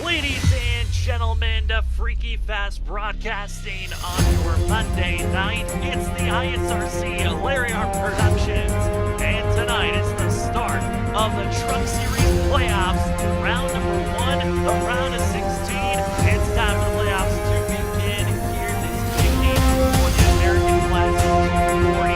ladies and gentlemen, to Freaky Fast Broadcasting on your Monday night. It's the ISRC Lariat Productions, and tonight is the start of the Truck Series playoffs, round number 1, the round of 16. It's time for the playoffs to begin here this evening for the American Classic 240.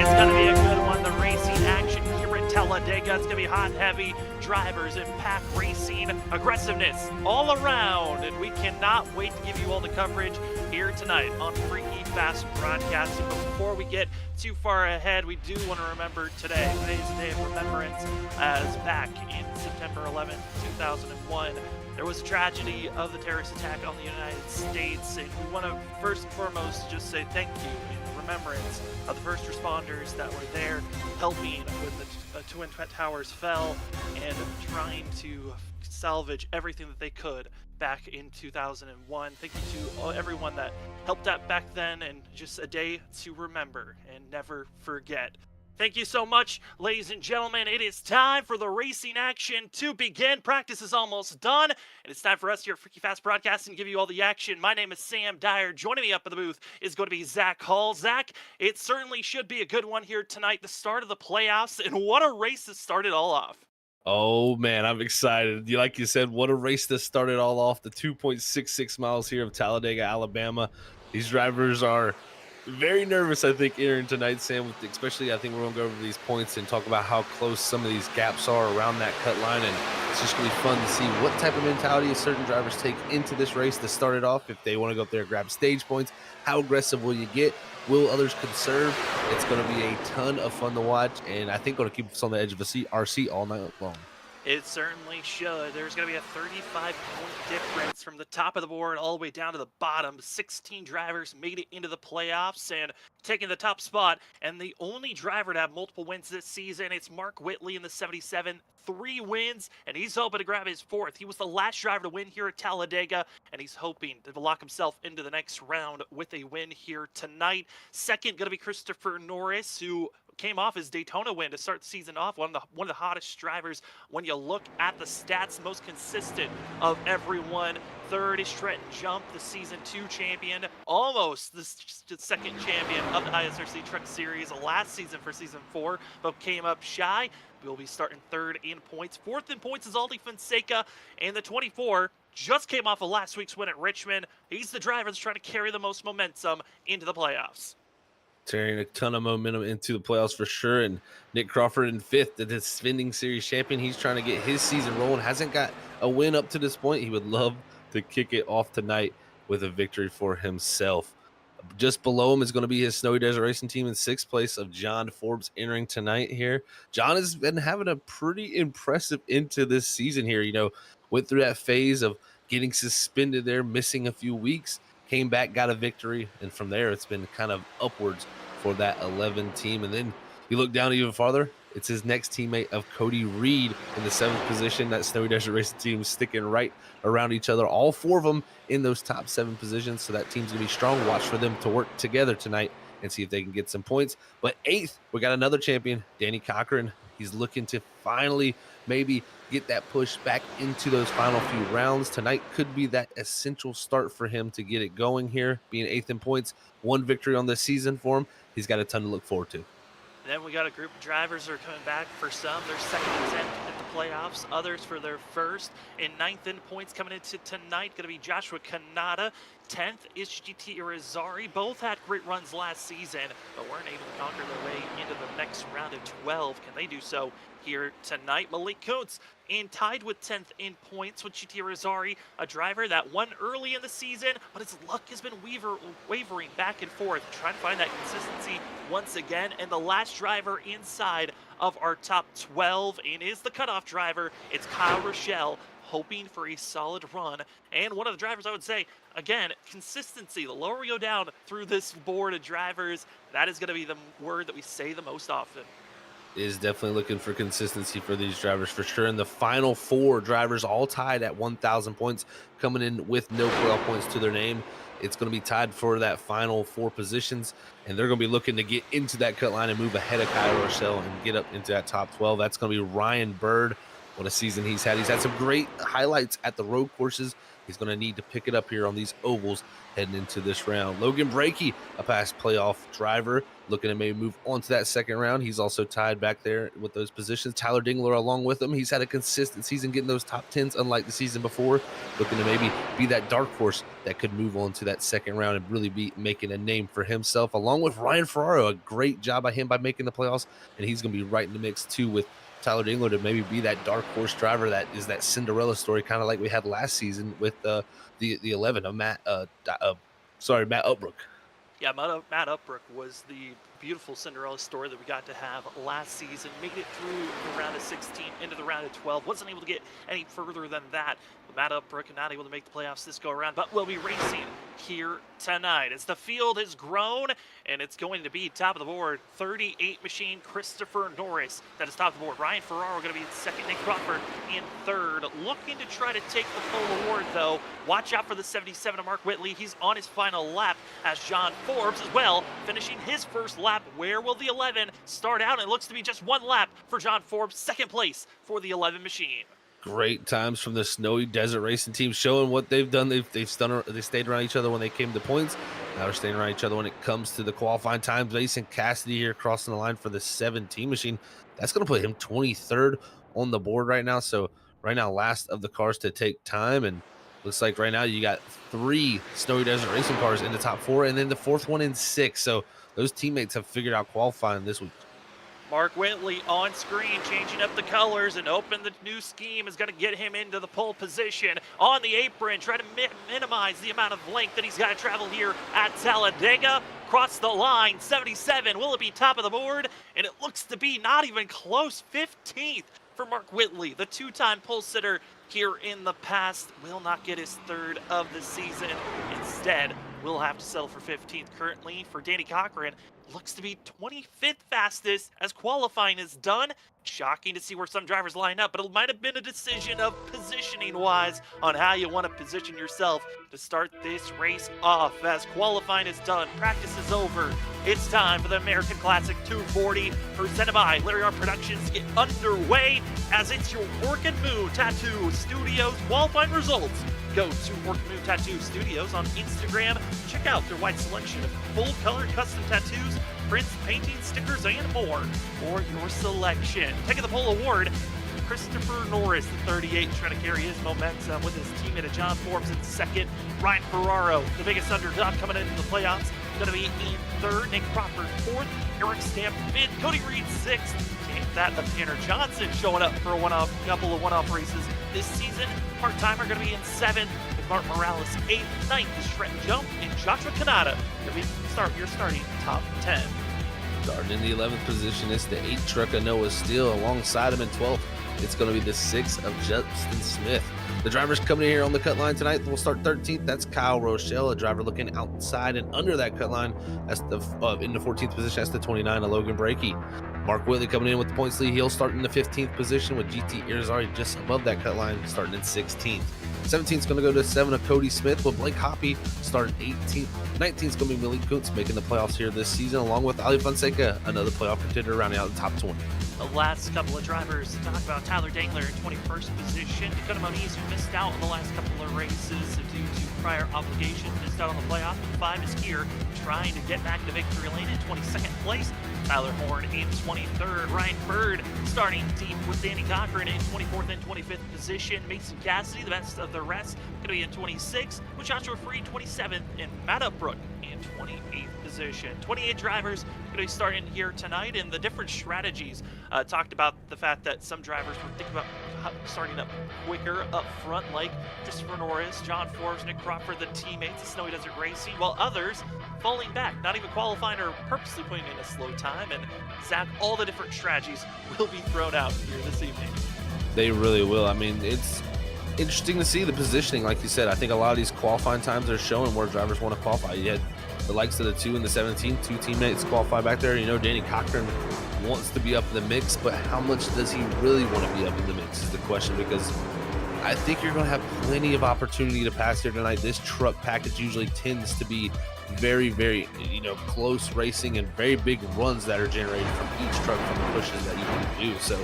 It's going to be a good one. The racing action here at Talladega, it's going to be hot and heavy. Drivers and pack racing, aggressiveness all around, and we cannot wait to give you all the coverage here tonight on Freaky Fast Broadcasting. But before we get too far ahead, we do want to remember today. Today's a day of remembrance, as back in September 11th, 2001, there was a tragedy of the terrorist attack on the United States, and we want to first and foremost just say thank you in remembrance of the first responders that were there helping when the Twin Towers fell and trying to salvage everything that they could back in 2001. Thank you to everyone that helped out back then, and just a day to remember and never forget. Thank you so much, ladies and gentlemen. It is time for the racing action to begin. Practice is almost done, and it's time for us here at Freaky Fast Broadcasting to give you all the action. My name is Sam Dyer. Joining me up in the booth is going to be Zach Hall. Zach, it certainly should be a good one here tonight, the start of the playoffs, and what a race to start it all off. Oh, man, I'm excited. Like you said, what a race that started all off. The 2.66 miles here of Talladega, Alabama. These drivers are very nervous, I think, entering tonight, Sam, especially I think we're going to go over these points and talk about how close some of these gaps are around that cut line, and it's just going to be fun to see what type of mentality certain drivers take into this race to start it off. If they want to go up there and grab stage points, how aggressive will you get? Will others conserve? It's going to be a ton of fun to watch, and I think going to keep us on the edge of our seat all night long. It certainly should. There's going to be a 35-point difference from the top of the board all the way down to the bottom. 16 drivers made it into the playoffs and taking the top spot. And the only driver to have multiple wins this season, it's Mark Whitley in the 77. 3 wins, and he's hoping to grab his 4th. He was the last driver to win here at Talladega, and he's hoping to lock himself into the next round with a win here tonight. Second, going to be Christopher Norris, who came off his Daytona win to start the season off. One of the hottest drivers when you look at the stats, most consistent of everyone. Third is Trenton Jump, the Season 2 champion, almost the second champion of the ISRC Truck Series last season for Season 4, but came up shy. We'll be starting third in points. Fourth in points is Aldi Fonseca, and the 24 just came off of last week's win at Richmond. He's the driver that's trying to carry the most momentum into the playoffs. Carrying a ton of momentum into the playoffs for sure. And Nick Crawford in 5th, the defending series champion. He's trying to get his season rolling. Hasn't got a win up to this point. He would love to kick it off tonight with a victory for himself. Just below him is going to be his Snowy Desert Racing team in 6th place of John Forbes entering tonight here. John has been having a pretty impressive into this season here. You know, went through that phase of getting suspended there, missing a few weeks, came back, got a victory, and from there it's been kind of upwards for that 11 team. And then you look down even farther, it's his next teammate of Cody Reed in the 7th position. That Snowy Desert Racing team sticking right around each other, all 4 of them in those top 7 positions. So that team's going to be strong. Watch for them to work together tonight and see if they can get some points. But 8th, we got another champion, Danny Cochran. He's looking to finally maybe get that push back into those final few rounds. Tonight could be that essential start for him to get it going here. Being 8th in points, 1 victory on this season for him. He's got a ton to look forward to. Then we got a group of drivers that are coming back. For some, their second attempt at the playoffs. Others for their first. And 9th in points coming into tonight, going to be Joshua Kanata. 10th is GT Irizarry. Both had great runs last season, but weren't able to conquer their way into the next round of 12. Can they do so here tonight? Malik Kuntz and tied with 10th in points with GT Irizarry, a driver that won early in the season, but his luck has been wavering back and forth, trying to find that consistency once again. And the last driver inside of our top 12 and is the cutoff driver, it's Kyle Rochelle, hoping for a solid run. And one of the drivers, I would say, again, consistency. The lower we go down through this board of drivers, that is going to be the word that we say the most often. Is definitely looking for consistency for these drivers for sure. And the final 4 drivers all tied at 1,000 points, coming in with no playoff points to their name. It's going to be tied for that final 4 positions, and they're going to be looking to get into that cut line and move ahead of Kyle Rochelle and get up into that top 12. That's going to be Ryan Bird, what a season he's had. He's had some great highlights at the road courses. He's going to need to pick it up here on these ovals heading into this round. Logan Brakey, a past playoff driver, looking to maybe move on to that second round. He's also tied back there with those positions. Tyler Dingler along with him. He's had a consistent season getting those top 10s, unlike the season before. Looking to maybe be that dark horse that could move on to that second round and really be making a name for himself, along with Ryan Ferraro. A great job by him by making the playoffs, and he's going to be right in the mix too with Tyler Dingler to maybe be that dark horse driver that is that Cinderella story, kind of like we had last season with the 11 of Matt Upbrook. Yeah, Matt Upbrook was the beautiful Cinderella story that we got to have last season. Made it through the round of 16 into the round of 12. Wasn't able to get any further than that. But Matt Upbrook not able to make the playoffs this go around, but will be racing here tonight as the field has grown, and it's going to be top of the board 38 machine Christopher Norris that is top of the board. Ryan Ferraro going to be in second, Nick Crawford in third. Looking to try to take the full award though. Watch out for the 77 of Mark Whitley. He's on his final lap as John Forbes as well, finishing his first lap. Where will the 11 start out? It looks to be just one lap for John Forbes, second place for the 11 machine. Great times from the Snowy Desert Racing team, showing what they've done. They stayed around each other when they came to points. Now they're staying around each other when it comes to the qualifying times. Mason Cassidy here crossing the line for the 17 machine. That's going to put him 23rd on the board right now. So right now, last of the cars to take time, and looks like right now you got 3 Snowy Desert Racing cars in the top 4, and then the 4th one in 6. So those teammates have figured out qualifying this week. Mark Whitley on screen, changing up the colors, and open the new scheme is going to get him into the pole position on the apron, try to minimize the amount of length that he's got to travel here at Talladega. Cross the line, 77, will it be top of the board? And it looks to be not even close, 15th for Mark Whitley. The two-time pole sitter here in the past will not get his 3rd of the season. Instead, we'll have to settle for 15th currently for Danny Cochran. Looks to be 25th fastest as qualifying is done. Shocking to see where some drivers line up, but it might have been a decision of positioning wise on how you want to position yourself to start this race off. As qualifying is done, practice is over. It's time for the American Classic 240 presented by Larry R Productions to get underway as it's your Orchid Moon Tattoo Studios qualifying results. Go to Orchid Moon Tattoo Studios on Instagram. Check out their wide selection of full-color custom tattoos, prints, paintings, stickers, and more for your selection. Taking the pole award, Christopher Norris, the 38, trying to carry his momentum with his teammate of John Forbes in second. Ryan Ferraro, the biggest underdog coming into the playoffs, going to be in third. Nick Crawford, fourth. Eric Stamp, fifth. Cody Reed, sixth. That of Tanner Johnson showing up for a couple of one-off races this season. Part-timer going to be in seventh, with Mark Morales, eighth. Ninth is Trent Jump, and Joshua Kanata going to be your starting top 10. Starting in the 11th position, it's the 8 truck of Noah Steele. Alongside him in 12th, it's going to be the 6 of Justin Smith. The drivers coming in here on the cut line tonight will start 13th. That's Kyle Rochelle, a driver looking outside and under that cut line. That's the in the 14th position. That's the 29 of Logan Brakey. Mark Whitley coming in with the points lead. He'll start in the 15th position with GT Irizarry just above that cut line, starting in 16th. 17th is going to go to 7 of Cody Smith, with Blake Hoppy starting 18th. 19th is going to be Millie Kuntz making the playoffs here this season, along with Ali Fonseca, another playoff contender, rounding out the top 20. The last couple of drivers to talk about: Tyler Dangler in 21st position. Dakota Moniz, who missed out on the last couple of races due to prior obligations, missed out on the playoff. 5 is here, trying to get back to victory lane in 22nd place. Tyler Horn in 23rd. Ryan Bird starting deep with Danny Cochran in 24th and 25th position. Mason Cassidy, the best of the rest, going to be in 26th, with Joshua Freed 27th and Matt Upbrook in 28th position. 28 drivers going to be starting here tonight, and the different strategies. Talked about the fact that some drivers were thinking about starting up quicker up front, like Christopher Norris, John Forbes, Nick Crawford, the teammates of Snowy Desert Racing, while others falling back, not even qualifying or purposely putting in a slow time. And Zach, all the different strategies will be thrown out here this evening. They really will. I mean, it's interesting to see the positioning. Like you said, I think a lot of these qualifying times are showing where drivers want to qualify. You had the likes of the 2 and the 17, 2 teammates qualify back there. You know, Danny Cochran wants to be up in the mix, but how much does he really want to be up in the mix is the question, because I think you're going to have plenty of opportunity to pass here tonight. This truck package usually tends to be very, very, close racing and very big runs that are generated from each truck from the pushes that you want to do. So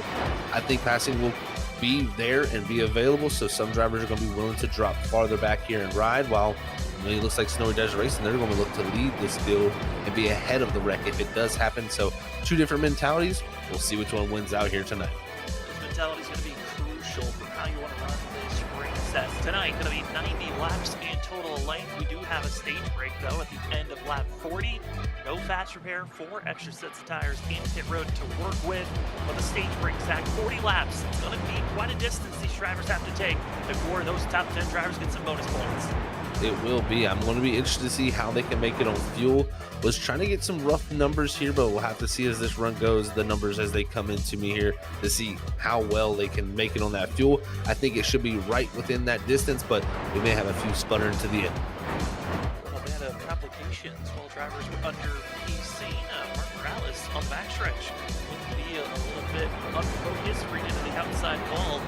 I think passing will be there and be available. So some drivers are going to be willing to drop farther back here and ride, while it looks like Snowy Desert Racing, they're going to look to lead this field and be ahead of the wreck if it does happen. So two different mentalities. We'll see which one wins out here tonight. This mentality is going to be crucial for how you want to run this race. That's tonight going to be 90 laps in total length. We do have a stage break though at the end of lap 40. No fast repair, 4 extra sets of tires in pit road to work with. But the stage break's at 40 laps. It's going to be quite a distance these drivers have to take before those top 10 drivers get some bonus points. It will be. I'm going to be interested to see how they can make it on fuel. Was trying to get some rough numbers here, but we'll have to see as this run goes, the numbers as they come into me here, to see how well they can make it on that fuel. I think it should be right within that distance, but we may have a few sputtering to the end. A bit of complications while drivers were under PC. Mark Morales on the backstretch would be a little bit unfocused, bring into the outside wall.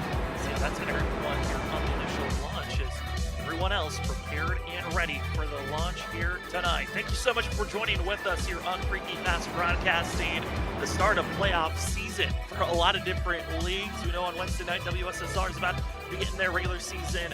See how that's going to hurt one here on the initial launch as everyone else prepared and ready for the launch here tonight. Thank you so much for joining with us here on Freaky Fast Broadcasting, the start of playoff season for a lot of different leagues. We know on Wednesday night, WSSR is about to be getting their regular season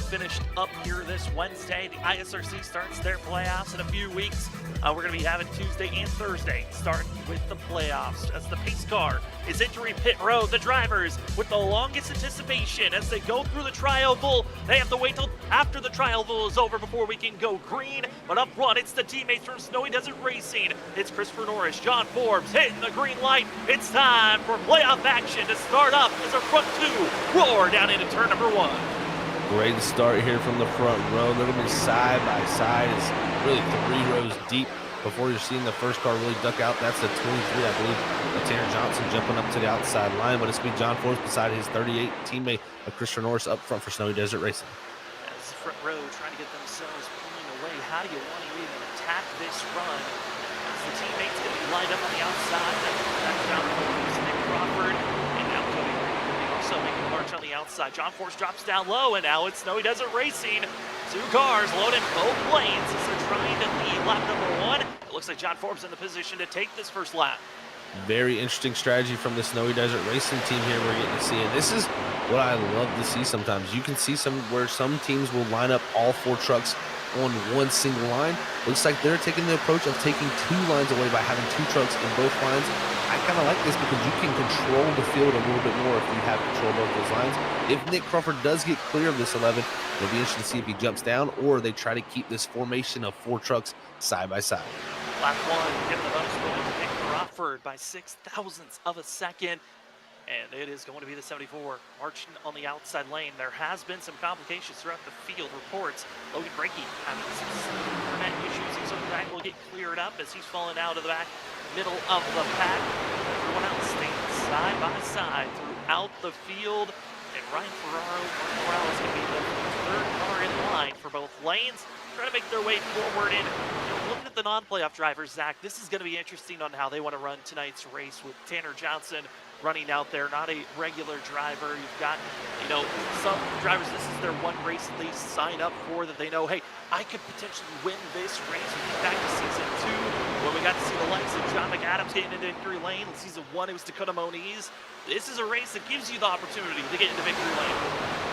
finished up here this Wednesday. The ISRC starts their playoffs in a few weeks. We're going to be having Tuesday and Thursday start with the playoffs as the pace car is entering pit road. The drivers with the longest anticipation as they go through the tri-oval. They have to wait till after the tri-oval is over before we can go green. But up front, it's the teammates from Snowy Desert Racing. It's Christopher Norris, John Forbes hitting the green light. It's time for playoff action to start up as our front two roar down into turn number 1. Great start here from the front row. They're going to be side by side. It's really 3 rows deep before you're seeing the first car really duck out. That's the 23, I believe, Tanner Johnson jumping up to the outside line, but it's going to be John Forbes beside his 38 teammate of Christopher Norris up front for Snowy Desert Racing. As the front row trying to get themselves pulling away, how do you want to even attack this run? As the teammates going to be lined up on the outside, that's John Forbes, Nick Crawford, and now Cody Green also making a march on the outside. John Forbes drops down low, and now it's Snowy Desert Racing. 2 cars loaded both lanes as they're trying to lead lap number 1. It looks like John Forbes in the position to take this first lap. Very interesting strategy from the Snowy Desert Racing team here we're getting to see. And this is what I love to see sometimes. You can see where some teams will line up all 4 trucks on one single line. Looks like they're taking the approach of taking 2 lines away by having 2 trucks in both lines. I kind of like this because you can control the field a little bit more if you have control of both those lines. If Nick Crawford does get clear of this 11, it'll be interesting to see if he jumps down or they try to keep this formation of 4 trucks side by side. Lap 1, get the bonus point to Nick Crawford by 6,000ths of a second. And it is going to be the 74 marching on the outside lane. There has been some complications throughout the field. Reports Logan Breaky having some internet issues. He's hoping that will get cleared up as he's falling out of the back middle of the pack. Everyone else staying side by side throughout the field. And Ryan Ferraro, Mark Morales going to be the 3rd car in line for both lanes, trying to make their way forward. And looking at the non-playoff drivers, Zach, this is going to be interesting on how they want to run tonight's race with Tanner Johnson running out there, not a regular driver. You've got, some drivers, this is their one race they sign up for that they know, hey, I could potentially win this race. We get back to season 2 where we got to see the likes of John McAdams getting into victory lane. In season 1, it was Dakota Moniz. This is a race that gives you the opportunity to get into victory lane.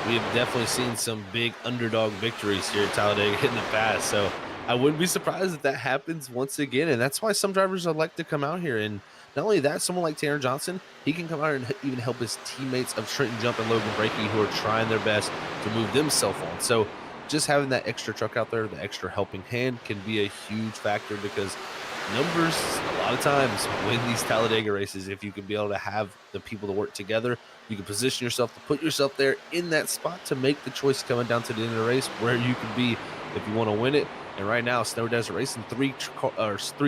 We have definitely seen some big underdog victories here at Talladega in the past, so I wouldn't be surprised if that happens once again. And that's why some drivers would like to come out here. And not only that, someone like Tanner Johnson, he can come out and even help his teammates of Trenton Jump and Logan Breaky, who are trying their best to move themselves on. So just having that extra truck out there, the extra helping hand, can be a huge factor because numbers a lot of times win these Talladega races. If you can be able to have the people to work together, you can position yourself to put yourself there in that spot to make the choice coming down to the end of the race where you can be if you want to win it. And right now, Snowy Desert Racing, 3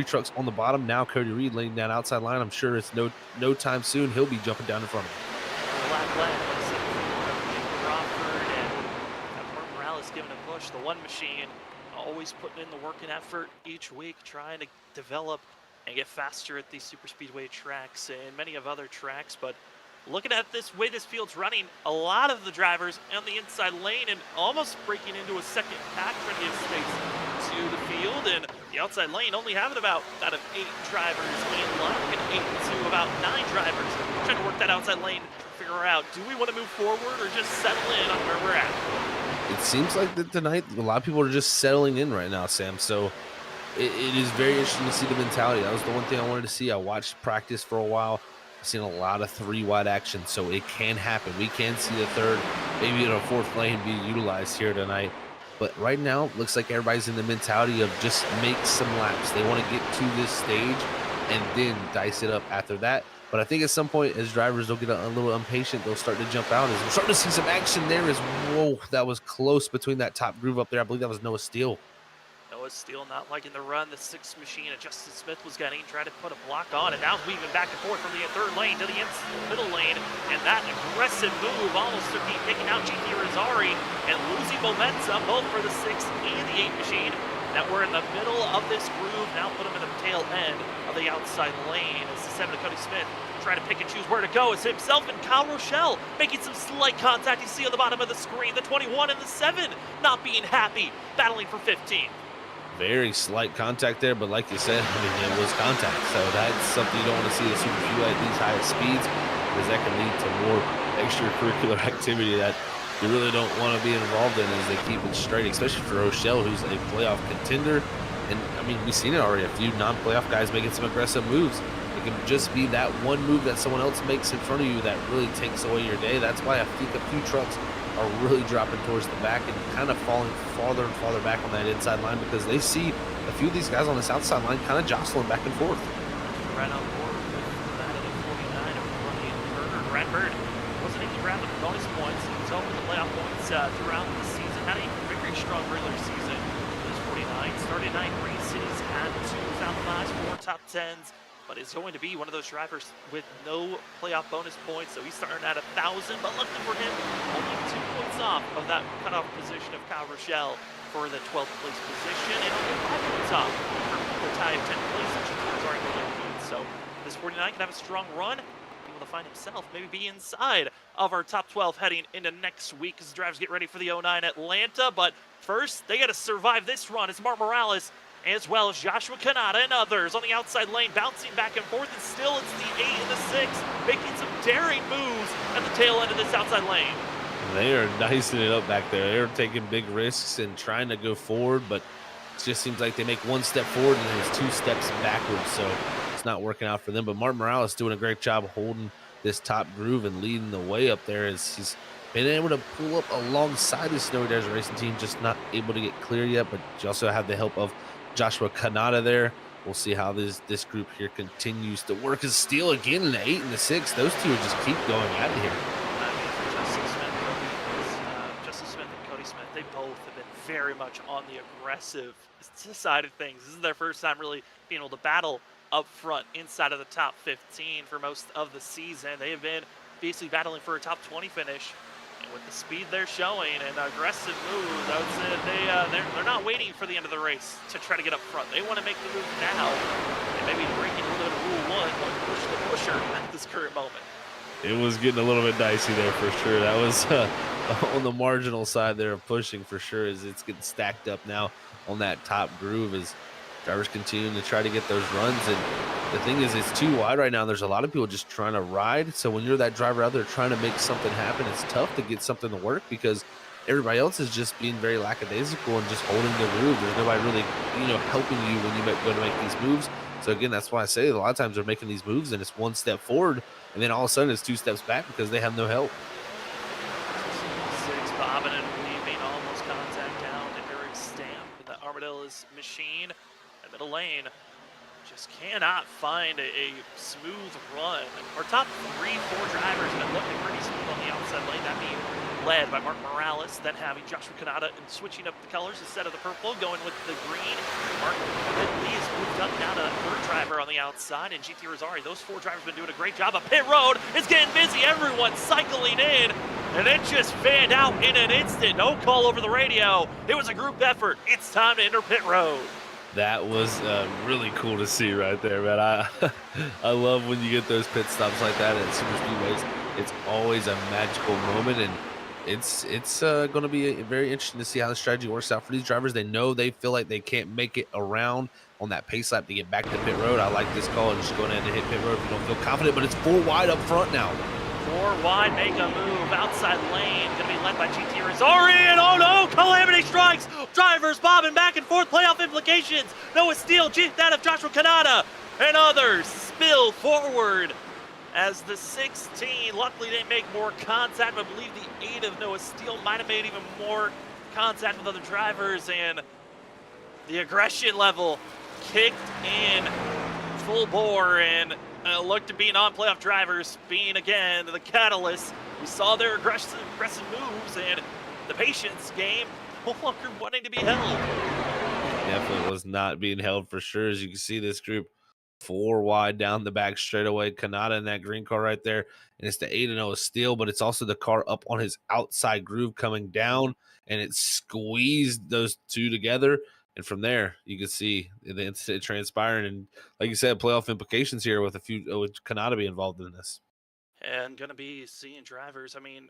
trucks on the bottom. Now Cody Reed laying down outside line. I'm sure it's no time soon he'll be jumping down in front of him. Crawford and Mark Morales giving a push. The one machine always putting in the work and effort each week, trying to develop and get faster at these super speedway tracks and many of other tracks. But looking at this way this field's running, a lot of the drivers on the inside lane and almost breaking into a second pack trying to give space to the field. And the outside lane only having about out of 8 drivers in line, looking 8 to about 9 drivers trying to work that outside lane to figure figure out, do we want to move forward or just settle in on where we're at? It seems like that tonight a lot of people are just settling in right now, Sam. So it is very interesting to see the mentality. That was the one thing I wanted to see. I watched practice for a while. I've seen a lot of 3 wide action, so it can happen. We can see the third, maybe in a fourth lane be utilized here tonight. But right now, looks like everybody's in the mentality of just make some laps. They want to get to this stage and then dice it up after that. But I think at some point, as drivers, they'll get a little impatient. They'll start to jump out. As we're starting to see some action there. Whoa, that was close between that top groove up there. I believe that was Noah Steele. Noah Steele not liking the run the 6 machine and Justin Smith was getting, trying to put a block on, and now weaving back and forth from the third lane to the middle lane, and that aggressive move almost took me taking out GT Rizzari and losing momentum both for the 6 and the 8 machine. Now we're in the middle of this groove, now put him in the tail end of the outside lane as the 7 to Cody Smith trying to pick and choose where to go. It's himself and Kyle Rochelle making some slight contact. You see on the bottom of the screen, the 21 and the 7 not being happy, battling for 15. Very slight contact there, but like you said, I mean, it was contact. So that's something you don't want to see the super few at these highest speeds, because that can lead to more extracurricular activity that you really don't want to be involved in as they keep it straight, especially for Rochelle, who's a playoff contender. And I mean, we've seen it already, a few non-playoff guys making some aggressive moves. It can just be that one move that someone else makes in front of you that really takes away your day. That's why I think a few trucks are really dropping towards the back and kind of falling farther and farther back on that inside line, because they see a few of these guys on this outside line kind of jostling back and forth. Right on board with that at 49 of running Bernard. Radford wasn't even grabbing the bonus points. He was over the playoff points throughout the season. Had a very strong regular season. He was 49, started 9 races, had 2 found 5s, 4 top 10s. But is going to be one of those drivers with no playoff bonus points. So he's starting at 1,000, but luckily for him, only 2 points off of that cutoff position of Kyle Rochelle for the 12th place position, and only 5 points off for the tie of 10th place, which is already really. So this 49 can have a strong run, be able to find himself maybe be inside of our top 12 heading into next week as the drivers get ready for the 09 Atlanta. But first, they got to survive this run. It's Mark Morales, as well as Joshua Kanata and others on the outside lane, bouncing back and forth, and still it's the 8 and the 6, making some daring moves at the tail end of this outside lane. They are dicing it up back there. They're taking big risks and trying to go forward, but it just seems like they make 1 step forward and then it's 2 steps backwards, so it's not working out for them. But Martin Morales doing a great job holding this top groove and leading the way up there as he's been able to pull up alongside the Snowy Desert Racing team, just not able to get clear yet, but you also have the help of Joshua Kanata there. We'll see how this group here continues to work. As Steele again in the 8 and the 6. Those two just keep going at it here. Justin Smith and Cody Smith, they both have been very much on the aggressive side of things. This is their first time really being able to battle up front inside of the top 15 for most of the season. They have been basically battling for a top 20 finish. And with the speed they're showing and aggressive moves, I would say they're not waiting for the end of the race to try to get up front. They want to make the move now, and maybe breaking a little bit of Rule 1, one push the pusher at this current moment. It was getting a little bit dicey there for sure. That was on the marginal side there of pushing for sure, as it's getting stacked up now on that top groove as drivers continuing to try to get those runs. And the thing is, it's too wide right now. There's a lot of people just trying to ride. So when you're that driver out there trying to make something happen, it's tough to get something to work because everybody else is just being very lackadaisical and just holding the groove. There's nobody really, helping you when you go to make these moves. So again, that's why I say a lot of times they're making these moves and it's 1 step forward, and then all of a sudden it's 2 steps back because they have no help. 6 bobbing and weaving, almost contact down to Eric Stamp in the Armadillo's machine. The middle lane just cannot find a smooth run. Our top 3-4 drivers have been looking pretty smooth on the outside lane. That being led by Mark Morales, then having Joshua Kanata and switching up the colors instead of the purple, going with the green. Mark Lee has moved up now to 3rd driver on the outside, and GT Rizzari. Those 4 drivers have been doing a great job. A pit road is getting busy. Everyone's cycling in, and it just fanned out in an instant. No call over the radio. It was a group effort. It's time to enter pit road. That was really cool to see right there, man. I love when you get those pit stops like that at super speedways. It's always a magical moment, and it's going to be very interesting to see how the strategy works out for these drivers. They feel like they can't make it around on that pace lap to get back to pit road. I like this call and just going ahead and hit pit road if you don't feel confident, but it's 4 wide up front now. 4 wide, make a move. Outside lane, gonna be led by GT Rizori, and oh no, Calamity strikes! Drivers bobbing back and forth, playoff implications. Noah Steele, that of Joshua Kanata, and others spill forward as the 16 luckily didn't make more contact, but I believe the 8 of Noah Steele might have made even more contact with other drivers, and the aggression level kicked in full bore, and looked to be non-playoff drivers being again the catalyst. We saw their aggressive moves and the patience game no longer wanting to be held. Definitely was not being held for sure. As you can see, this group 4 wide down the back straightaway. Kanata in that green car right there. And it's the 8 and 0 Steel, but it's also the car up on his outside groove coming down, and it squeezed those two together. And from there, you can see the incident transpiring. And like you said, playoff implications here with with Kanata be involved in this. And gonna be seeing drivers. I mean,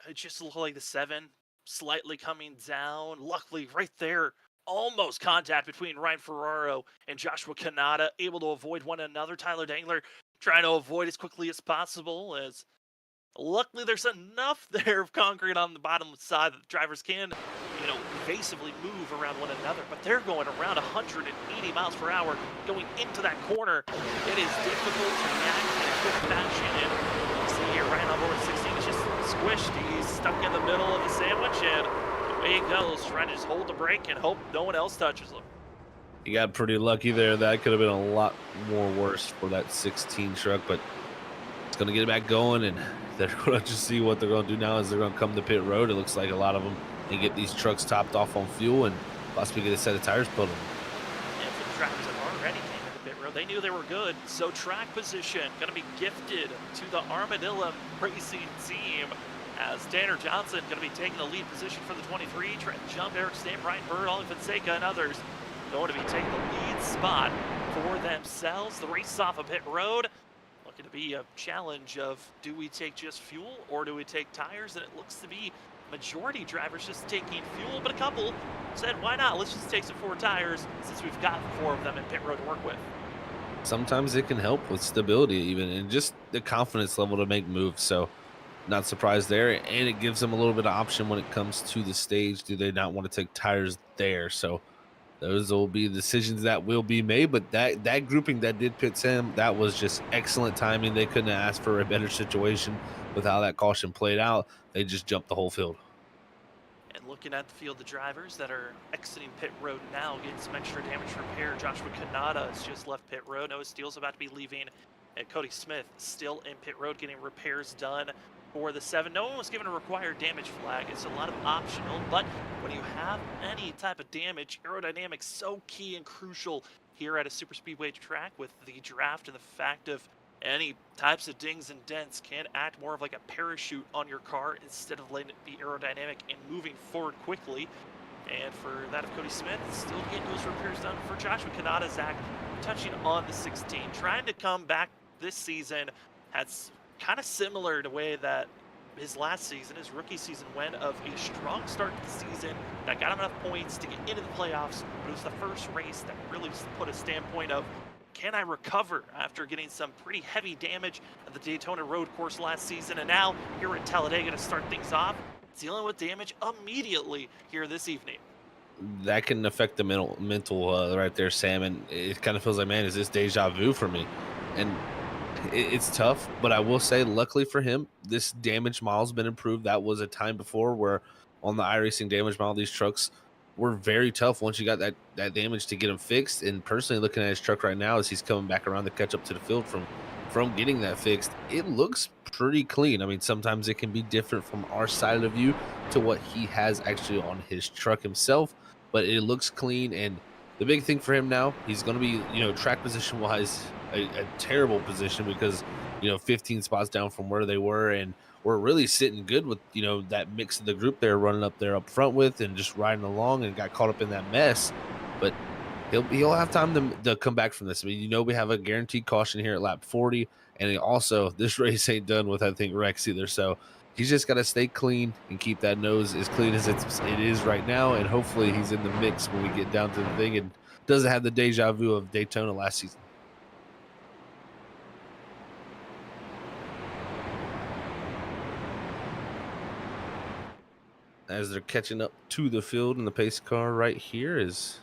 it just looked like the 7 slightly coming down. Luckily, right there, almost contact between Ryan Ferraro and Joshua Kanata, able to avoid one another. Tyler Dangler trying to avoid as quickly as possible, as luckily there's enough there of concrete on the bottom side that the drivers can, evasively move around one another. But they're going around 180 miles per hour going into that corner. It is difficult to react in a quick fashion. And you see here, Ryan on board 16 is just squished. He's stuck in the middle of the sandwich, and away he goes, trying to just hold the brake and hope no one else touches him. He got pretty lucky there. That could have been a lot more worse for that 16 truck, but it's going to get it back going, and they're going to just see what they're going to do now is they're going to come to pit road. It looks like a lot of them and get these trucks topped off on fuel and possibly get a set of tires put on them. And for the drivers that already came into pit road, they knew they were good. So track position going to be gifted to the Armadillo Racing team, as Tanner Johnson going to be taking the lead position for the 23. Trent Jump, Eric Stamp, Ryan Bird, Ollie Fonseca, and others going to be taking the lead spot for themselves. The race off of pit road. Looking to be a challenge of, do we take just fuel or do we take tires? And it looks to be majority drivers just taking fuel, but a couple said, why not? Let's just take some 4 tires since we've got 4 of them in pit road to work with. Sometimes it can help with stability even, and just the confidence level to make moves. So not surprised there. And it gives them a little bit of option when it comes to the stage. Do they not want to take tires there? So those will be decisions that will be made. But that grouping that did pit Sam, that was just excellent timing. They couldn't have asked for a better situation with how that caution played out. They just jumped the whole field. And looking at the field, the drivers that are exiting pit road now, getting some extra damage repair. Joshua Kanata has just left pit road. Noah Steele's about to be leaving. And Cody Smith still in pit road getting repairs done for the 7. No one was given a required damage flag. It's a lot of optional, but when you have any type of damage, aerodynamics so key and crucial here at a super speedway track with the draft, and the fact of any types of dings and dents can act more of like a parachute on your car instead of letting it be aerodynamic and moving forward quickly. And for that of Cody Smith, still getting those repairs done for Joshua Kanata. Zach touching on the 16, trying to come back this season. That's kind of similar to the way that his last season, his rookie season, went, of a strong start to the season that got him enough points to get into the playoffs, but it was the first race that really put a standpoint of, can I recover after getting some pretty heavy damage at the Daytona Road Course last season, and now here at Talladega to start things off, dealing with damage immediately here this evening. That can affect the mental right there, Sam, and it kind of feels like, man, is this deja vu for me? And it's tough, but I will say, luckily for him, this damage mile's been improved. That was a time before where on the iRacing damage mile, these trucks were very tough once you got that damage to get them fixed. And personally, looking at his truck right now as he's coming back around to catch up to the field from getting that fixed, it looks pretty clean. I mean, sometimes it can be different from our side of the view to what he has actually on his truck himself, but it looks clean. And the big thing for him now, he's going to be, track position wise, a terrible position because, 15 spots down from where they were, and we're really sitting good with, that mix of the group they're running up there up front with and just riding along, and got caught up in that mess. But he'll have time to come back from this. I mean, we have a guaranteed caution here at lap 40, and also this race ain't done with, I think, Rex either. So he's just got to stay clean and keep that nose as clean as it is right now, and hopefully he's in the mix when we get down to the thing and doesn't have the deja vu of Daytona last season. as they're catching up to the field. And the pace car right here is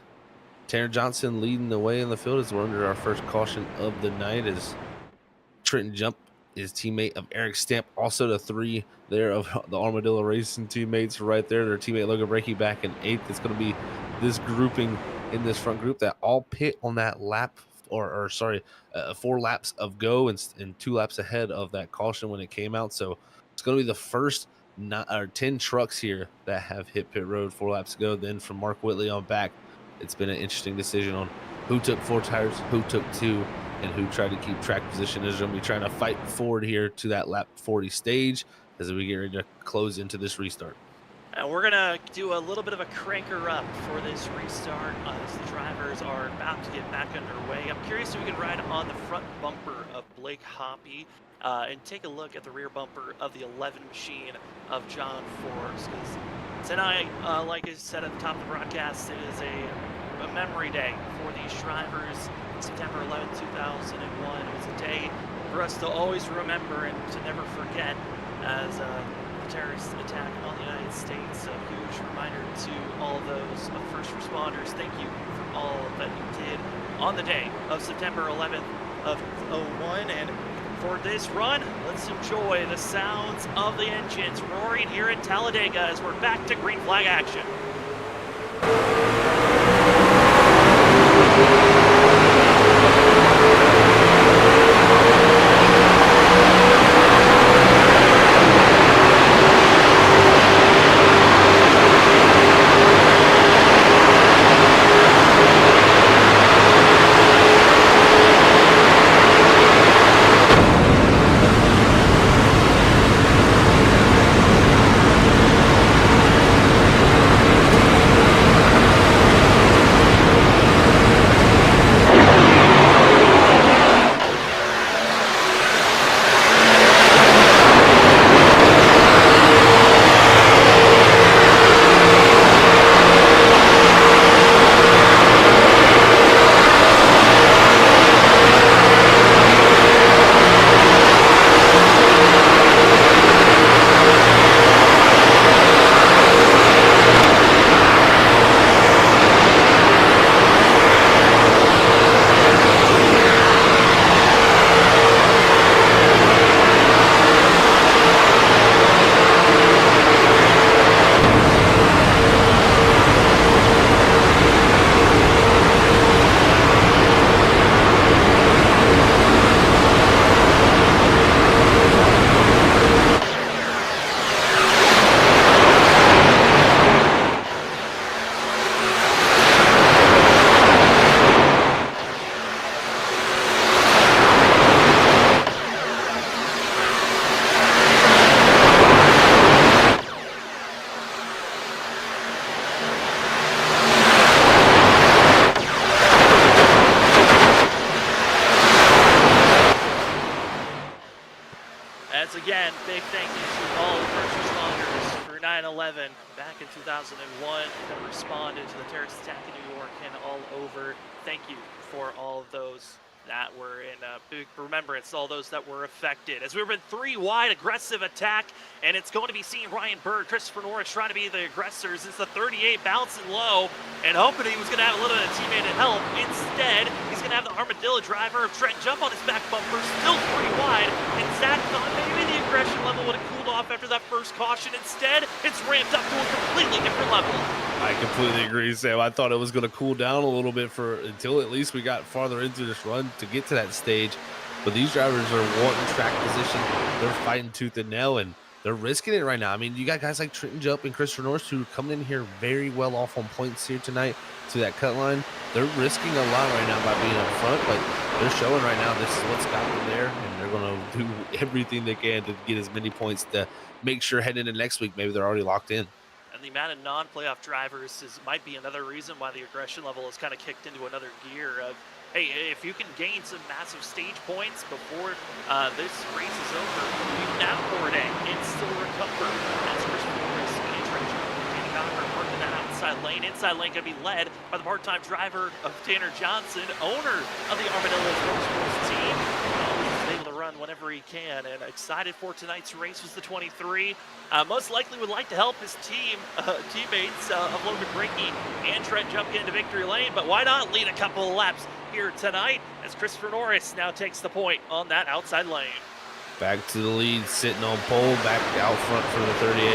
Tanner Johnson leading the way in the field as we're under our first caution of the night as Trenton Jump is teammate of Eric Stamp, also the 3 there of the Armadillo Racing teammates right there. Their teammate Logan Breaky back in 8th. It's going to be this grouping in this front group that all pit on that lap, or sorry, 4 laps of go and 2 laps ahead of that caution when it came out. So it's going to be the first 10 trucks here that have hit pit road 4 laps ago. Then from Mark Whitley on back, it's been an interesting decision on who took 4 tires, who took 2, and who tried to keep track position. Is going to be trying to fight forward here to that lap 40 stage as we get ready to close into this restart. And we're going to do a little bit of a cranker up for this restart as the drivers are about to get back underway. I'm curious if we can ride on the front bumper of Blake Hoppy and take a look at the rear bumper of the 11 machine of John Forbes. Because tonight, like I said at the top of the broadcast, it is a memory day for these drivers. September 11, 2001 was a day for us to always remember and to never forget as the terrorist attack on the United States. A huge reminder to all of those first responders. Thank you for all that you did on the day of September 11th of 01. And for this run, let's enjoy the sounds of the engines roaring here at Talladega as we're back to green flag action. Again, big thank you to all the first responders for 9/11 back in 2001 that responded to the terrorist attack in New York and all over. Thank you for all of those that were in big remembrance, all those that were affected. As we were in 3 wide aggressive attack, and it's going to be seeing Ryan Bird, Christopher Norris trying to be the aggressors. It's the 38 bouncing low and hoping he was going to have a little bit of teammate help. Instead, he's going to have the Armadillo driver of Trent jump on his back bumper, still 3 wide. And Zach thought maybe the aggression level would have cooled off after that first caution. Instead, it's ramped up to a completely different level. I completely agree, Sam. I thought it was going to cool down a little bit until at least we got farther into this run to get to that stage. But these drivers are wanting track position. They're fighting tooth and nail, and they're risking it right now. I mean, you got guys like Trenton Jump and Christopher Norris who are coming in here very well off on points here tonight to that cut line. They're risking a lot right now by being up front, but they're showing right now this is what's got them there, and they're going to do everything they can to get as many points to make sure heading into next week, maybe they're already locked in. And the amount of non-playoff drivers might be another reason why the aggression level is kind of kicked into another gear of, hey, if you can gain some massive stage points before this race is over, you can have 4 day and still recover. As Christopher Norris and Trent Jump parking that outside lane. Inside lane going to be led by the part-time driver of Tanner Johnson, owner of the Armadillo Motorsports team. Able to run on whenever he can, and excited for tonight's race was the 23. Most likely would like to help his teammates of Logan Brinky and Trent jump into victory lane, but why not lead a couple of laps here tonight as Christopher Norris now takes the point on that outside lane. Back to the lead, sitting on pole, back out front for the 38.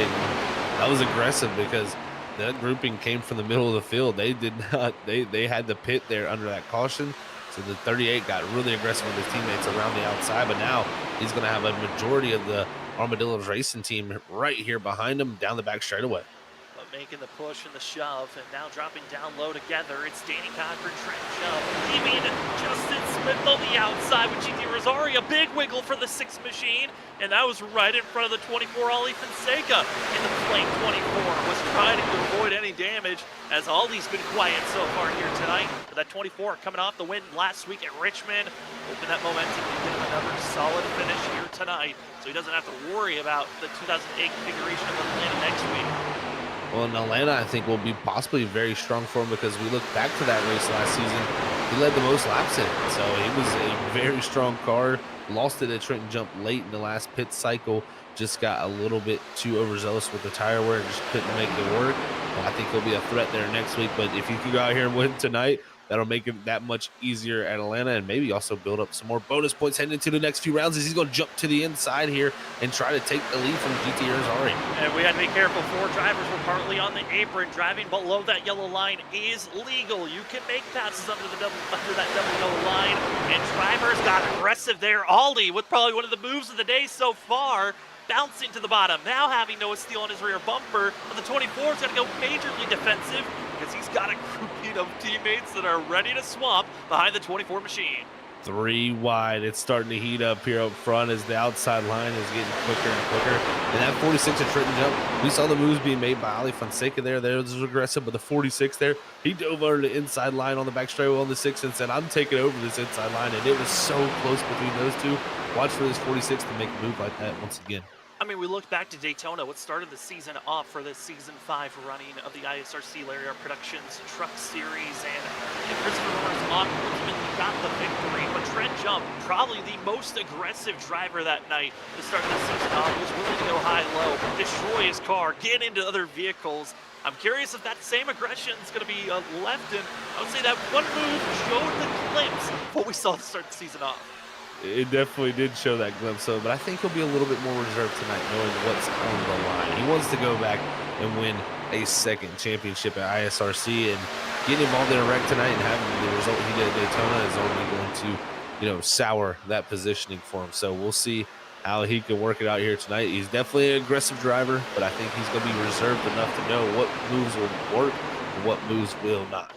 That was aggressive because that grouping came from the middle of the field. They did not, they had the pit there under that caution. So the 38 got really aggressive with his teammates around the outside, but now he's going to have a majority of the Armadillos racing team right here behind him down the back straightaway. But making the push and the shove, and now dropping down low together, it's Danny Cochran, Trent Shove, leaving Justin Smith on the outside with GT Rosario. Big wiggle for the 6 machine, and that was right in front of the 24 Ollie Fonseca. In the plate, 24 was trying to avoid any damage, as Ollie's been quiet so far here tonight. But that 24 coming off the win last week at Richmond, hoping that momentum can get him another solid finish here tonight, so he doesn't have to worry about the 2008 configuration of Atlanta next week. Well, in Atlanta, I think will be possibly very strong for him because we look back to that race last season. He led the most laps in it, so it was a very strong car. Lost it at Trenton Jump late in the last pit cycle. Just got a little bit too overzealous with the tire wear and just couldn't make it work. Well, I think he'll be a threat there next week, but if you can go out here and win tonight, that'll make it that much easier at Atlanta, and maybe also build up some more bonus points heading into the next few rounds as he's going to jump to the inside here and try to take the lead from GT Rosari. And we had to be careful. 4 drivers were partly on the apron. Driving below that yellow line is legal. You can make passes under that double yellow line, and drivers got aggressive there. Ollie with probably one of the moves of the day so far, bouncing to the bottom, now having Noah Steele on his rear bumper, but the 24 is going to go majorly defensive because he's got a grouping of teammates that are ready to swamp behind the 24 machine. 3 wide. It's starting to heat up here up front as the outside line is getting quicker and quicker. And that 46 at Trenton Jump, we saw the moves being made by Ali Fonseca there. There was aggressive, but the 46 there, he dove over the inside line on the back straightaway on the 6 and said, I'm taking over this inside line. And it was so close between those two. Watch for this 46 to make a move like that once again. I mean, we look back to Daytona, what started the season off for this season 5 running of the ISRC Lariat Productions Truck Series, and Christopher Norris ultimately got the victory. But Trent Jump, probably the most aggressive driver that night to start the season off, was willing to go high-low, destroy his car, get into other vehicles. I'm curious if that same aggression is going to be left, and I would say that one move showed the glimpse of what we saw to start the season off. It definitely did show that glimpse of, but I think he'll be a little bit more reserved tonight, knowing what's on the line. He wants to go back and win a second championship at ISRC, and getting involved in a wreck tonight and having the result he did at Daytona is only going to, sour that positioning for him. So we'll see how he can work it out here tonight. He's definitely an aggressive driver, but I think he's going to be reserved enough to know what moves will work and what moves will not.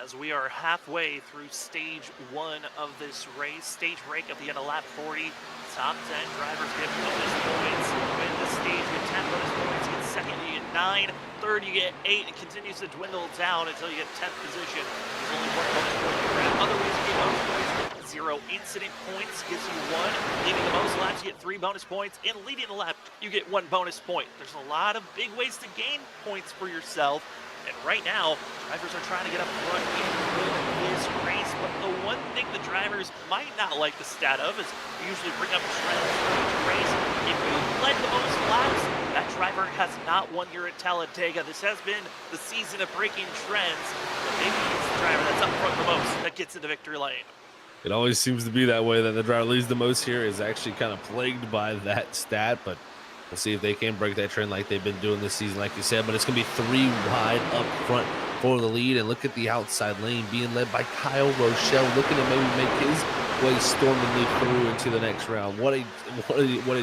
As we are halfway through stage 1 of this race, stage break of the end of lap 40, top 10 drivers get bonus points. Win the stage, you get 10 bonus points. You get second, you get 9. Third, you get 8. It continues to dwindle down until you get 10th position. There's only 1 bonus point to grab. Other ways you get bonus points: 0 incident points gives you 1. Leading the most laps, you get 3 bonus points. And leading the lap, you get 1 bonus point. There's a lot of big ways to gain points for yourself. And right now, drivers are trying to get up front in this race, but the one thing the drivers might not like the stat of is we usually bring up trends for each race. If you led the most laps, that driver has not won here at Talladega. This has been the season of breaking trends, but maybe it's the driver that's up front the most that gets into victory lane. It always seems to be that way, that the driver leads the most here is actually kind of plagued by that stat, but we'll see if they can break that trend like they've been doing this season, like you said. But it's going to be 3 wide up front for the lead. And look at the outside lane being led by Kyle Rochelle, looking to maybe make his way stormingly through into the next round. What a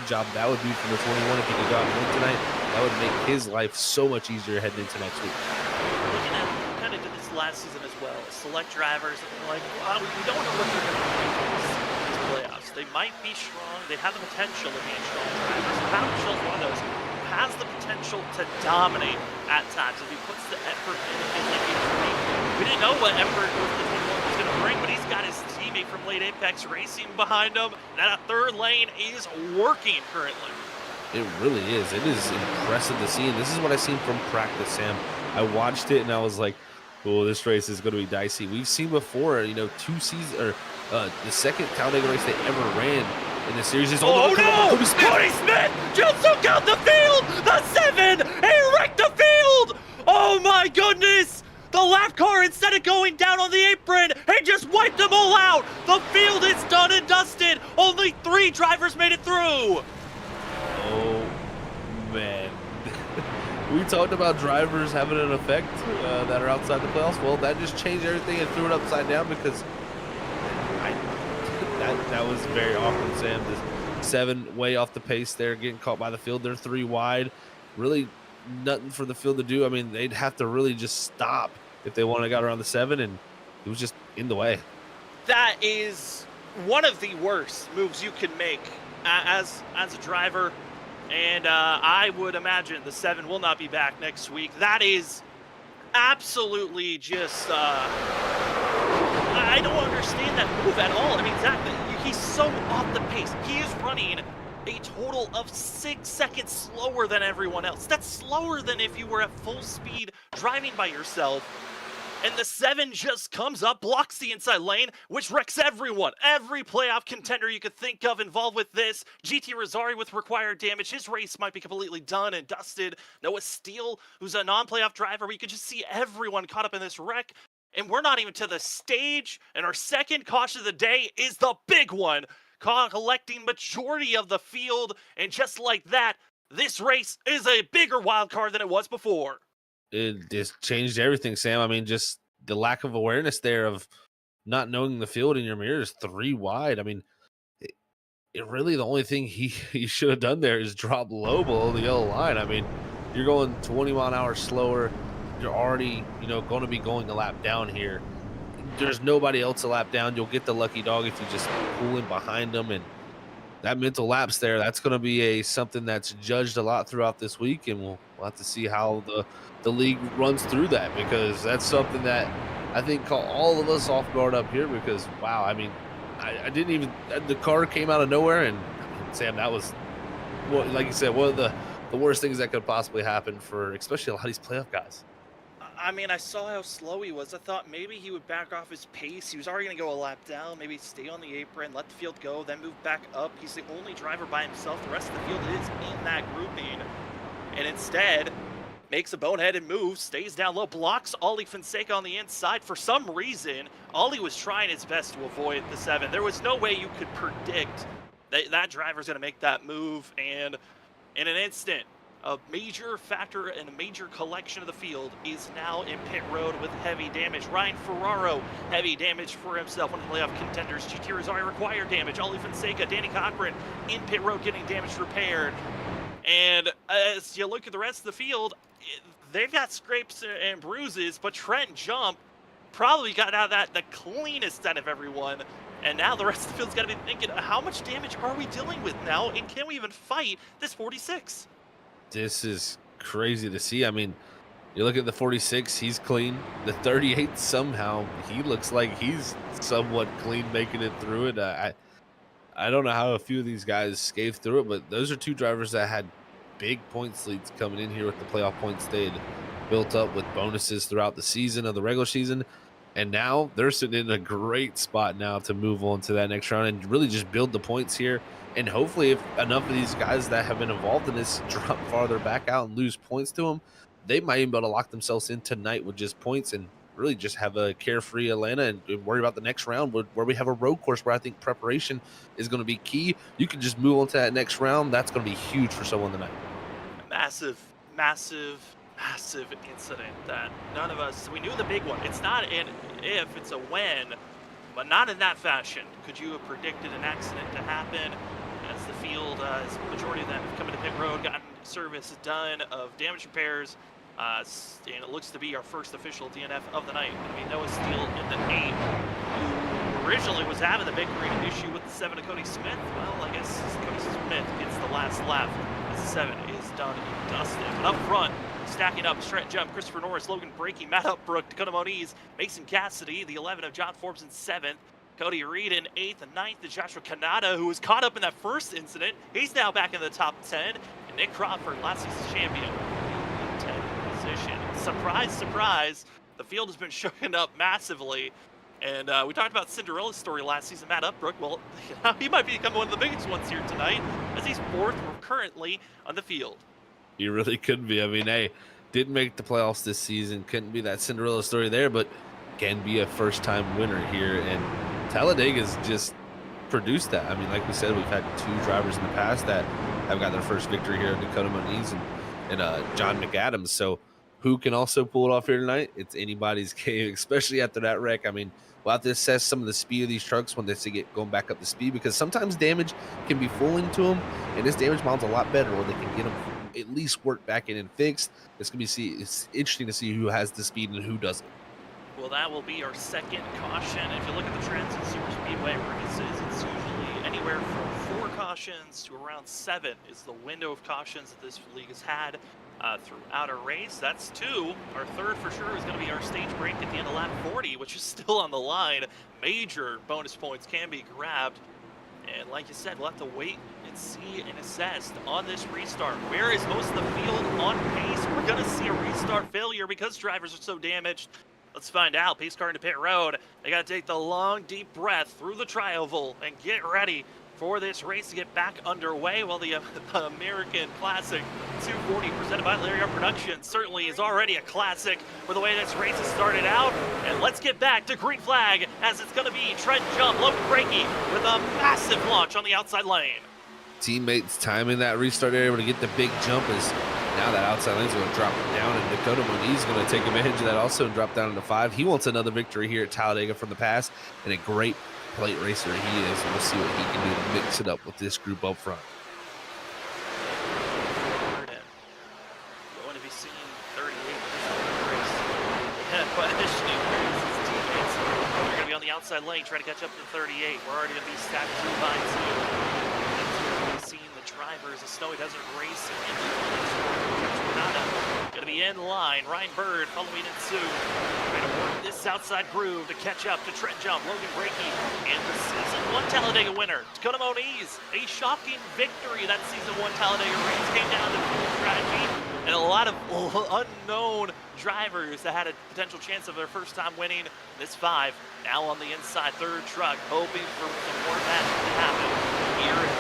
job that would be from the 21 if he could go out and win tonight. That would make his life so much easier heading into next week. Looking at, we kind of did this last season as well. Select drivers, like, we don't know what they're going to do these playoffs. They might be strong. They have the potential of being strong drivers. Kyle Michelle's one of those who has the potential to dominate at times if he puts the effort in like we didn't know what effort the 21 was going to bring, but he's got his teammate from Late Apex Racing behind him. That third lane is working currently. It really is. It is impressive to see. And this is what I've seen from practice, Sam. I watched it and I was like, oh, this race is going to be dicey. We've seen before, 2 seasons, or the second Talladega race they ever ran, in the series is Oh on the no! Cody Smith. Cody Smith just took out the field! The 7! He wrecked the field! Oh my goodness! The lap car, instead of going down on the apron, he just wiped them all out! The field is done and dusted! Only 3 drivers made it through! Oh, man. We talked about drivers having an effect that are outside the playoffs. Well, that just changed everything and threw it upside down because that was very awkward, Sam. This 7 way off the pace there, getting caught by the field. They're 3 wide. Really nothing for the field to do. I mean, they'd have to really just stop if they wanted to get around the 7, and it was just in the way. That is one of the worst moves you can make as a driver. And I would imagine the 7 will not be back next week. That is absolutely just, I don't understand that move at all. I mean, exactly, he's so off the pace. He is running a total of 6 seconds slower than everyone else. That's slower than if you were at full speed driving by yourself. And the 7 just comes up, blocks the inside lane, which wrecks everyone. Every playoff contender you could think of involved with this. GT Rosario with required damage. His race might be completely done and dusted. Noah Steele, who's a non-playoff driver. We could just see everyone caught up in this wreck. And we're not even to the stage. And our second caution of the day is the big one. Collecting majority of the field. And just like that, this race is a bigger wild card than it was before. It just changed everything, Sam. I mean, just the lack of awareness there of not knowing the field in your mirror is 3 wide. I mean, it really the only thing he should have done there is drop low below the yellow line. I mean, you're going 20 mile an hour slower. You're already, going to be going a lap down here. There's nobody else a lap down. You'll get the lucky dog if you just pull in behind them. And that mental lapse there, that's going to be something that's judged a lot throughout this week. And we'll have to see how the league runs through that, because that's something that I think caught all of us off guard up here because, wow, I mean, I didn't even – the car came out of nowhere, and, Sam, that was, like you said, one of the worst things that could possibly happen for especially a lot of these playoff guys. I mean, I saw how slow he was. I thought maybe he would back off his pace. He was already going to go a lap down, maybe stay on the apron, let the field go, then move back up. He's the only driver by himself. The rest of the field is in that grouping, and instead – makes a boneheaded move, stays down low, blocks Ollie Fonseca on the inside. For some reason, Ollie was trying his best to avoid the 7. There was no way you could predict that driver's going to make that move. And in an instant, a major factor and a major collection of the field is now in pit road with heavy damage. Ryan Ferraro, heavy damage for himself. One of the playoff contenders. GT Rosario required damage. Ollie Fonseca, Danny Cochran in pit road getting damage repaired. And as you look at the rest of the field, they've got scrapes and bruises, but Trent Jump probably got out of that the cleanest out of everyone. And now the rest of the field's got to be thinking, how much damage are we dealing with now? And can we even fight this 46? This is crazy to see. I mean, you look at the 46, he's clean. The 38, somehow, he looks like he's somewhat clean making it through it. I don't know how a few of these guys scathed through it, but those are 2 drivers that had big points leads coming in here with the playoff points they had built up with bonuses throughout the season of the regular season. And now they're sitting in a great spot now to move on to that next round and really just build the points here. And hopefully if enough of these guys that have been involved in this drop farther back out and lose points to them, they might even be able to lock themselves in tonight with just points and really just have a carefree Atlanta and worry about the next round where we have a road course where I think preparation is going to be key. You can just move on to that next round. That's going to be huge for someone tonight. Massive incident that none of us, we knew the big one. It's not an if, it's a when, but not in that fashion. Could you have predicted an accident to happen? As the field, as the majority of them have come into pit road, gotten service done of damage repairs, and it looks to be our first official DNF of the night. I mean, Noah Steele in the 8, who originally was having the bickering issue with the 7 of Cody Smith. Well, I guess Cody Smith gets the last lap as the 7 is done and dusted. But up front, stacking up, Trent Jump, Christopher Norris, Logan Breaking, Matt Upbrook, Dakota Moniz, Mason Cassidy, the 11 of John Forbes in 7th, Cody Reed in 8th and 9th, and Joshua Kanata, who was caught up in that first incident. He's now back in the top 10, and Nick Crawford, last season's champion, in 10th position. Surprise, surprise, the field has been shaken up massively. And we talked about Cinderella's story last season, Matt Upbrook. Well, he might become one of the biggest ones here tonight, as he's fourth currently on the field. He really could be. I mean, hey, didn't make the playoffs this season. Couldn't be that Cinderella story there, but can be a first-time winner here. And Talladega's just produced that. I mean, like we said, we've had two drivers in the past that have got their first victory here, Dakota Moniz and John McAdams. So who can also pull it off here tonight? It's anybody's game, especially after that wreck. I mean, we'll have to assess some of the speed of these trucks when they get going back up the speed, because sometimes damage can be fooling to them, and this damage model's a lot better when they can get them at least worked back in and fixed. It's interesting to see who has the speed and who doesn't. Well, that will be our second caution. If you look at the trends in Super Speedway races, it's usually anywhere from 4 cautions to around 7 is the window of cautions that this league has had throughout a race. That's 2. Our third for sure is going to be our stage break at the end of lap 40, which is still on the line. Major bonus points can be grabbed. And like you said, we'll have to wait and see and assess on this restart. Where is most of the field on pace? We're going to see a restart failure because drivers are so damaged. Let's find out. Pace car into pit road. They got to take the long, deep breath through the tri-oval and get ready for this race to get back underway. Well, the American Classic 240 presented by Lariat Productions certainly is already a classic for the way this race has started out. And let's get back to green flag, as it's going to be Trent Jump, Logan Brakey with a massive launch on the outside lane. Teammates timing that restart area to get the big jump is now that outside lane's going to drop down, and Dakota Moniz is going to take advantage of that also and drop down into 5. He wants another victory here at Talladega from the past, and a great plate racer he is. We'll see what he can do to mix it up with this group up front. Going to be seeing 38 race. Questioning where his teammates. They're going to be on the outside lane trying to catch up to 38. We're already going to be stacked 2 by 2. Seeing the drivers of Snowy Desert Racing in going to be in line. Ryan Bird following in Sue. Trying to work this outside groove to catch up to Trent Jump, Logan Brakey, and the Season 1 Talladega winner, Dakota Moniz. A shocking victory. That Season 1 Talladega race came down to fuel strategy and a lot of unknown drivers that had a potential chance of their first time winning. This 5 now on the inside, third truck, hoping for some more magic to happen. Here is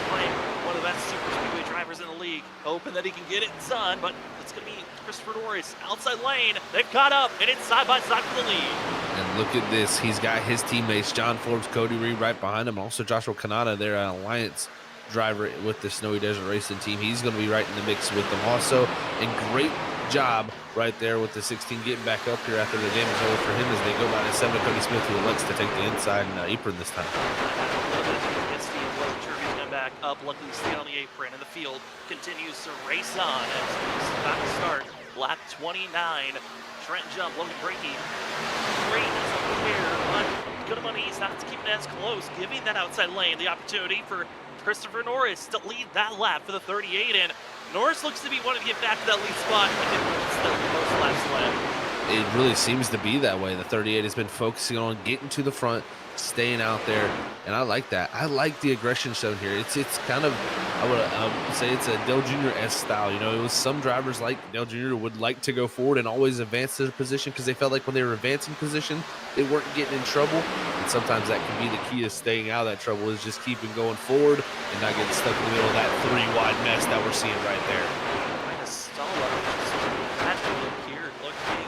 playing one of the best super speedway drivers in the league, hoping that he can get it done, but it's going to be Christopher Norris outside lane. They've caught up, and it's side by side for the lead. And look at this. He's got his teammates, John Forbes, Cody Reed right behind him. Also Joshua Kanata, their Alliance driver with the Snowy Desert Racing team. He's going to be right in the mix with them also. And great job right there with the 16 getting back up here after the damage over for him as they go by to 7 Cody Smith, who elects to take the inside and apron this time. Back up, luckily stayed on the apron, and the field continues to race on as he's about to start lap 29. Trent Jump, Logan Brakey, great as a pair, but Dakota Moniz not keeping it as close, giving that outside lane the opportunity for Christopher Norris to lead that lap for the 38, and Norris looks to be wanting to get back to that lead spot, but still most laps left. It really seems to be that way. The 38 has been focusing on getting to the front, staying out there, and I like that. I like the aggression shown here. It's kind of, I would say it's a Dale Jr.-esque style. You know, it was some drivers like Dale Jr. would like to go forward and always advance their position because they felt like when they were advancing position, they weren't getting in trouble. And sometimes that can be the key to staying out of that trouble, is just keeping going forward and not getting stuck in the middle of that 3-wide mess that we're seeing right there. Trying to stall up. Here, looking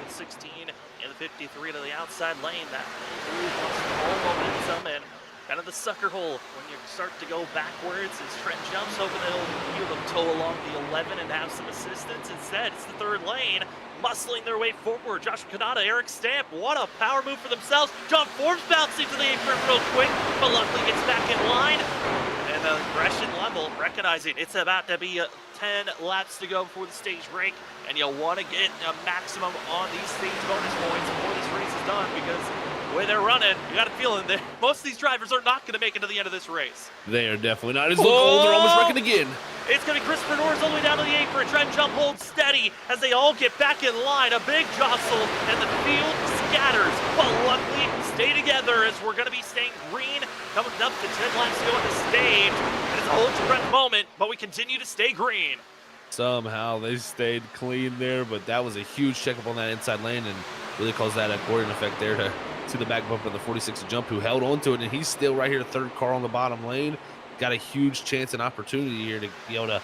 the 16 and the 53 to the outside lane. That lost all momentum and kind of the sucker hole when you start to go backwards as Trent Jumps, hoping they'll be able to tow along the 11 and have some assistance. Instead, it's the third lane, muscling their way forward. Josh Kanata, Eric Stamp, what a power move for themselves. John Forbes bouncing to the apron real quick, but luckily gets back in line. And the aggression level, recognizing it's about to be 10 laps to go before the stage break, and you'll want to get a maximum on these stage bonus points before this race is done, because the way they're running, you got a feeling that most of these drivers are not going to make it to the end of this race. They are definitely not. It's look old. They're almost wrecking again. It's going to be Christopher Norris all the way down to the apron. Trent Jump holds steady as they all get back in line. A big jostle, and the field scatters, but luckily stay together as we're going to be staying green, coming up to 10 laps to go on the stage. And it's a hold your breath moment, but we continue to stay green. Somehow they stayed clean there, but that was a huge checkup on that inside lane and really caused that accordion effect there to to the back bumper of the 46 jump, who held on to it, and he's still right here, third car on the bottom lane. Got a huge chance and opportunity here to be able to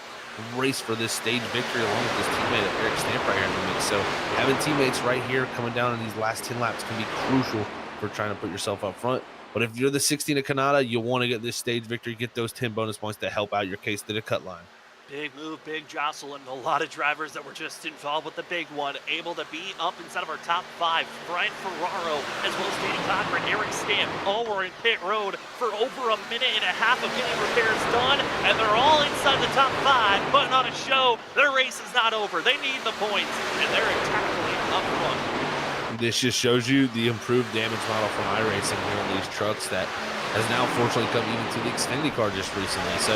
race for this stage victory along with his teammate Eric Stamp right here in the mix. So having teammates right here coming down in these last 10 laps can be crucial for trying to put yourself up front. But if you're the 16 of Canada, you want to get this stage victory, get those 10 bonus points to help out your case to the cut line. Big move, big jostle, and a lot of drivers that were just involved with the big one, able to be up inside of our top 5. Brian Ferraro, as well as Danny Cochran, Eric Stamp, all were in pit road for over a minute and a half of getting repairs done, and they're all inside the top 5, putting on a show. Their race is not over. They need the points, and they're tackling up front. This just shows you the improved damage model from iRacing here on these trucks that has now fortunately come even to the Xfinity car just recently. So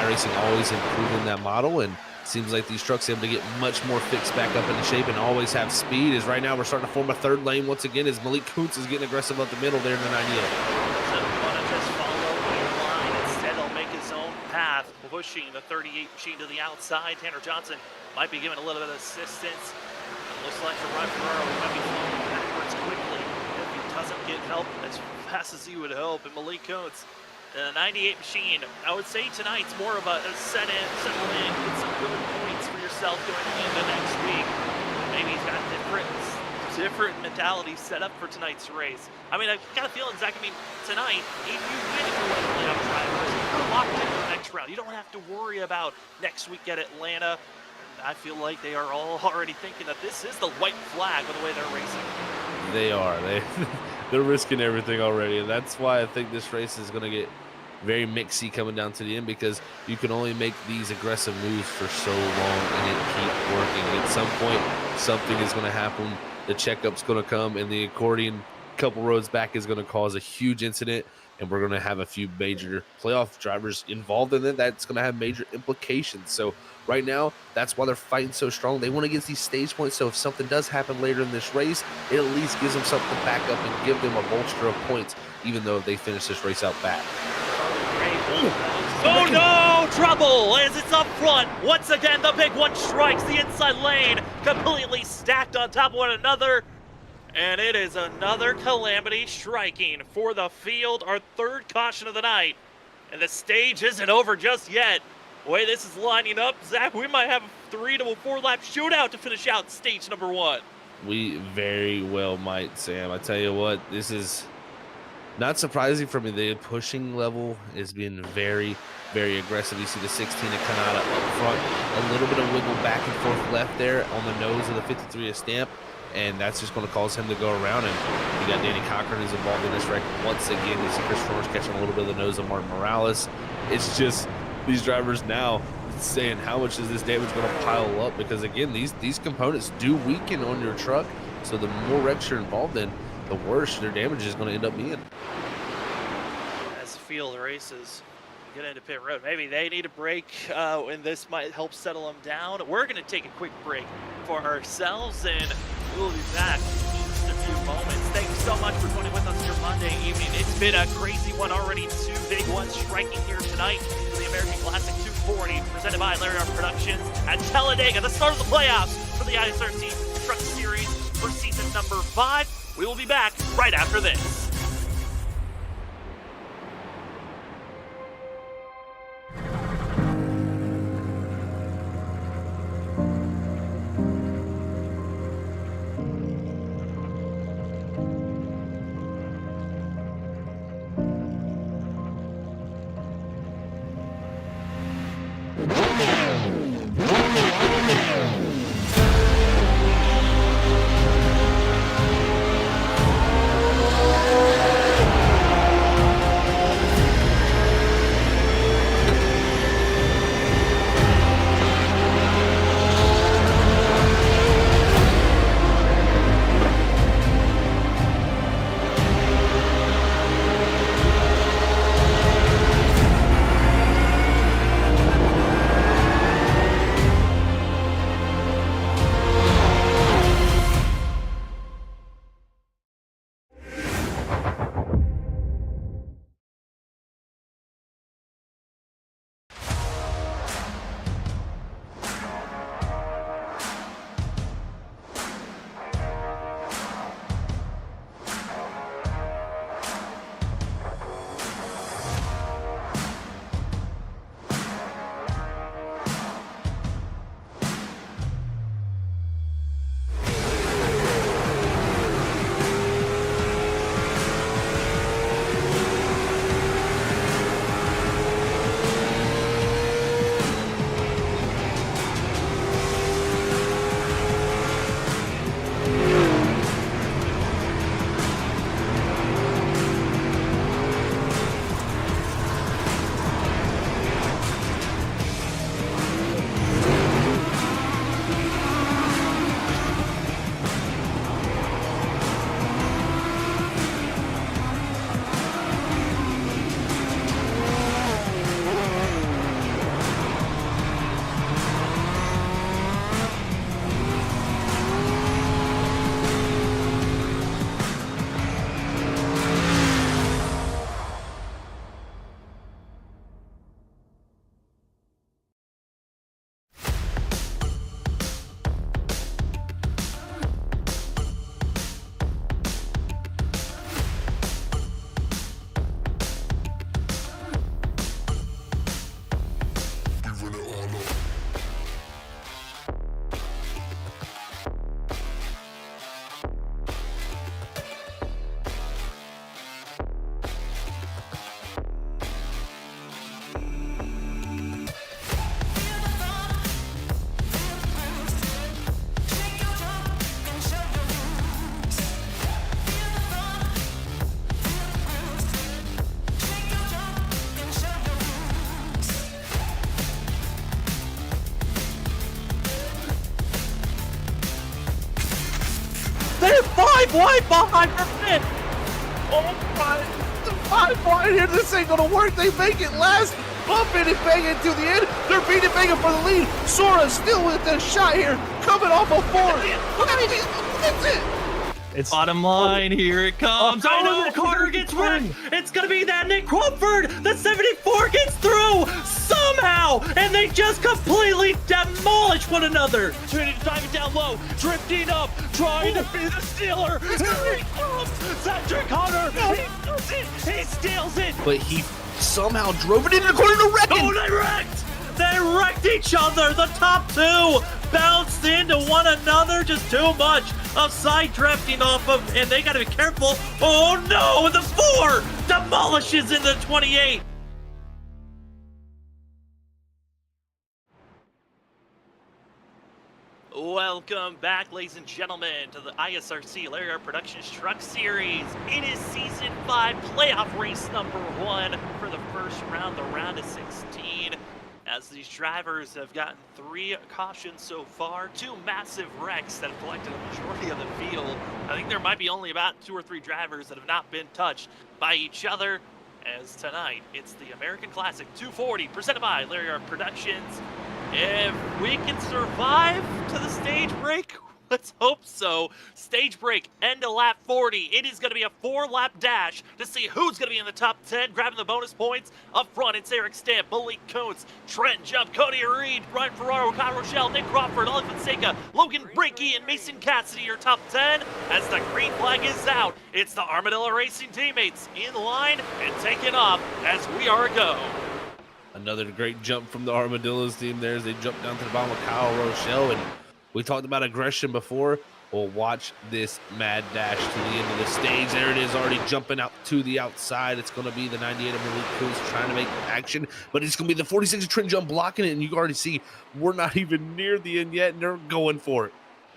iRacing always improving that model, and seems like these trucks are able to get much more fixed back up into shape and always have speed. As right now we're starting to form a third lane once again as Malik Kuntz is getting aggressive up the middle there in the 98. Doesn't want to just follow in line. Instead, he'll make his own path, pushing the 38 machine to the outside. Tanner Johnson might be giving a little bit of assistance. It looks like for Ryan Ferraro, he might be falling backwards quickly if he doesn't get help as fast as he would hope. And Malik Kuntz, the 98 machine, I would say tonight's more of a settle in, get some good points for yourself going into next week. Maybe he's got different mentality set up for tonight's race. I mean, I got a feeling, Zach, tonight, if you win the playoff drivers, you're locked into the next round. You don't have to worry about next week at Atlanta. I feel like they are all already thinking that this is the white flag with the way they're racing. They are. They're risking everything already, and that's why I think this race is going to get very mixy coming down to the end, because you can only make these aggressive moves for so long and it keep working. At some point, something is going to happen. The checkup's going to come, and the accordion couple roads back is going to cause a huge incident, and we're going to have a few major playoff drivers involved in it. That's going to have major implications. So right now, that's why they're fighting so strong. They want to get these stage points, so if something does happen later in this race, it at least gives them something to back up and give them a bolster of points, even though they finish this race out bad. Oh no! Trouble as it's up front. Once again, the big one strikes the inside lane, completely stacked on top of one another. And it is another calamity striking for the field, our third caution of the night. And the stage isn't over just yet. The way this is lining up, Zach, we might have a 3 to 4 lap shootout to finish out stage number 1. We very well might, Sam. I tell you what, this is not surprising for me. The pushing level has been very, very aggressive. You see the 16 of Canada up front, a little bit of wiggle back and forth left there on the nose of the 53 of Stamp, and that's just going to cause him to go around. And you got Danny Cochran who's involved in this wreck once again. You see Chris Flores catching a little bit of the nose of Martin Morales. It's just these drivers now saying, how much is this damage going to pile up? Because again, these components do weaken on your truck, so the more wrecks you're involved in, the worse their damage is going to end up being. As the field races get into pit road, maybe they need a break, and this might help settle them down. We're going to take a quick break for ourselves, and we'll be back in just a few moments. Thank you so much for joining with us here Monday evening. It's been a crazy one already. 2 big ones striking here tonight for the American Classic 240, presented by Lariat Productions at Talladega, the start of the playoffs for the ISRC Truck Series for season number 5. We will be back right after this. 5 wide behind for fifth. Oh my, the 5 wide here, this ain't gonna work. They make it last, bumping and banging to the end. They're beating banging for the lead. Sora still with the shot here, coming off a 4. That's it. It's bottom line, here it comes. I know Carter gets run. It's gonna be that Nick Crawford. The 74 gets through somehow, and they just completely demolish one another. Trinity driving down low, drifting up, trying to be the stealer. Here he comes, Cedric Hunter. He does it. He steals it. But he somehow drove it into the corner to wreck it. Oh, they wrecked! They wrecked each other! The top 2 bounced into one another, just too much of side drifting off of, and they gotta be careful. Oh no, the 4 demolishes in the 28. Welcome back, ladies and gentlemen, to the ISRC Larry Productions Truck Series. It is Season 5 playoff race number 1 for the first round, the round of 16. As these drivers have gotten 3 cautions so far, 2 massive wrecks that have collected a majority of the field. I think there might be only about 2 or 3 drivers that have not been touched by each other. As tonight, it's the American Classic 240 presented by Larry Productions. If we can survive to the stage break, let's hope so. Stage break, end of lap 40. It is going to be a 4-lap dash to see who's going to be in the top 10, grabbing the bonus points. Up front, it's Eric Stamp, Malik Coates, Trent Jump, Cody Reed, Ryan Ferraro, Kyle Rochelle, Nick Crawford, Ollie Fonseca, Logan Brinky, and Mason Cassidy, your top 10. As the green flag is out, it's the Armadillo Racing teammates in line and taking off as we are a go. Another great jump from the Armadillos team there as they jump down to the bottom of Kyle Rochelle. And we talked about aggression before. Well, watch this mad dash to the end of the stage. There it is, already jumping out to the outside. It's going to be the 98 of Malik Coates trying to make action, but it's going to be the 46 of Trent Jump blocking it, and you can already see we're not even near the end yet, and they're going for it.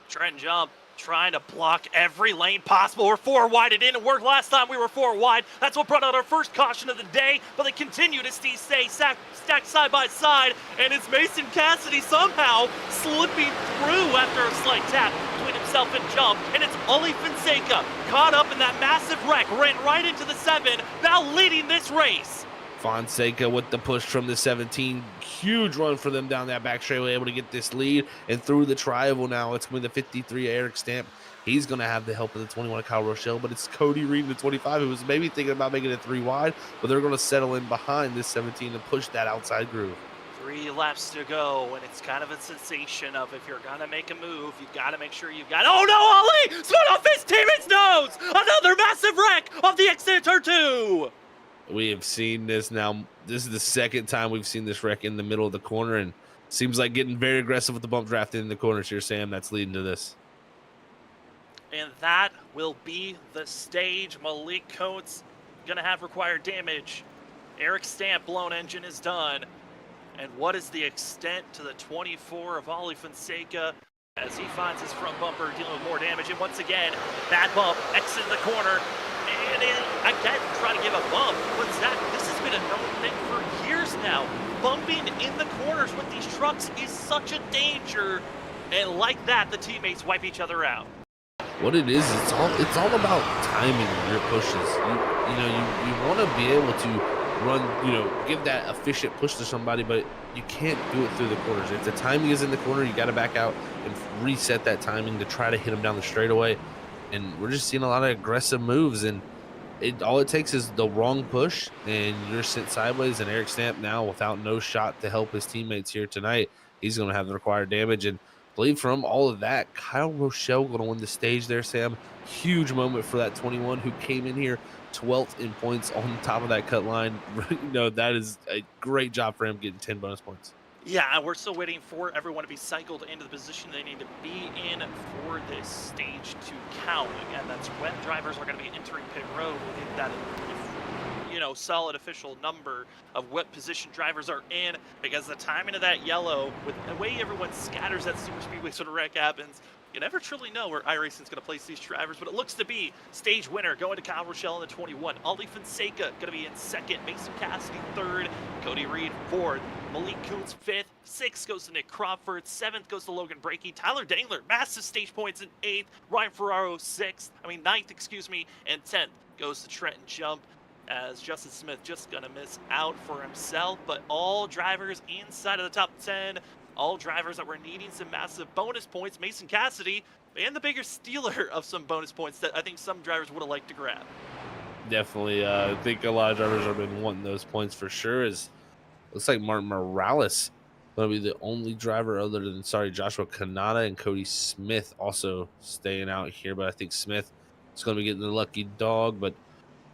Trent Jump trying to block every lane possible. We're 4 wide. It didn't work last time we were 4 wide. That's what brought out our first caution of the day, but they continue to stay stacked side by side, and it's Mason Cassidy somehow slipping through after a slight tap between himself and Jump, and it's Ollie Fonseca caught up in that massive wreck, ran right into the 7, now leading this race. Fonseca with the push from the 17. Huge run for them down that back straightaway, able to get this lead. And through the tri-oval now, it's going to be the 53 Eric Stamp. He's going to have the help of the 21 Kyle Rochelle, but it's Cody Reed, the 25, who was maybe thinking about making it 3 wide, but they're going to settle in behind this 17 and push that outside groove. 3 laps to go, and it's kind of a sensation of if you're going to make a move, you've got to make sure you've got... Oh no, Ollie! Spun off his teammate's nose! Another massive wreck of the exit turn 2! We have seen this now. This is the second time we've seen this wreck in the middle of the corner, and seems like getting very aggressive with the bump draft in the corners here, Sam. That's leading to this. And that will be the stage. Malik Coates going to have required damage. Eric Stamp, blown engine is done. And what is the extent to the 24 of Ollie Fonseca as he finds his front bumper dealing with more damage? And once again, that bump exiting the corner. And again, trying to give a bump. But Zach, this has been a known thing for years now. Bumping in the corners with these trucks is such a danger. And like that, the teammates wipe each other out. What it is, it's all about timing your pushes. You want to be able to run, give that efficient push to somebody, but you can't do it through the corners. If the timing is in the corner, you got to back out and reset that timing to try to hit them down the straightaway. And we're just seeing a lot of aggressive moves, and all it takes is the wrong push, and you're sent sideways. And Eric Stamp now, without no shot to help his teammates here tonight, he's going to have the required damage. And I believe from all of that, Kyle Rochelle going to win the stage there, Sam. Huge moment for that 21 who came in here 12th in points on top of that cut line. That is a great job for him getting 10 bonus points. Yeah, we're still waiting for everyone to be cycled into the position they need to be in for this stage to count. Again, that's when drivers are going to be entering pit road within that, solid official number of what position drivers are in, because the timing of that yellow, with the way everyone scatters that super speedway sort of wreck happens, You never truly know where iRacing's going to place these drivers, but it looks to be stage winner going to Kyle Rochelle in the 21. Ollie Fonseca going to be in second. Mason Cassidy third. Cody Reed fourth. Malik Kuntz fifth. Sixth goes to Nick Crawford. Seventh goes to Logan Brakey. Tyler Dangler, massive stage points in eighth. Ryan Ferraro ninth, excuse me. And 10th goes to Trenton Jump, as Justin Smith just going to miss out for himself. But all drivers inside of the top 10. All drivers that were needing some massive bonus points. Mason Cassidy, and the bigger stealer of some bonus points that I think some drivers would have liked to grab. Definitely. I think a lot of drivers have been wanting those points for sure. Looks like Martin Morales going to be the only driver other than, Joshua Kanata and Cody Smith also staying out here. But I think Smith is going to be getting the lucky dog. But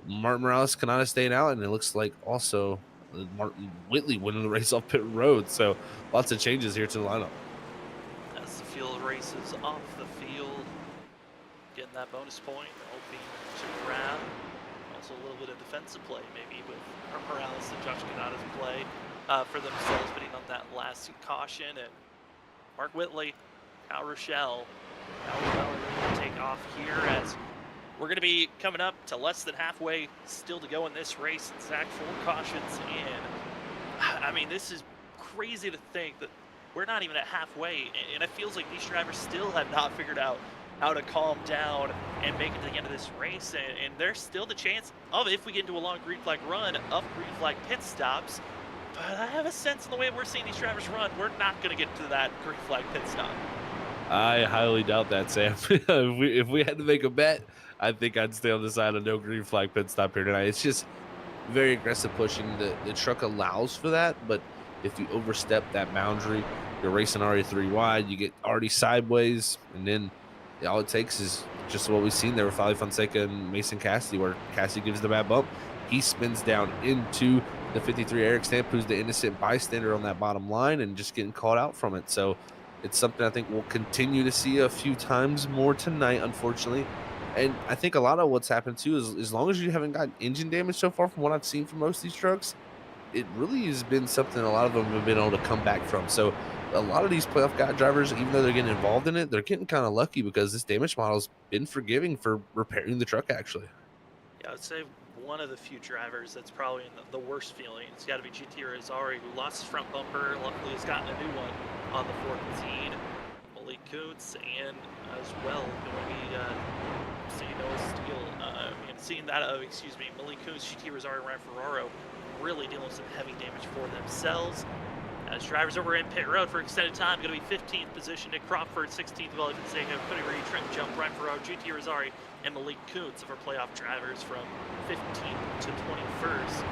Martin Morales, Kanata staying out. And it looks like also Martin Whitley winning the race off pit road. So lots of changes here to the lineup. As the field races off the field, getting that bonus point, hoping to grab. Also a little bit of defensive play maybe with Morales and Josh Kanata's play for themselves, bidding on that last caution. And Mark Whitley, Kyle Rochelle will take off here as we're going to be coming up to less than halfway still to go in this race. And Zach, 4 cautions in. I mean, this is crazy to think that we're not even at halfway, and it feels like these drivers still have not figured out how to calm down and make it to the end of this race. And there's still the chance of, if we get into a long green flag run, of green flag pit stops. But I have a sense in the way we're seeing these drivers run, we're not going to get to that green flag pit stop. I highly doubt that, Sam. if we had to make a bet, I think I'd stay on the side of no green flag pit stop here tonight. It's just very aggressive pushing. The truck allows for that, but if you overstep that boundary, you're racing already 3 wide, you get already sideways, and then all it takes is just what we've seen there with Ollie Fonseca and Mason Cassidy, where Cassidy gives the bad bump. He spins down into the 53 Eric Stamp, who's the innocent bystander on that bottom line, and just getting caught out from it. So it's something I think we'll continue to see a few times more tonight, unfortunately. And I think a lot of what's happened too is, as long as you haven't gotten engine damage so far from what I've seen from most of these trucks, it really has been something a lot of them have been able to come back from. So a lot of these playoff guy drivers, even though they're getting involved in it, they're getting kind of lucky because this damage model's been forgiving for repairing the truck, actually. Yeah, I would say one of the few drivers that's probably in the worst feeling, it's got to be GT Rizari, who lost his front bumper. Luckily, has gotten a new one on the 14. Malik Kuntz, and as well, going to be seeing Noah Steele. Seeing that of, Malik Kuntz, GT Rizari, Ryan Ferraro, really dealing with some heavy damage for themselves. As drivers over in pit road for extended time, going to be 15th position, Nick Crawford, 16th, Ollie Fonseca, Cody Reed, Trent Jump, Ryan Ferraro, GT Rizari, and Malik Kuntz of our playoff drivers from 15th to 21st.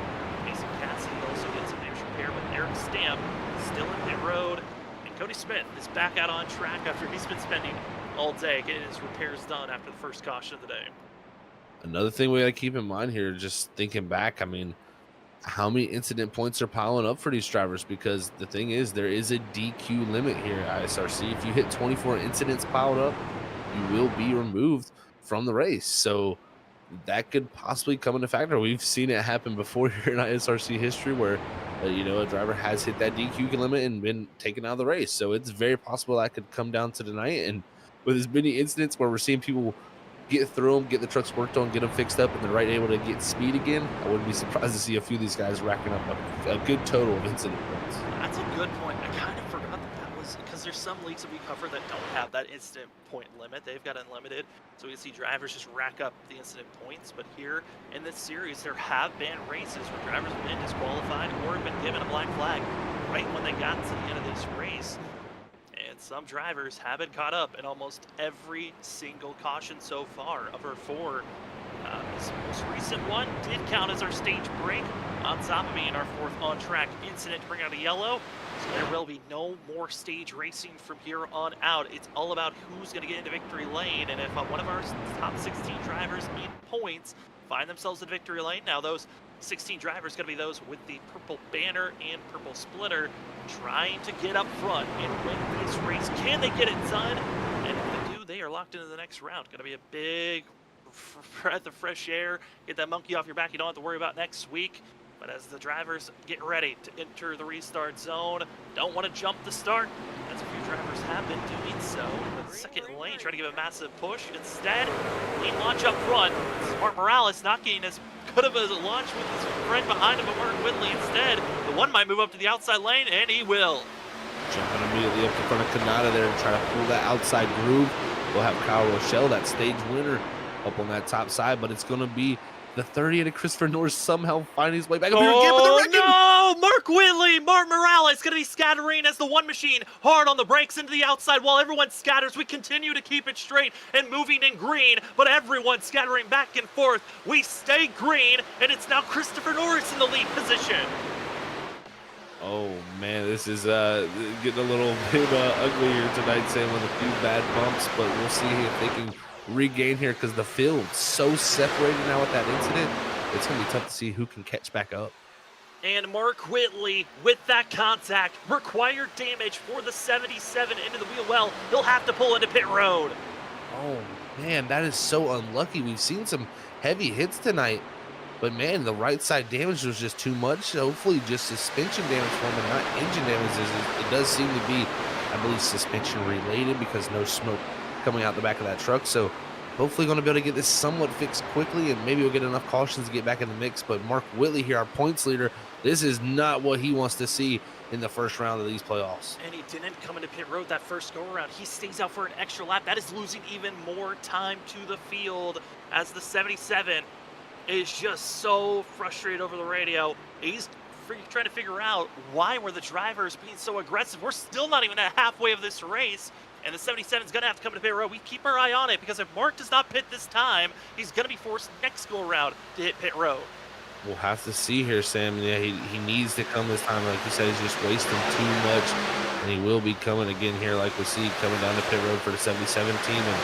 Mason Cassidy also gets some damage repair, but Eric Stamp still in pit road. And Cody Smith is back out on track after he's been spending all day getting his repairs done after the first caution of the day. Another thing we got to keep in mind here, just thinking back, how many incident points are piling up for these drivers? Because the thing is, there is a DQ limit here at ISRC. If you hit 24 incidents piled up, you will be removed from the race. So that could possibly come into factor. We've seen it happen before here in ISRC history where, a driver has hit that DQ limit and been taken out of the race. So it's very possible that could come down to tonight. And with as many incidents where we're seeing people get through them, get the trucks worked on, get them fixed up, and they're able to get speed again, I wouldn't be surprised to see a few of these guys racking up a good total of incident points. That's a good point. I kind of forgot that was, because there's some leagues that we cover that don't have that incident point limit. They've got unlimited, so we can see drivers just rack up the incident points. But here in this series, there have been races where drivers have been disqualified or have been given a black flag right when they got to the end of this race. And some drivers have been caught up in almost every single caution so far of our 4. This most recent one did count as our stage break on top of being our 4th on-track incident to bring out a yellow. So there will be no more stage racing from here on out. It's all about who's going to get into victory lane. And if one of our top 16 drivers in points find themselves in victory lane, now those 16 drivers going to be those with the purple banner and purple splitter trying to get up front and win this race. Can they get it done? And if they do, they are locked into the next round. Going to be a big breath of fresh air. Get that monkey off your back. You don't have to worry about next week. But as the drivers get ready to enter the restart zone, don't want to jump the start, as a few drivers have been doing so, with second lane, trying to give a massive push. Instead, lean launch up front. Smart Morales not getting as good of a launch with his friend behind him, but Mark Whitley instead. The one might move up to the outside lane, and he will. Jumping immediately up in front of Kanata there and try to pull that outside groove. We'll have Kyle Rochelle, that stage winner, up on that top side, but it's going to be the 30 and Christopher Norris somehow finding his way back up here again with the wrecking. No! Mark Whitley, Mark Morales going to be scattering as the one machine hard on the brakes into the outside while everyone scatters. We continue to keep it straight and moving in green, but everyone scattering back and forth. We stay green, and it's now Christopher Norris in the lead position. Oh man, this is getting a little bit ugly here tonight, Sam, with a few bad bumps, but we'll see if they can regain here because the field's so separated now with that incident. It's going to be tough to see who can catch back up. And Mark Whitley, with that contact, required damage for the 77 into the wheel well. He'll have to pull into pit road. Oh man, that is so unlucky. We've seen some heavy hits tonight, but man, the right side damage was just too much. Hopefully just suspension damage for him and not engine damage. It does seem to be, I believe, suspension related because no smoke coming out the back of that truck. So hopefully going to be able to get this somewhat fixed quickly, and maybe we'll get enough cautions to get back in the mix. But Mark Whitley here, our points leader, this is not what he wants to see in the first round of these playoffs. And he didn't come into pit road that first go around. He stays out for an extra lap. That is losing even more time to the field as the 77 is just so frustrated over the radio. He's trying to figure out why were the drivers being so aggressive. We're still not even at halfway of this race, and the 77 is going to have to come to pit road. We keep our eye on it because if Mark does not pit this time, he's going to be forced next go around to hit pit road. We'll have to see here, Sam. Yeah, he needs to come this time. Like you said, he's just wasting too much, and he will be coming again here, like we see, coming down the pit road for the 77 team. And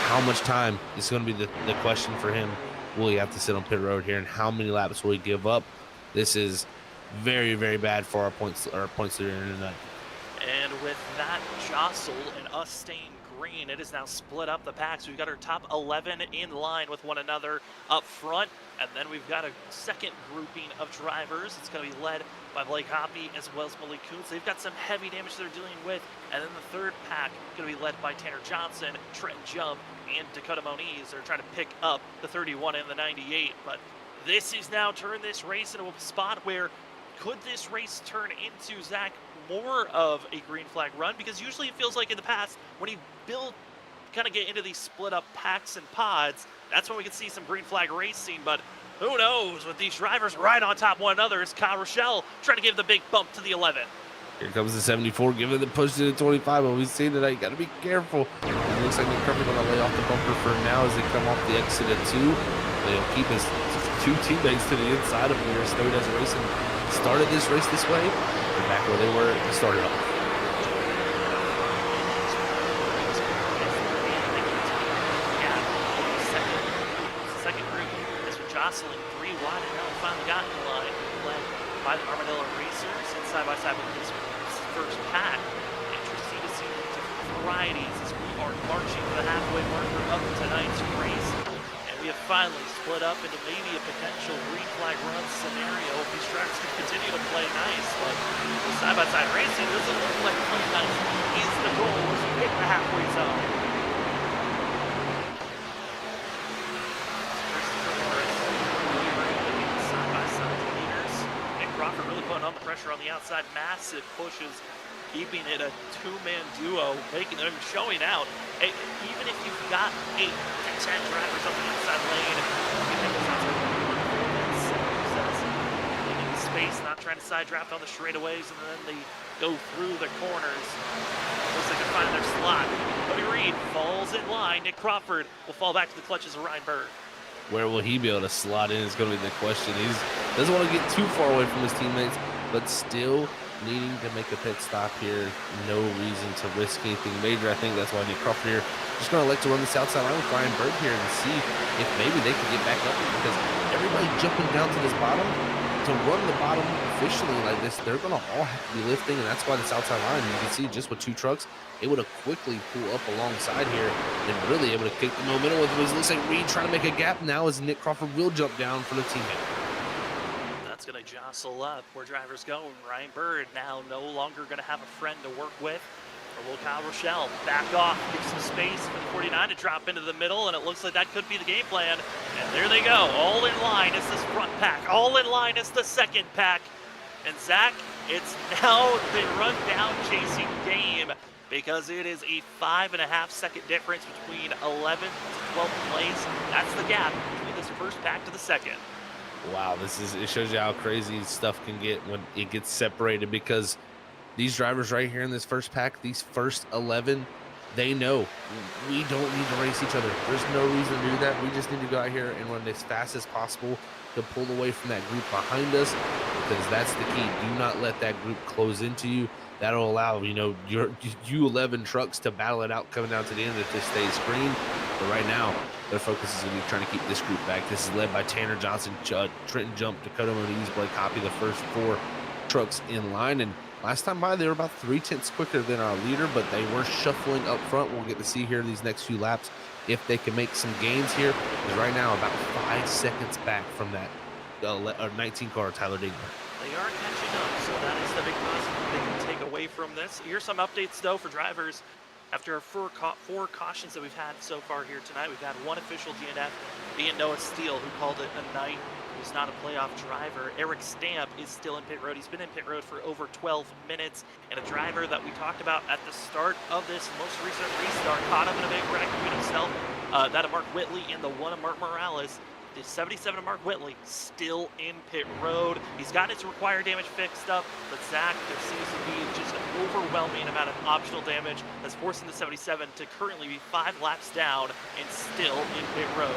how much time is going to be the question for him. Will he have to sit on pit road here, and how many laps will he give up? This is very, very bad for our points leader tonight. And with that jostle and us staying green, it is now split up the pack. So we've got our top 11 in line with one another up front, and then we've got a second grouping of drivers. It's going to be led by Blake Hoppy as well as Malik Kuntz. They've got some heavy damage they're dealing with, and then the third pack going to be led by Tanner Johnson, Trent Jump, and Dakota Moniz. They're trying to pick up the 31 and the 98, but this is now turned this race into a spot where could this race turn into, Zach, more of a green flag run? Because usually it feels like in the past when you kind of get into these split up packs and pods, that's when we can see some green flag racing. But who knows with these drivers right on top of one another. Is Kyle Rochelle trying to give the big bump to the 11. Here comes the 74, giving the push to the 25, but we've seen tonight, you got to be careful. It looks like they're going to lay off the bumper for now as they come off the exit at 2. They'll keep his two teammates to the inside of him here. Snowy Desert Racing started this race this way. They're back where they were to start it off. Second group is jostling 3 wide, and now we finally got in line, led by the Armadillo Racers, and side by side with this first pack. Interesting to see the different varieties as we are marching to the halfway marker of tonight's race. We have finally split up into maybe a potential green flag run scenario if these tracks can continue to play nice, but side-by-side racing doesn't look like playing nice is the goal as we hit the halfway zone. Side-by-side leaders. Nick Crawford really putting on the pressure on the outside. Massive pushes, keeping it a two-man duo, making them showing out. Hey, even if you've got 8 to 10 drivers on the inside lane, you think it's not leaving space, not trying to side draft on the straightaways, and then they go through the corners. Looks like they find their slot. Cody Reed falls in line. Nick Crawford will fall back to the clutches of Ryan Bird. Where will he be able to slot in is going to be the question. He doesn't want to get too far away from his teammates, but still needing to make a pit stop here. No reason to risk anything major. I think that's why Nick Crawford here just going to like to run this outside line with Ryan Bird here and see if maybe they can get back up here, because everybody jumping down to this bottom, to run the bottom efficiently like this, they're going to all have to be lifting, and that's why this outside line, you can see just with 2 trucks, able to quickly pull up alongside here and really able to kick the momentum with it. Looks like Reed trying to make a gap now as Nick Crawford will jump down for the teammate. That's going to jostle up where drivers go. And Ryan Bird now no longer going to have a friend to work with. Or will Kyle Rochelle back off, give some space for the 49 to drop into the middle, and it looks like that could be the game plan. And there they go, all in line is this front pack, all in line is the second pack. And Zach, it's now the run-down chasing game because it is a 5.5 second difference between 11th to 12th place. That's the gap between this first pack to the second. Wow, it shows you how crazy stuff can get when it gets separated, because these drivers right here in this first pack, these first 11, they know we don't need to race each other. There's no reason to do that. We just need to go out here and run as fast as possible to pull away from that group behind us, because that's the key. Do not let that group close into you. That'll allow, your U11 trucks to battle it out coming down to the end if this stays green. But right now, their focus is going to be trying to keep this group back. This is led by Tanner Johnson, Trenton Jump, Dakota Moniz, Blake Hoppy, the first 4 trucks in line. And last time by, they were about 3/10 quicker than our leader, but they were shuffling up front. We'll get to see here these next few laps if they can make some gains here. Because right now, about 5 seconds back from that 19 car Talladega. They are catching up, so that is the big positive they can take away from this. Here's some updates, though, for drivers. After 4 cautions that we've had so far here tonight, we've had 1 official DNF, being Noah Steele, who called it a night. He's not a playoff driver. Eric Stamp is still in pit road. He's been in pit road for over 12 minutes. And a driver that we talked about at the start of this most recent restart caught him in a big wreck between himself, that of Mark Whitley and the one of Mark Morales. The 77 of Mark Whitley still in pit road. He's gotten his required damage fixed up, but Zach, there seems to be just an overwhelming amount of optional damage that's forcing the 77 to currently be 5 laps down and still in pit road.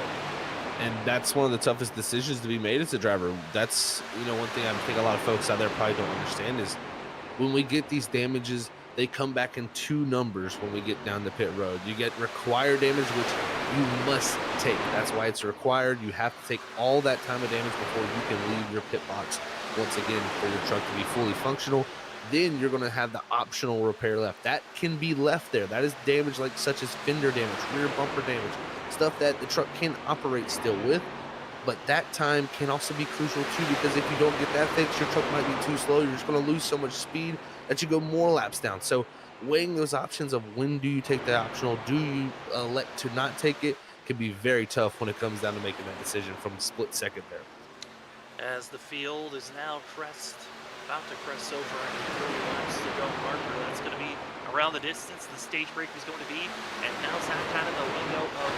And that's one of the toughest decisions to be made as a driver. That's, one thing I think a lot of folks out there probably don't understand is when we get these damages, they come back in 2 numbers when we get down the pit road. You get required damage, which you must take. That's why it's required. You have to take all that time of damage before you can leave your pit box once again for your truck to be fully functional. Then you're going to have the optional repair left. That can be left there. That is damage like such as fender damage, rear bumper damage, stuff that the truck can operate still with. But that time can also be crucial too, because if you don't get that fixed, your truck might be too slow. You're just going to lose so much speed that you go more laps down. So weighing those options of when do you take the optional, do you elect to not take it, can be very tough when it comes down to making that decision from a split second there. As the field is now about to crest over and 30 laps to go marker, that's going to be around the distance the stage break is going to be. And now's that kind of the window of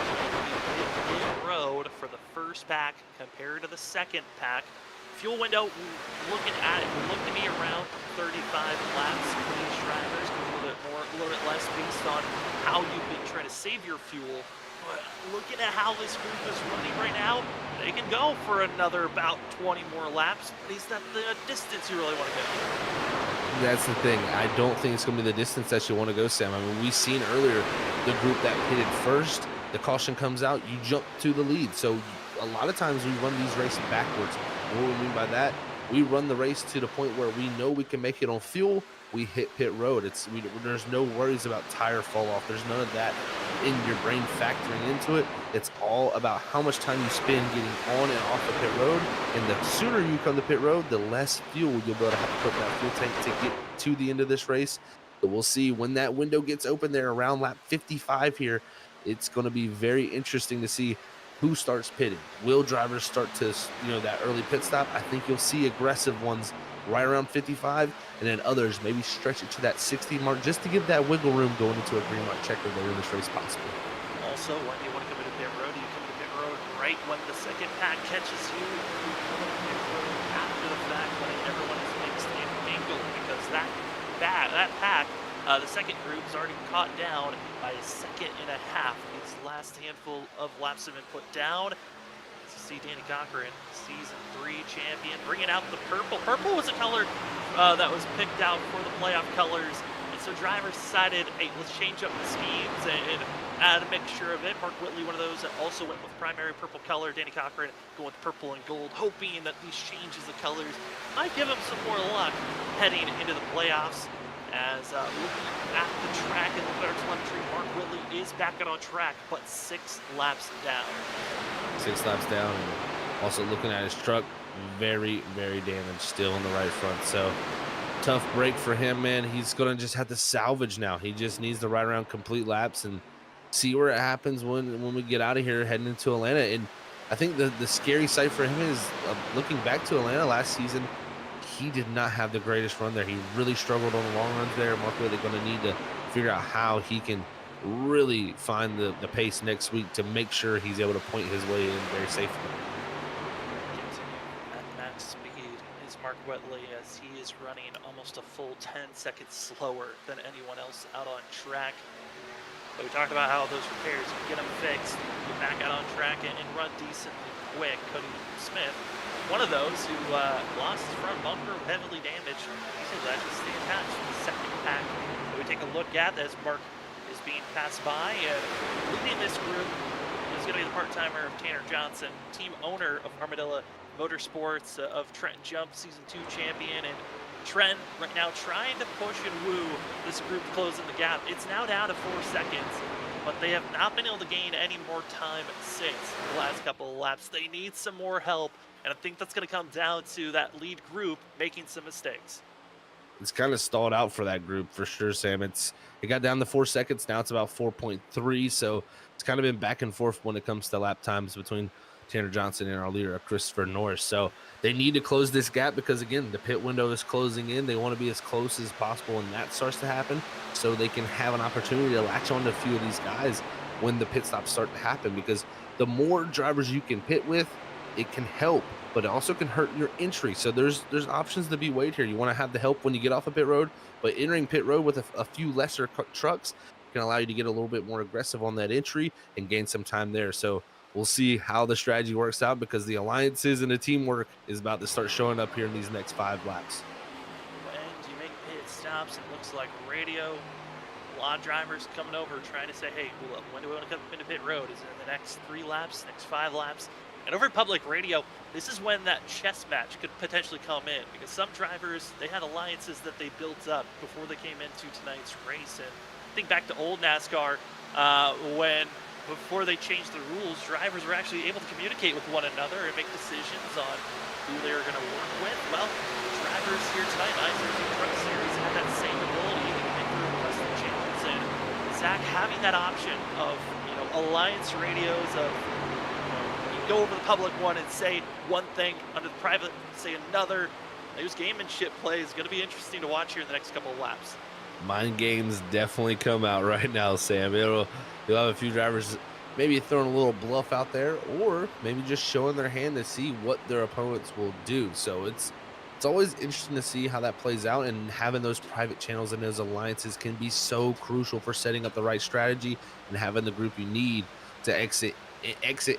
pit road for the first pack compared to the second pack. Fuel window, looking at it, will look to be around 35 laps for these drivers, a little bit more, a little bit less based on how you've been trying to save your fuel. But looking at how this group is running right now, they can go for another about 20 more laps. But is that the distance you really want to go? That's the thing. I don't think it's going to be the distance that you want to go, Sam. I mean, we seen earlier the group that pitted first, the caution comes out, you jump to the lead. So a lot of times we run these races backwards. And what we mean by that, we run the race to the point where we know we can make it on fuel. We hit pit road. There's no worries about tire fall off. There's none of that in your brain factoring into it. It's all about how much time you spend getting on and off the pit road. And the sooner you come to pit road, the less fuel you'll be able to have to put in that fuel tank to get to the end of this race. But we'll see when that window gets open there around lap 55 here. It's going to be very interesting to see who starts pitting. Will drivers start to, that early pit stop? I think you'll see aggressive ones right around 55, and then others maybe stretch it to that 60 mark just to give that wiggle room going into a green light checker later in this race possible. Also, when you want to come into pit road, you come to pit road right when the second pack catches you. You come into pit road after the fact when everyone is mixed and mingled, because that pack, the second group is already caught down by a second and a half. These last handful of laps have been put down. See Danny Cochran, Season 3 champion, bringing out the purple. Purple was a color that was picked out for the playoff colors. And so drivers decided, hey, let's change up the schemes and add a mixture of it. Mark Whitley, one of those that also went with primary purple color. Danny Cochran going with purple and gold, hoping that these changes of colors might give him some more luck heading into the playoffs. As looking at the track and looking at our telemetry, Mark Whitley is back on track, but 6 laps down. 6 laps down. And also looking at his truck, very, very damaged still in the right front. So tough break for him, man. He's gonna just have to salvage now. He just needs to ride around complete laps and see where it happens when we get out of here heading into Atlanta. And I think the scary sight for him is looking back to Atlanta last season. He did not have the greatest run there. He really struggled on the long runs there. Marco, they're going to need to figure out how he can really find the pace next week to make sure he's able to point his way in very safely. At max speed is Mark Whitley, as he is running almost a full 10 seconds slower than anyone else out on track. But we talked about how those repairs, you can get them fixed, get back out on track and run decently quick. Cody Smith, one of those who lost his front bumper, heavily damaged. He's able to actually stay attached to the second pack. But we take a look at as Mark is being passed by. Leading this group is going to be the part-timer of Tanner Johnson, team owner of Armadillo Motorsports, of Trent Jump Season 2 champion. And Trent right now trying to push and woo this group closing the gap. It's now down to 4 seconds, but they have not been able to gain any more time since the last couple of laps. They need some more help, and I think that's going to come down to that lead group making some mistakes. It's kind of stalled out for that group for sure, Sam. It got down to 4 seconds. Now it's about 4.3. So it's kind of been back and forth when it comes to lap times between Tanner Johnson and our leader, Christopher Norris. So they need to close this gap because, again, the pit window is closing in. They want to be as close as possible when that starts to happen so they can have an opportunity to latch on to a few of these guys when the pit stops start to happen, because the more drivers you can pit with, it can help, but it also can hurt your entry. So there's options to be weighed here. You want to have the help when you get off a pit road, but entering pit road with a few lesser trucks can allow you to get a little bit more aggressive on that entry and gain some time there. So we'll see how the strategy works out, because the alliances and the teamwork is about to start showing up here in these next 5 laps. When you make pit stops, it looks like radio, a lot of drivers coming over trying to say, hey, well, when do we want to come into pit road? Is it in the next 3 laps, next 5 laps? And over public radio, this is when that chess match could potentially come in, because some drivers, they had alliances that they built up before they came into tonight's race. And think back to old NASCAR, when before they changed the rules, drivers were actually able to communicate with one another and make decisions on who they were going to work with. Well, drivers here tonight, ISRC Truck Series, had that same ability to make the rest of the channels. And Zach, having that option of, alliance radios, of go over the public one and say one thing, under the private say another. Those gamemanship plays is going to be interesting to watch here in the next couple of laps. Mind games definitely come out right now, Sam. You'll have a few drivers maybe throwing a little bluff out there, or maybe just showing their hand to see what their opponents will do. So it's always interesting to see how that plays out, and having those private channels and those alliances can be so crucial for setting up the right strategy and having the group you need to exit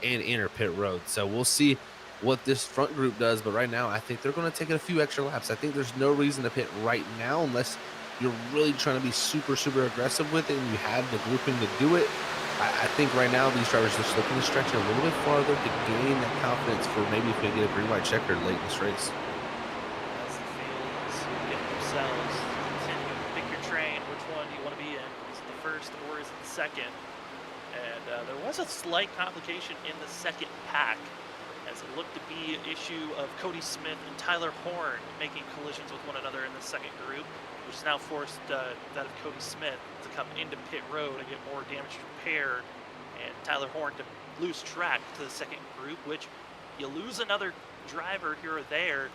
and enter pit road. So we'll see what this front group does, but right now I think they're going to take a few extra laps. I think there's no reason to pit right now unless you're really trying to be super aggressive with it and you have the grouping to do it. I think right now these drivers are just looking to stretch it a little bit farther to gain that confidence for maybe if they get a green light checker late in this race. As the fields get themselves, continue to pick your train. Which one do you want to be in? Is it the first or is it the second? And there was a slight complication in the second pack, as it looked to be an issue of Cody Smith and Tyler Horn making collisions with one another in the second group, which has now forced that of Cody Smith to come into pit road and get more damage repaired, and Tyler Horn to lose track to the second group, which you lose another driver here or there,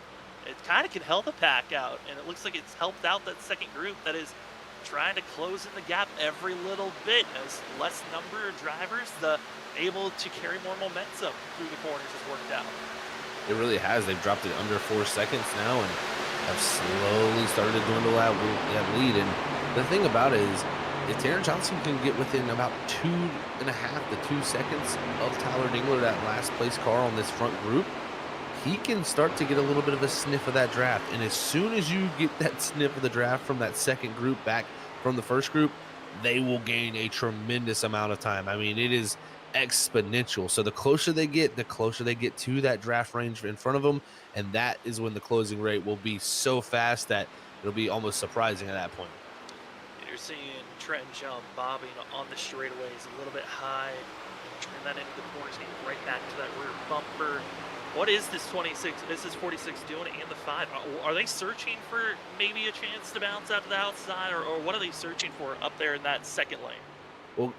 it kind of can help a pack out, and it looks like it's helped out that second group that is trying to close in the gap every little bit, as less number of drivers, able to carry more momentum through the corners has worked out. It really has. They've dropped it under 4 seconds now and have slowly started to dwindle that lead. And the thing about it is, if Tanner Johnson can get within about 2.5 to 2 seconds of Tyler Dingler, that last place car on this front group, he can start to get a little bit of a sniff of that draft. And as soon as you get that sniff of the draft from that second group back from the first group, they will gain a tremendous amount of time. I mean, it is exponential. So the closer they get to that draft range in front of them, and that is when the closing rate will be so fast that it'll be almost surprising at that point. You're seeing Trent Jump bobbing on the straightaways a little bit high, turn that into the corners, getting right back to that rear bumper. What is this 26? This is 46 doing in the 5? Are they searching for maybe a chance to bounce out to the outside, or what are they searching for up there in that second lane? Well,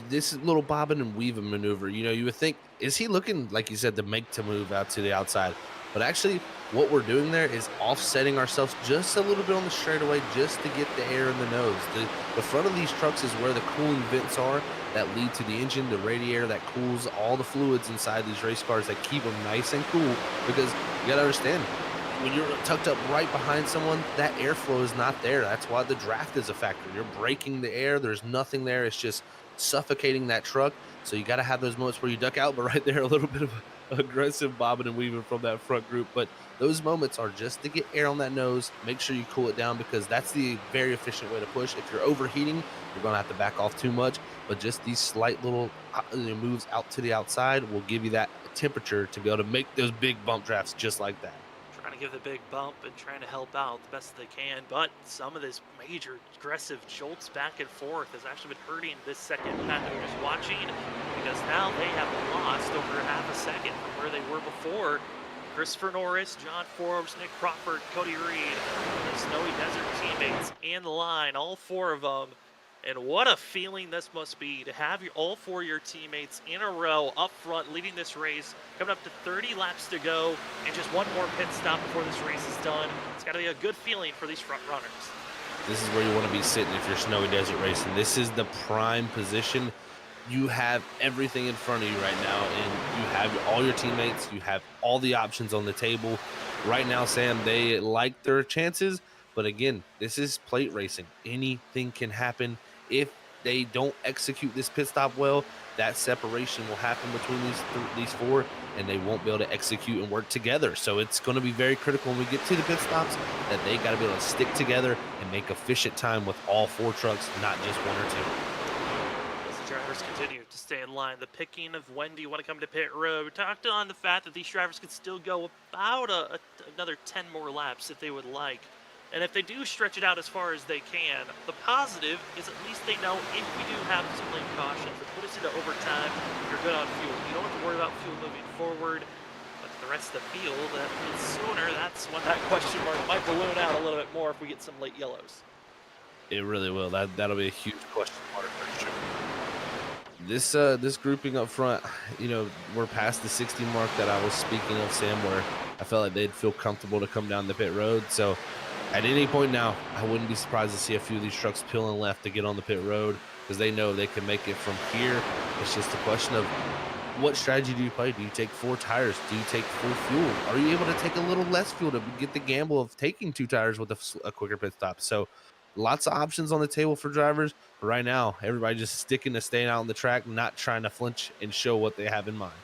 this is little bobbing and weaving maneuver. You would think, is he looking, like you said, to make to move out to the outside? But actually, what we're doing there is offsetting ourselves just a little bit on the straightaway just to get the air in the nose. The front of these trucks is where the cooling vents are that lead to the engine, the radiator that cools all the fluids inside these race cars that keep them nice and cool. Because you got to understand, when you're tucked up right behind someone, that airflow is not there. That's why the draft is a factor. You're breaking the air. There's nothing there. It's just suffocating that truck. So you got to have those moments where you duck out, but right there, a little bit of aggressive bobbing and weaving from that front group. But those moments are just to get air on that nose. Make sure you cool it down because that's the very efficient way to push. If you're overheating, you're going to have to back off too much. But just these slight little moves out to the outside will give you that temperature to be able to make those big bump drafts just like that. Trying to give the big bump and trying to help out the best they can, but some of this major aggressive jolts back and forth has actually been hurting this second pack that we're just watching, because now they have lost over half a second from where they were before. Christopher Norris, John Forbes, Nick Crawford, Cody Reed, the Snowy Desert teammates in the line, all four of them. And what a feeling this must be to have all four of your teammates in a row up front leading this race, coming up to 30 laps to go, and just one more pit stop before this race is done. It's got to be a good feeling for these front runners. This is where you want to be sitting if you're Snowy Desert Racing. This is the prime position. You have everything in front of you right now, and you have all your teammates. You have all the options on the table. Right now, Sam, they like their chances, but again, this is plate racing. Anything can happen. If they don't execute this pit stop well, that separation will happen between these four, and they won't be able to execute and work together. So it's going to be very critical when we get to the pit stops that they got to be able to stick together and make efficient time with all four trucks, not just one or two. As the drivers continue to stay in line, the picking of when do you want to come to pit road. We talked on the fact that these drivers could still go about another 10 more laps if they would like. And if they do stretch it out as far as they can, the positive is at least they know if we do have some lane cautions that put us into overtime, you're good on fuel. You don't have to worry about fuel moving forward. But the rest of the field, that means sooner, that's when that question mark might balloon out a little bit more if we get some late yellows. It really will. That'll be a huge question mark for sure. This grouping up front, we're past the 60 mark that I was speaking of, Sam, where I felt like they'd feel comfortable to come down the pit road. So at any point now, I wouldn't be surprised to see a few of these trucks peeling left to get on the pit road because they know they can make it from here. It's just a question of what strategy do you play? Do you take 4 tires? Do you take full fuel? Are you able to take a little less fuel to get the gamble of taking 2 tires with a quicker pit stop? So lots of options on the table for drivers. But right now, everybody just sticking to staying out on the track, not trying to flinch and show what they have in mind.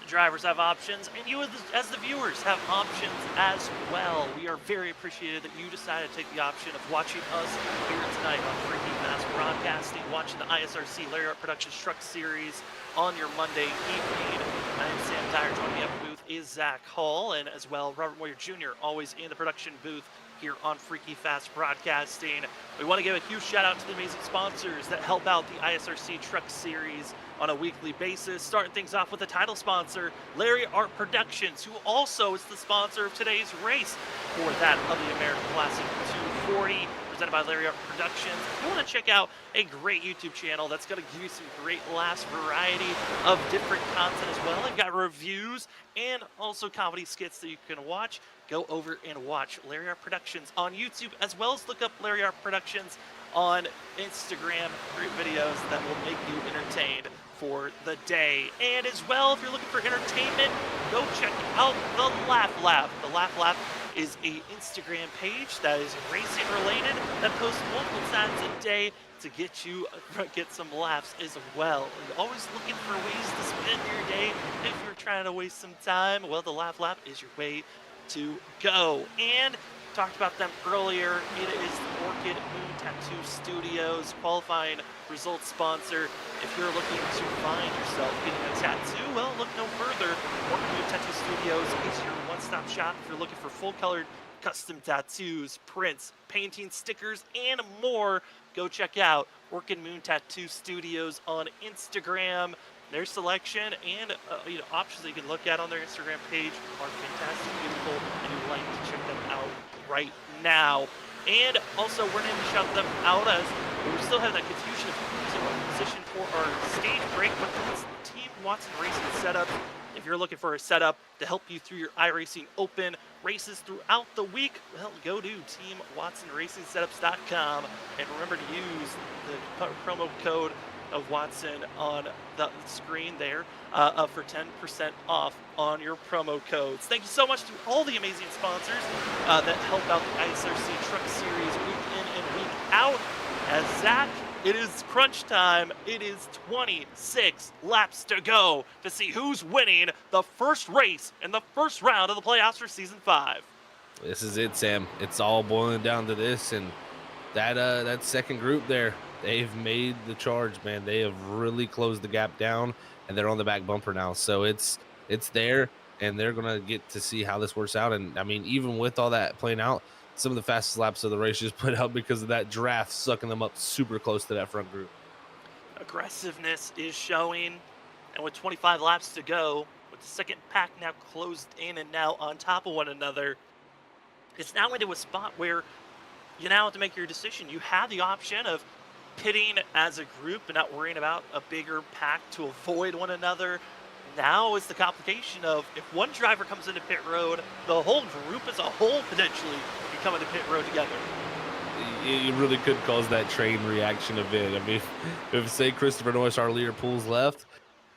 The drivers have options, and you as the viewers have options as well. We are very appreciative that you decided to take the option of watching us here tonight on Freaky Fast Broadcasting, watching the ISRC Lariat Productions Truck Series on your Monday evening. My name is Sam Tyre. Joining me up in the booth is Zach Hall, and as well, Robert Moyer Jr., always in the production booth here on Freaky Fast Broadcasting. We want to give a huge shout out to the amazing sponsors that help out the ISRC Truck Series on a weekly basis. Starting things off with the title sponsor, Larry Art Productions, who also is the sponsor of today's race for that of the American Classic 240, presented by Larry Art Productions. If you want to check out a great YouTube channel that's going to give you some great last variety of different content as well. They've got reviews and also comedy skits that you can watch. Go over and watch Larry Art Productions on YouTube, as well as look up Larry Art Productions on Instagram. Great videos that will make you entertained for the day. And as well, if you're looking for entertainment, go check out the Laugh Lab. The Laugh Lab is a Instagram page that is racing related that posts multiple times a day to get some laughs as well. You're always looking for ways to spend your day. If you're trying to waste some time, well, the Laugh Lab is your way to go. And talked about them earlier. It is Orchid Moon Tattoo Studios, qualifying results sponsor. If you're looking to find yourself getting a tattoo, well, look no further. Orchid Moon Tattoo Studios is your one-stop shop if you're looking for full-colored custom tattoos, prints, painting, stickers, and more. Go check out Orchid Moon Tattoo Studios on Instagram. Their selection and options that you can look at on their Instagram page are fantastic, beautiful, and you'd like to check them out right now. And also, we're going to shout them out as we still have that confusion of who's in what position for our stage break, but that's Team Watson Racing setup. If you're looking for a setup to help you through your iRacing Open races throughout the week, well, go to teamwatsonracingsetups.com and remember to use the promo code of Watson on the screen there for 10% off on your promo codes. Thank you so much to all the amazing sponsors that help out the ISRC Truck Series week in and week out. As Zach, it is crunch time. It is 26 laps to go to see who's winning the first race in the first round of the playoffs for Season 5. This is it, Sam. It's all boiling down to this, and that second group there, they've made the charge, man. They have really closed the gap down, and they're on the back bumper now. So it's there, and they're gonna get to see how this works out. And I mean, even with all that playing out, some of the fastest laps of the race just put out because of that draft sucking them up super close to that front group. Aggressiveness is showing, and with 25 laps to go, with the second pack now closed in and now on top of one another, it's now into a spot where you now have to make your decision. You have the option of pitting as a group and not worrying about a bigger pack to avoid one another. Now is the complication of if one driver comes into pit road, the whole group as a whole potentially can come into pit road together. It really could cause that train reaction event. I mean, if say Christopher Norris, our leader, pulls left,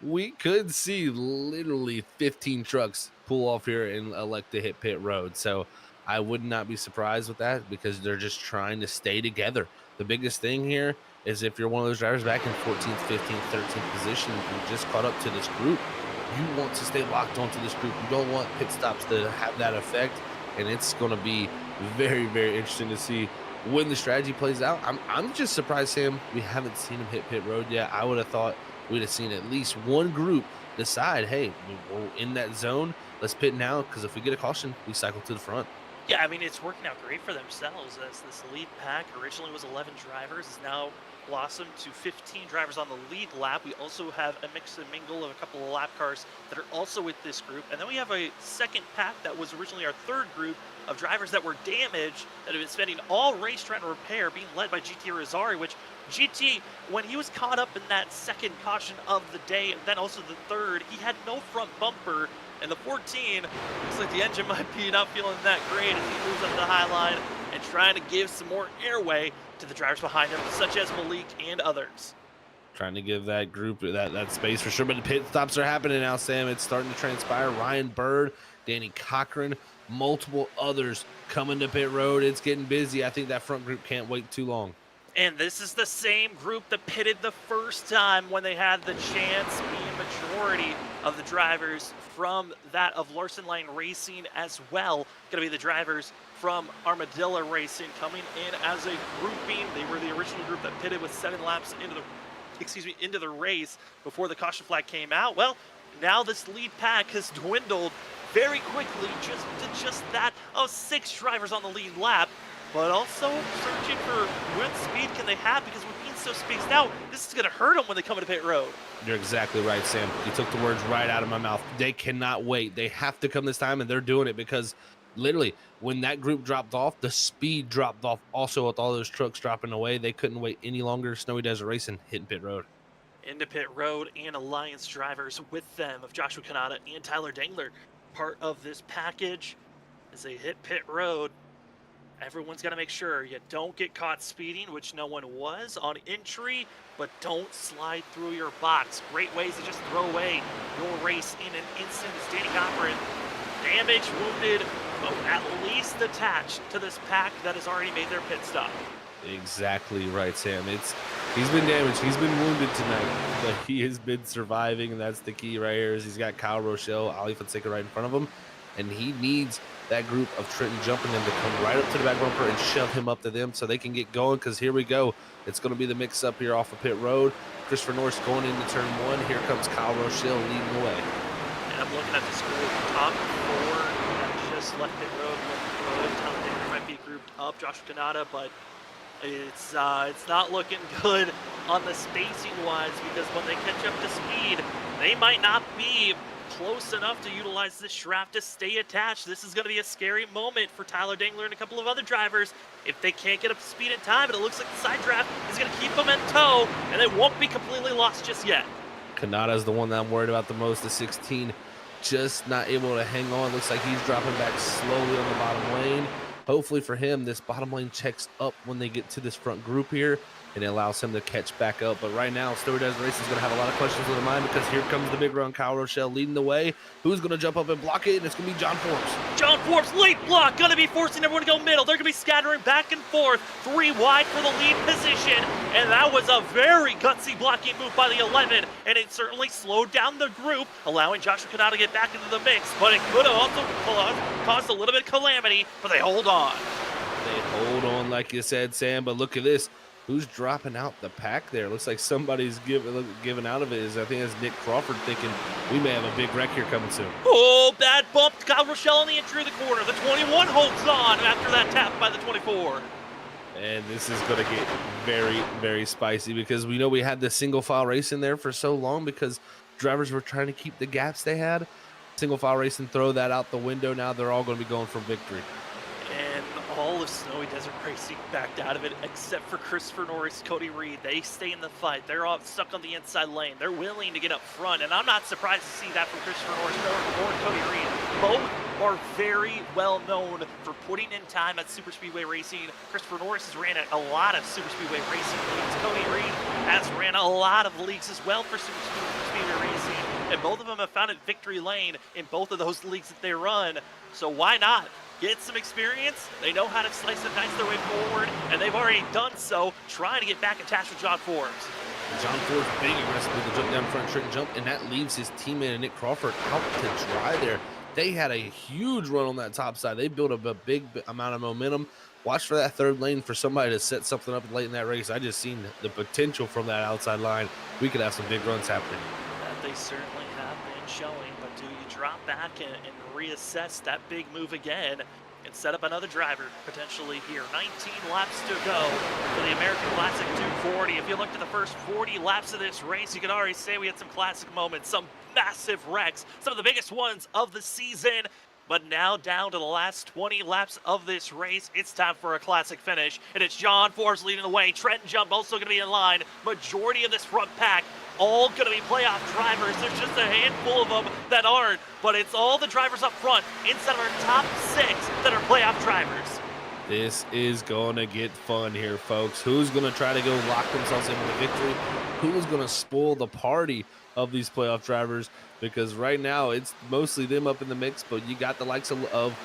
we could see literally 15 trucks pull off here and elect to hit pit road. So I would not be surprised with that because they're just trying to stay together. The biggest thing here is if you're one of those drivers back in 14th, 15th, 13th position, you just caught up to this group, you want to stay locked onto this group. You don't want pit stops to have that effect, and it's going to be very, very interesting to see when the strategy plays out. I'm just surprised, Sam, we haven't seen him hit pit road yet. I would have thought we'd have seen at least one group decide, hey, we're in that zone, let's pit now, because if we get a caution, we cycle to the front. Yeah, I mean, it's working out great for themselves as this lead pack originally was 11 drivers, is now blossomed to 15 drivers on the lead lap. We also have a mix and mingle of a couple of lap cars that are also with this group. And then we have a second pack that was originally our third group of drivers that were damaged, that have been spending all race trying to repair, being led by GT Rosari, which GT, when he was caught up in that second caution of the day, and then also the third, he had no front bumper. And the 14, looks like the engine might be not feeling that great as he moves up the high line and trying to give some more airway to the drivers behind him, such as Malik and others. Trying to give that group that space for sure, but the pit stops are happening now, Sam. It's starting to transpire. Ryan Bird, Danny Cochran, multiple others coming to pit road. It's getting busy. I think that front group can't wait too long. And this is the same group that pitted the first time when they had the chance, being majority of the drivers from that of Larson Lane Racing as well. Going to be the drivers from Armadillo Racing coming in as a grouping. They were the original group that pitted with 7 laps into the race before the caution flag came out. Well, now this lead pack has dwindled very quickly just that of 6 drivers on the lead lap. But also searching for what speed can they have, because with being so spaced out, this is going to hurt them when they come into pit road. You're exactly right, Sam. You took the words right out of my mouth. They cannot wait. They have to come this time, and they're doing it because literally when that group dropped off, the speed dropped off also with all those trucks dropping away. They couldn't wait any longer. Snowy Desert Racing hitting pit road. Into pit road, and Alliance drivers with them of Joshua Kanata and Tyler Dangler, part of this package as they hit pit road. Everyone's got to make sure you don't get caught speeding, which no one was on entry, but don't slide through your box. Great ways to just throw away your race in an instant. As Danny Cochran, damaged, wounded, but at least attached to this pack that has already made their pit stop. Exactly right, Sam. He's been damaged. He's been wounded tonight, but he has been surviving, and that's the key right here. Is he's got Kyle Rochelle, Ali Fonseca right in front of him, and he needs that group of Trenton jumping them to come right up to the back bumper and shove him up to them so they can get going, because here we go. It's going to be the mix-up here off of pit road. Christopher Norris going into turn 1. Here comes Kyle Rochelle leading the way. And I'm looking at the school top 4 that just left pit road. Talladega might be grouped up. Joshua Kanata, but It's not looking good on the spacing wise because when they catch up to speed, they might not be close enough to utilize this strap to stay attached. This is going to be a scary moment for Tyler Dangler and a couple of other drivers if they can't get up to speed in time. And it looks like the side draft is going to keep them in tow, and they won't be completely lost just yet. Kanata is the one that I'm worried about the most. The 16 just not able to hang on. Looks like he's dropping back slowly on the bottom lane. Hopefully for him, this bottom lane checks up when they get to this front group here, and it allows him to catch back up. But right now, Story Does Race is going to have a lot of questions in their mind because here comes the big run. Kyle Rochelle leading the way. Who's going to jump up and block it? And it's going to be John Forbes. John Forbes, late block, going to be forcing everyone to go middle. They're going to be scattering back and forth, 3 wide for the lead position. And that was a very gutsy blocking move by the 11, and it certainly slowed down the group, allowing Joshua Kanata to get back into the mix. But it could have also caused a little bit of calamity, but they hold on. They hold on, like you said, Sam. But look at this. Who's dropping out the pack there? Looks like somebody's giving out of it. I think it's Nick Crawford thinking we may have a big wreck here coming soon. Oh, bad bump. Kyle Rochelle on the entry of the corner. The 21 holds on after that tap by the 24. And this is going to get very, very spicy because we know we had the single file race in there for so long because drivers were trying to keep the gaps they had. Single file race and throw that out the window. Now they're all going to be going for victory. And all of Snowy Desert Racing backed out of it except for Christopher Norris, Cody Reed. They stay in the fight. They're all stuck on the inside lane. They're willing to get up front, and I'm not surprised to see that from Christopher Norris or Cody Reed. Both are very well known for putting in time at Super Speedway Racing. Christopher Norris has ran a lot of Super Speedway Racing leagues. Cody Reed has ran a lot of leagues as well for Super Speedway Racing, and both of them have found a victory lane in both of those leagues that they run. So why not get some experience? They know how to slice and dice their way forward, and they've already done so, trying to get back attached with John Forbes. John Forbes being aggressive with the jump down front, straight jump, and that leaves his teammate Nick Crawford out to dry there. They had a huge run on that top side. They built up a big amount of momentum. Watch for that third lane for somebody to set something up late in that race. I just seen the potential from that outside line. We could have some big runs happening. That they certainly have been showing, but do you drop back and reassess that big move again and set up another driver potentially here? 19 laps to go for the American Classic 240. If you looked at the first 40 laps of this race, you can already say we had some classic moments, some massive wrecks, some of the biggest ones of the season. But now down to the last 20 laps of this race, it's time for a classic finish. And it's John Forbes leading the way. Trenton Jump also going to be in line. Majority of this front pack all going to be playoff drivers. There's just a handful of them that aren't. But it's all the drivers up front inside of our top 6 that are playoff drivers. This is going to get fun here, folks. Who's going to try to go lock themselves in with a victory? Who's going to spoil the party of these playoff drivers? Because right now it's mostly them up in the mix, but you got the likes of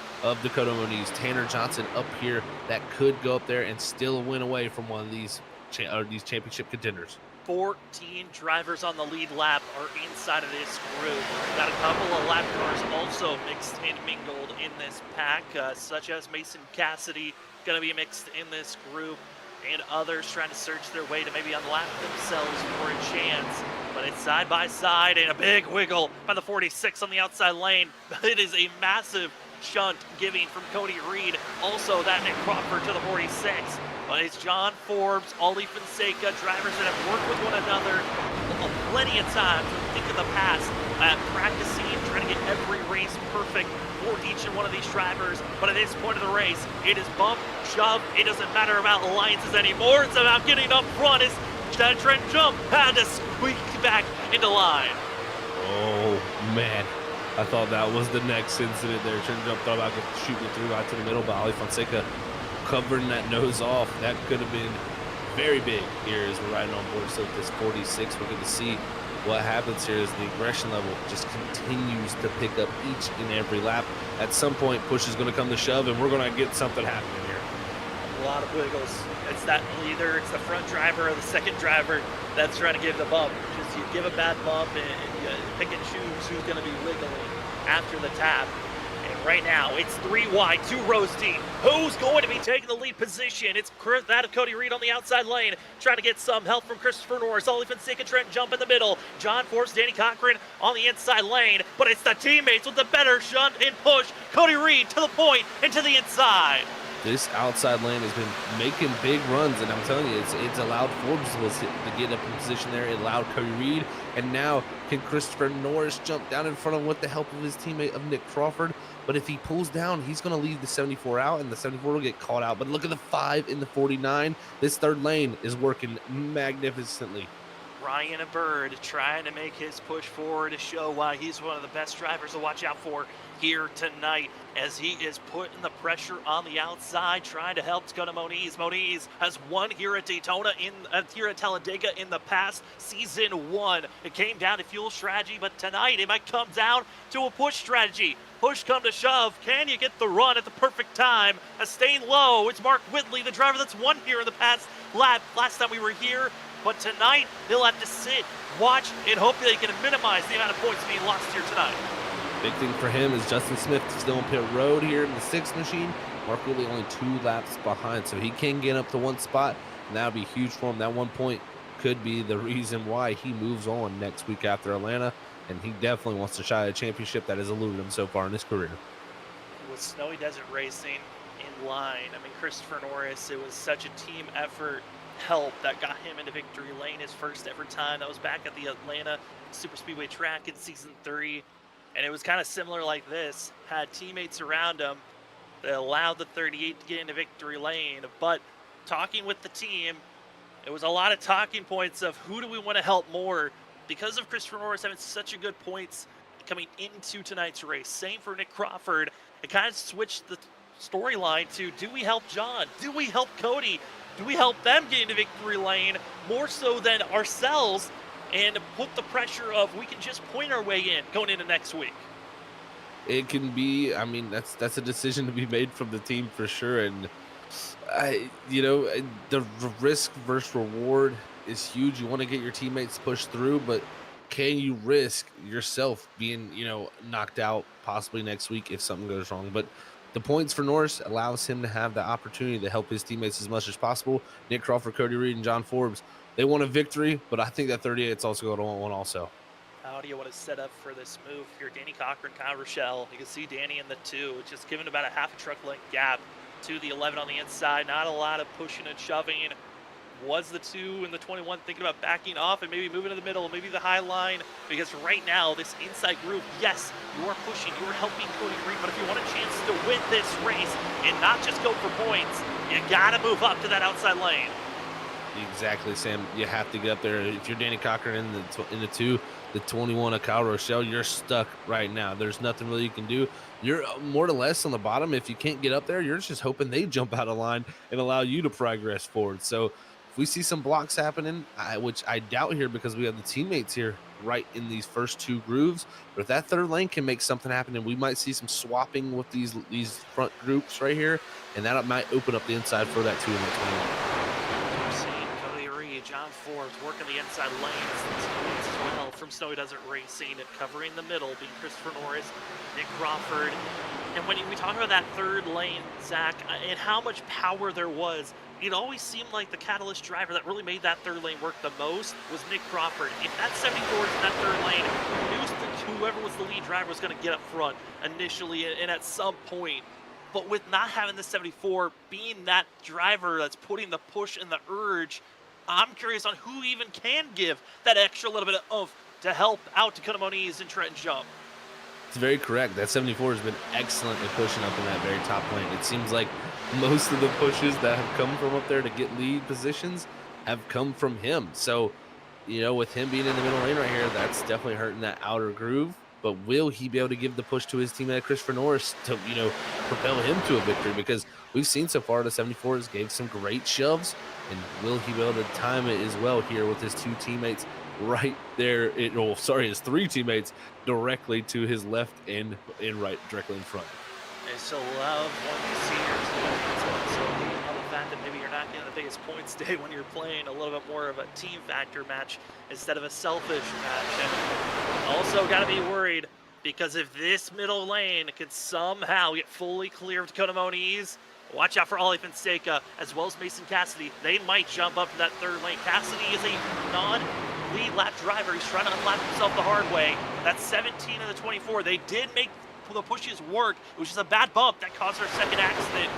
Dakota Moniz, Tanner Johnson up here that could go up there and still win away from one of these championship contenders. 14 drivers on the lead lap are inside of this group. Got a couple of lap cars also mixed and mingled in this pack, such as Mason Cassidy going to be mixed in this group, and others trying to search their way to maybe unlap themselves for a chance. But it's side by side and a big wiggle by the 46 on the outside lane. It is a massive shunt giving from Cody Reed. Also that Nick Crawford to the 46. But it's John Forbes, Ollie Fonseca, drivers that have worked with one another plenty of times. Think of the past, practicing, trying to get every race perfect for each and one of these drivers. But at this point of the race, it is bump, shove. It doesn't matter about alliances anymore. It's about getting up front. It's that Trent Jump had to squeak back into line. Oh, man. I thought that was the next incident there. Trent Jump thought about shooting it through right to the middle, but Ollie Fonseca covering that nose off. That could have been very big here as we're riding on board. So this 46, we're going to see what happens here as the aggression level just continues to pick up each and every lap. At some point, push is going to come to shove, and we're going to get something happening here. A lot of wiggles. It's that either it's the front driver or the second driver that's trying to give the bump. Just you give a bad bump and you pick and choose who's going to be wiggling after the tap. And right now, it's 3 wide, 2 rows deep. Who's going to be taking the lead position? It's that of Cody Reed on the outside lane, trying to get some help from Christopher Norris. Ollie Fonseca, Trent Jump in the middle. John Forbes, Danny Cochran on the inside lane. But it's the teammates with the better shunt and push. Cody Reed to the point and to the inside. This outside lane has been making big runs, and I'm telling you, it's allowed Forbes to get up in position there. It allowed Cody Reed, and now can Christopher Norris jump down in front of him with the help of his teammate of Nick Crawford. But if he pulls down, he's going to leave the 74 out, and the 74 will get caught out. But look at the 5 in the 49. This third lane is working magnificently. Ryan Bird trying to make his push forward to show why he's one of the best drivers to watch out for here tonight, as he is putting the pressure on the outside, trying to help Dakota Moniz. Moniz has won here at Daytona, here at Talladega in the past season 1. It came down to fuel strategy, but tonight it might come down to a push strategy. Push come to shove, can you get the run at the perfect time? As staying low, it's Mark Whitley, the driver that's won here in the past lap. Last time we were here. But tonight, they'll have to sit, watch, and hope they can minimize the amount of points being lost here tonight. Big thing for him is Justin Smith still on pit road here in the 6th machine. Mark Whitley only 2 laps behind, so he can get up to 1 spot, and that would be huge for him. That 1 point could be the reason why he moves on next week after Atlanta, and he definitely wants to shy at a championship that has eluded him so far in his career. With Snowy Desert Racing in line, I mean, Christopher Norris, it was such a team effort help that got him into victory lane his first ever time. That was back at the Atlanta Super Speedway track in season 3, and it was kind of similar like this. Had teammates around him that allowed the 38 to get into victory lane, but talking with the team, it was a lot of talking points of who do we want to help more, because of Christopher Norris having such a good points coming into tonight's race. Same for Nick Crawford. It kind of switched the storyline to, do we help John? Do we help Cody? Do we help them get into victory lane more so than ourselves, and put the pressure of we can just point our way in going into next week? It can be, I mean, that's a decision to be made from the team for sure. And the risk versus reward is huge. You want to get your teammates pushed through, but can you risk yourself being, knocked out possibly next week if something goes wrong? But the points for Norris allows him to have the opportunity to help his teammates as much as possible. Nick Crawford, Cody Reed, and John Forbes, they want a victory, but I think that 38's also going to want one also. How do you want to set up for this move? If you're Danny Cochran, Kyle Rochelle, you can see Danny in the 2, just giving about a half a truck length gap to the 11 on the inside. Not a lot of pushing and shoving. Was the 2 and the 21 thinking about backing off and maybe moving to the middle, maybe the high line? Because right now, this inside group, yes, you are pushing, you are helping Cody Reed, but if you want a chance to win this race and not just go for points, you got to move up to that outside lane. Exactly, Sam. You have to get up there. If you're Danny Cochran in the 2, the 21 of Kyle Rochelle, you're stuck right now. There's nothing really you can do. You're more or less on the bottom. If you can't get up there, you're just hoping they jump out of line and allow you to progress forward. So if we see some blocks happening, which I doubt here because we have the teammates here right in these first 2 grooves, but if that third lane can make something happen, and we might see some swapping with these front groups right here, and that might open up the inside for that 2 and that 21. We're seeing Cody Reed, John Forbes working the inside lanes, the teammates as well from Snowy Desert Racing, and covering the middle being Christopher Norris, Nick Crawford. And when we talk about that third lane, Zach, and how much power there was, it always seemed like the catalyst driver that really made that third lane work the most was Nick Crawford. If that 74 is in that third lane, you knew that whoever was the lead driver was going to get up front initially and at some point. But with not having the 74 being that driver that's putting the push and the urge, I'm curious on who even can give that extra little bit of oomph to help out Dakota Moniz and Trenton Jump. It's very correct. That 74 has been excellent at pushing up in that very top lane. It seems like most of the pushes that have come from up there to get lead positions have come from him. So, with him being in the middle lane right here, that's definitely hurting that outer groove. But will he be able to give the push to his teammate Christopher Norris to, propel him to a victory? Because we've seen so far the 74s gave some great shoves, and will he be able to time it as well here with his 2 teammates right there? His 3 teammates directly to his left and right, directly in front. I still love one of the seniors so on the fact that maybe you're not getting the biggest points day when you're playing a little bit more of a team factor match instead of a selfish match. And also got to be worried because if this middle lane can somehow get fully clear of Dakota Moniz, watch out for Ollie Fonseca as well as Mason Cassidy. They might jump up to that third lane. Cassidy is a non-lead lap driver. He's trying to unlap himself the hard way. That's 17 of the 24. They did make the pushes work. It was just a bad bump that caused our second accident.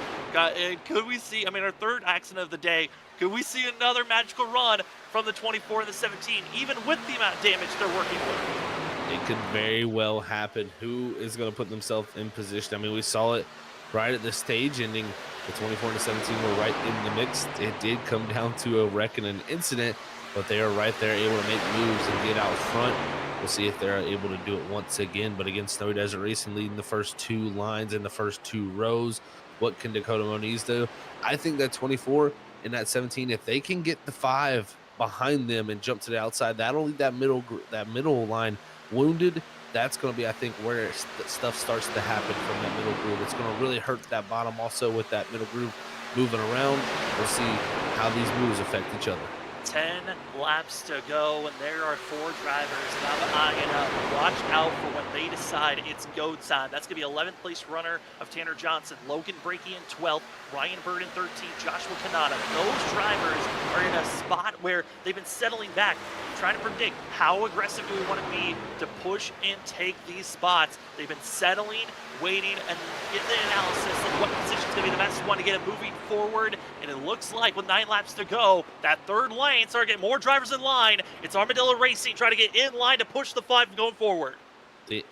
Could we see, I mean, our third accident of the day, could we see another magical run from the 24 and the 17, even with the amount of damage they're working with? It could very well happen. Who is going to put themselves in position? I mean, we saw it right at the stage ending. The 24 and the 17 were right in the mix. It did come down to a wreck and an incident, but they are right there able to make moves and get out front. We'll see if they're able to do it once again. But again, Snowy Desert Racing leading the first two lines in the first two rows. What can Dakota Moniz do? I think that 24 and that 17, if they can get the 5 behind them and jump to the outside, that'll leave that middle line wounded. That's going to be, I think, where stuff starts to happen from that middle groove. It's going to really hurt that bottom also with that middle groove moving around. We'll see how these moves affect each other. 10 laps to go, and there are 4 drivers, and I'm eyeing up. Watch out for when they decide it's go time. That's going to be 11th place runner of Tanner Johnson, Logan Breaky in 12th, Ryan Bird in 13th, Joshua Kanata. Those drivers are in a spot where they've been settling back, trying to predict how aggressive do we want to be to push and take these spots. They've been settling, waiting, and getting the analysis of what position is going to be the best one to get it moving forward. And it looks like with 9 laps to go, that third lane started getting more drivers in line. It's Armadillo Racing trying to get in line to push the 5 going forward. The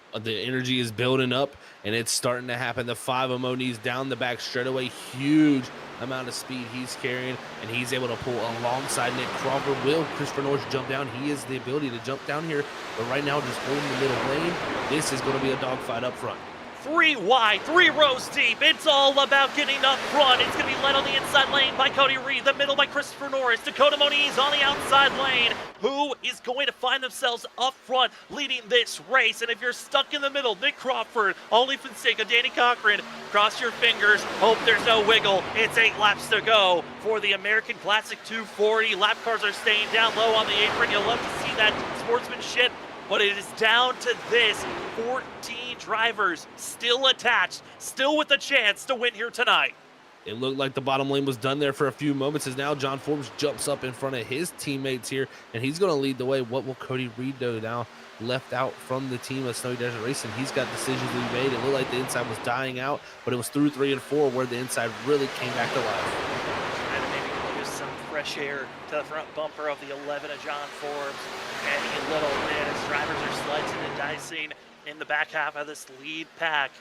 energy is building up, and it's starting to happen. The 5 of Moniz down the back straightaway, huge amount of speed he's carrying, and he's able to pull alongside Nick Crawford. Will Christopher Norris jump down? He has the ability to jump down here, but right now just holding the middle lane. This is going to be a dogfight up front. 3 wide, 3 rows deep. It's all about getting up front. It's going to be led on the inside lane by Cody Reed, the middle by Christopher Norris, Dakota Moniz on the outside lane. Who is going to find themselves up front leading this race? And if you're stuck in the middle, Nick Crawford, Oli Fonseca, Danny Cochran, cross your fingers, hope there's no wiggle. It's 8 laps to go for the American Classic 240. Lap cars are staying down low on the apron. You'll love to see that sportsmanship. But it is down to this 14 drivers still attached, still with a chance to win here tonight. It looked like the bottom lane was done there for a few moments as now John Forbes jumps up in front of his teammates here, and he's going to lead the way. What will Cody Reed do now? Left out from the team of Snowy Desert Racing. He's got decisions to be made. It looked like the inside was dying out, but it was through 3 and 4 where the inside really came back to life. Trying to maybe introduce some fresh air to the front bumper of the 11 of John Forbes. Any little bit as drivers are slicing and dicing in the back half of this lead pack.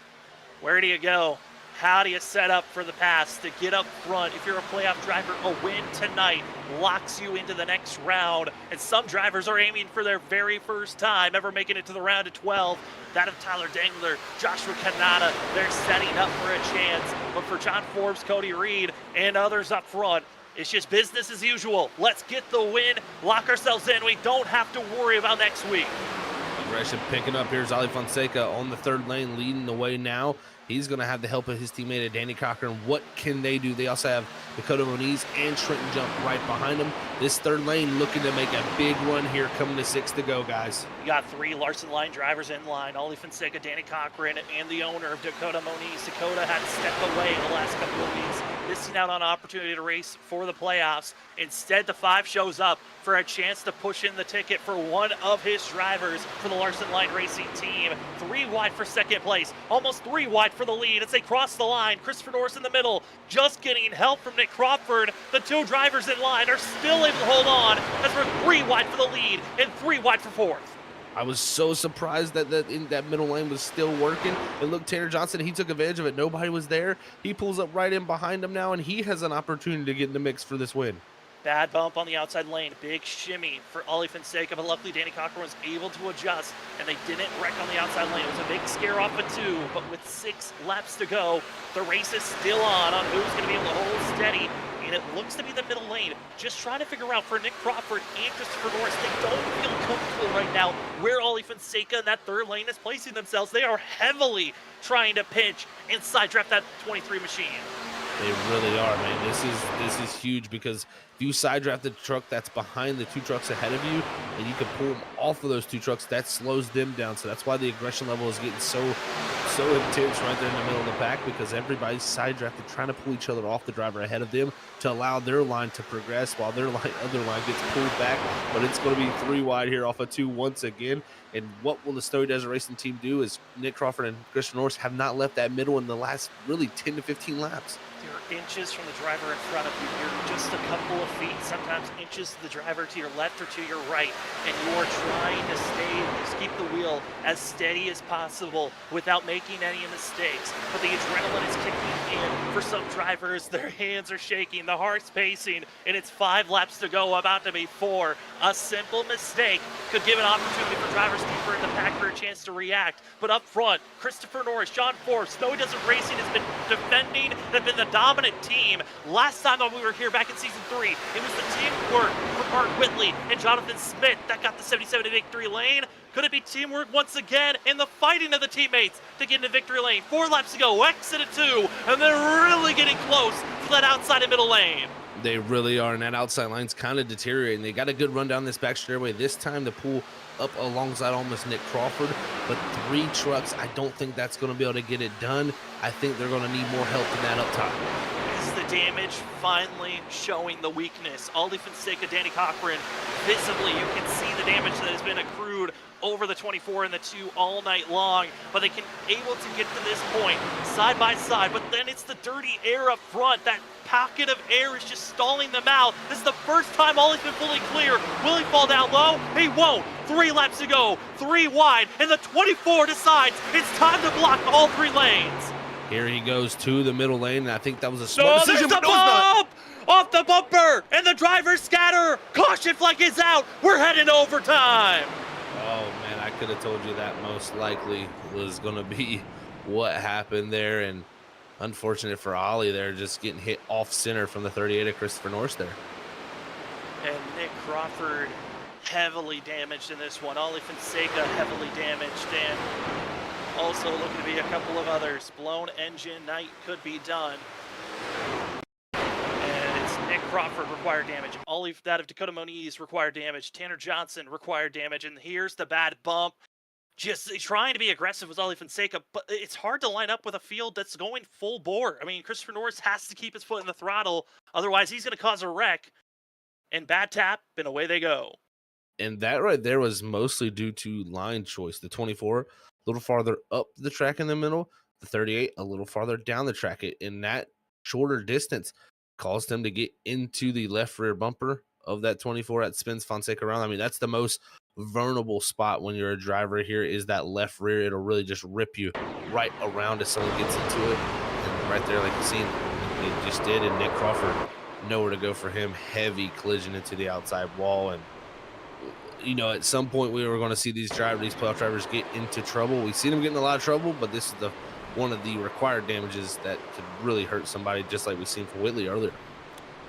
Where do you go? How do you set up for the pass to get up front? If you're a playoff driver, a win tonight locks you into the next round. And some drivers are aiming for their very first time ever making it to the round of 12. That of Tyler Dangler, Joshua Kanata, they're setting up for a chance. But for John Forbes, Cody Reed, and others up front, it's just business as usual. Let's get the win, lock ourselves in. We don't have to worry about next week. Aggression picking up. Here's Ali Fonseca on the 3rd lane leading the way now. He's going to have the help of his teammate Danny Cochran. What can they do? They also have Dakota Moniz and Trenton Jump right behind them. This 3rd lane looking to make a big run here, coming to 6 to go, guys. You got 3 Larson line drivers in line. Oli Fonseca, Danny Cochran, and the owner of Dakota Moniz. Dakota had to step away in the last couple of weeks, missing out on an opportunity to race for the playoffs. Instead, the 5 shows up for a chance to push in the ticket for one of his drivers for the Larson Line Racing team. 3 wide for 2nd place, almost 3 wide for the lead as they cross the line. Christopher Norris in the middle, just getting help from Nick Crawford. The 2 drivers in line are still able to hold on as we're 3 wide for the lead and 3 wide for 4th. I was so surprised that that middle lane was still working. And look, Tanner Johnson, he took advantage of it. Nobody was there. He pulls up right in behind him now, and he has an opportunity to get in the mix for this win. Bad bump on the outside lane, big shimmy for Oli Fonseca, but luckily Danny Cochran was able to adjust, and they didn't wreck on the outside lane. It was a big scare off of 2, but with 6 laps to go, the race is still on who's going to be able to hold steady, and it looks to be the middle lane. Just trying to figure out for Nick Crawford and Christopher Norris, they don't feel comfortable right now where Oli Fonseca and that 3rd lane is placing themselves. They are heavily trying to pinch and side draft that 23 machine. They really are, man. This is huge because if you side draft the truck that's behind the 2 trucks ahead of you, and you can pull them off of those 2 trucks, that slows them down. So that's why the aggression level is getting so intense right there in the middle of the pack, because everybody's side drafted trying to pull each other off the driver ahead of them to allow their line to progress while their other line gets pulled back. But it's going to be 3 wide here off of 2 once again. And what will the Stowe Desert Racing team do is Nick Crawford and Christopher Norris have not left that middle in the last really 10 to 15 laps. You're inches from the driver in front of you. You're just a couple of feet, sometimes inches to the driver to your left or to your right, and you are trying to just keep the wheel as steady as possible without making any mistakes. But the adrenaline is kicking in for some drivers. Their hands are shaking, the heart's pacing, and it's 5 laps to go, about to be 4. A simple mistake could give an opportunity for drivers deeper in the pack for a chance to react. But up front, Christopher Norris, John Force, Snowy Desert Racing has been defending, have been the dominant team. Last time we were here back in season 3, it was the teamwork from Mark Whitley and Jonathan Smith that got the 77 to victory lane. Could it be teamwork once again in the fighting of the teammates to get into victory lane? 4 laps to go, exit at 2, and they're really getting close to that outside and middle lane. They really are, and that outside line's kind of deteriorating. They got a good run down this back straightaway. This time to pull up alongside almost Nick Crawford, but 3 trucks, I don't think that's going to be able to get it done. I think they're going to need more help than that up top. Is the damage finally showing the weakness? Aldi Fonseca, Danny Cochran, visibly you can see the damage that has been accrued over the 24 and the 2 all night long, but they can able to get to this point side by side. But then it's the dirty air up front. That pocket of air is just stalling them out. This is the first time Ollie's been fully clear. Will he fall down low? He won't. 3 laps to go, 3 wide, and the 24 decides it's time to block all 3 lanes. Here he goes to the middle lane, and I think that was a smart decision. There's the bump! Off the bumper, and the drivers scatter. Caution flag is out. We're heading to overtime. Oh, man, I could have told you that most likely was going to be what happened there. And unfortunate for Ollie there, just getting hit off center from the 38 of Christopher Norris there. And Nick Crawford heavily damaged in this one. Ollie Fonseca heavily damaged, and also looking to be a couple of others. Blown engine night could be done. Nick Crawford required damage. Ollie, that of Dakota Moniz required damage. Tanner Johnson required damage. And here's the bad bump. Just trying to be aggressive with Ollie Fonseca, but it's hard to line up with a field that's going full bore. I mean, Christopher Norris has to keep his foot in the throttle. Otherwise, he's going to cause a wreck. And bad tap, and away they go. And that right there was mostly due to line choice. The 24, a little farther up the track in the middle. The 38, a little farther down the track. In that shorter distance, caused him to get into the left rear bumper of that 24 that spins Fonseca around. I mean, that's the most vulnerable spot when you're a driver here, is that left rear. It'll really just rip you right around if someone gets into it. And right there, like you've seen, they just did, and Nick Crawford, nowhere to go for him. Heavy collision into the outside wall. And, you know, at some point we were going to see these playoff drivers get into trouble. We've seen them get in a lot of trouble, but this is one of the required damages that could really hurt somebody, just like we've seen from Whitley earlier.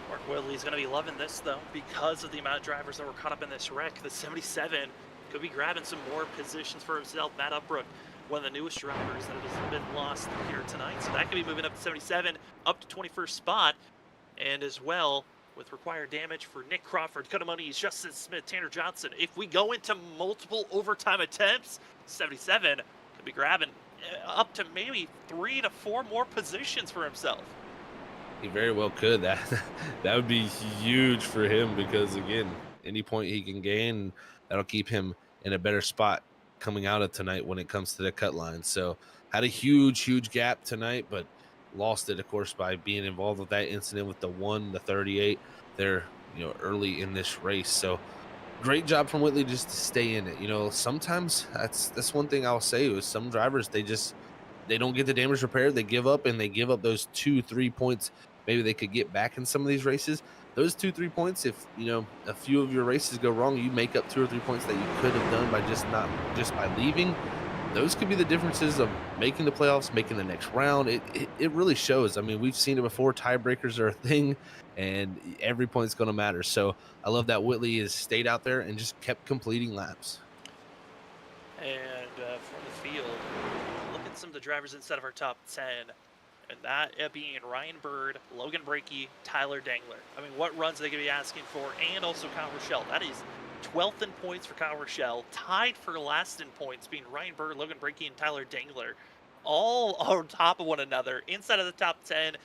Mark Whitley's going to be loving this, though, because of the amount of drivers that were caught up in this wreck. The 77 could be grabbing some more positions for himself. Matt Upbrook, one of the newest drivers that has been lost here tonight. So that could be moving up to 77, up to 21st spot. And as well, with required damage for Nick Crawford, Dakota Moniz, Justin Smith, Tanner Johnson. If we go into multiple overtime attempts, 77 could be grabbing up to maybe 3 to 4 more positions for himself. He very well could. That would be huge for him, because again, any point he can gain, that'll keep him in a better spot coming out of tonight when it comes to the cut line. So had a huge gap tonight, but lost it, of course, by being involved with that incident with the 38 there, you know, early in this race. So great job from Whitley just to stay in it. You know, sometimes that's one thing I'll say is some drivers, they don't get the damage repaired. They give up, and they give up those 2-3 points maybe they could get back in some of these races. Those 2-3 points, if, you know, a few of your races go wrong, you make up 2 or 3 points that you could have done by just by leaving. Those could be the differences of making the playoffs, making the next round. It really shows. I mean, we've seen it before. Tiebreakers are a thing, and every point's going to matter. So I love that Whitley has stayed out there and just kept completing laps. And from the field, look at some of the drivers inside of our top 10. And that being Ryan Bird, Logan Brakey, Tyler Dangler. I mean, what runs are they going to be asking for? And also Kyle Rochelle. That is 12th in points for Kyle Rochelle. Tied for last in points being Ryan Bird, Logan Brakey, and Tyler Dangler. All on top of one another inside of the top 10.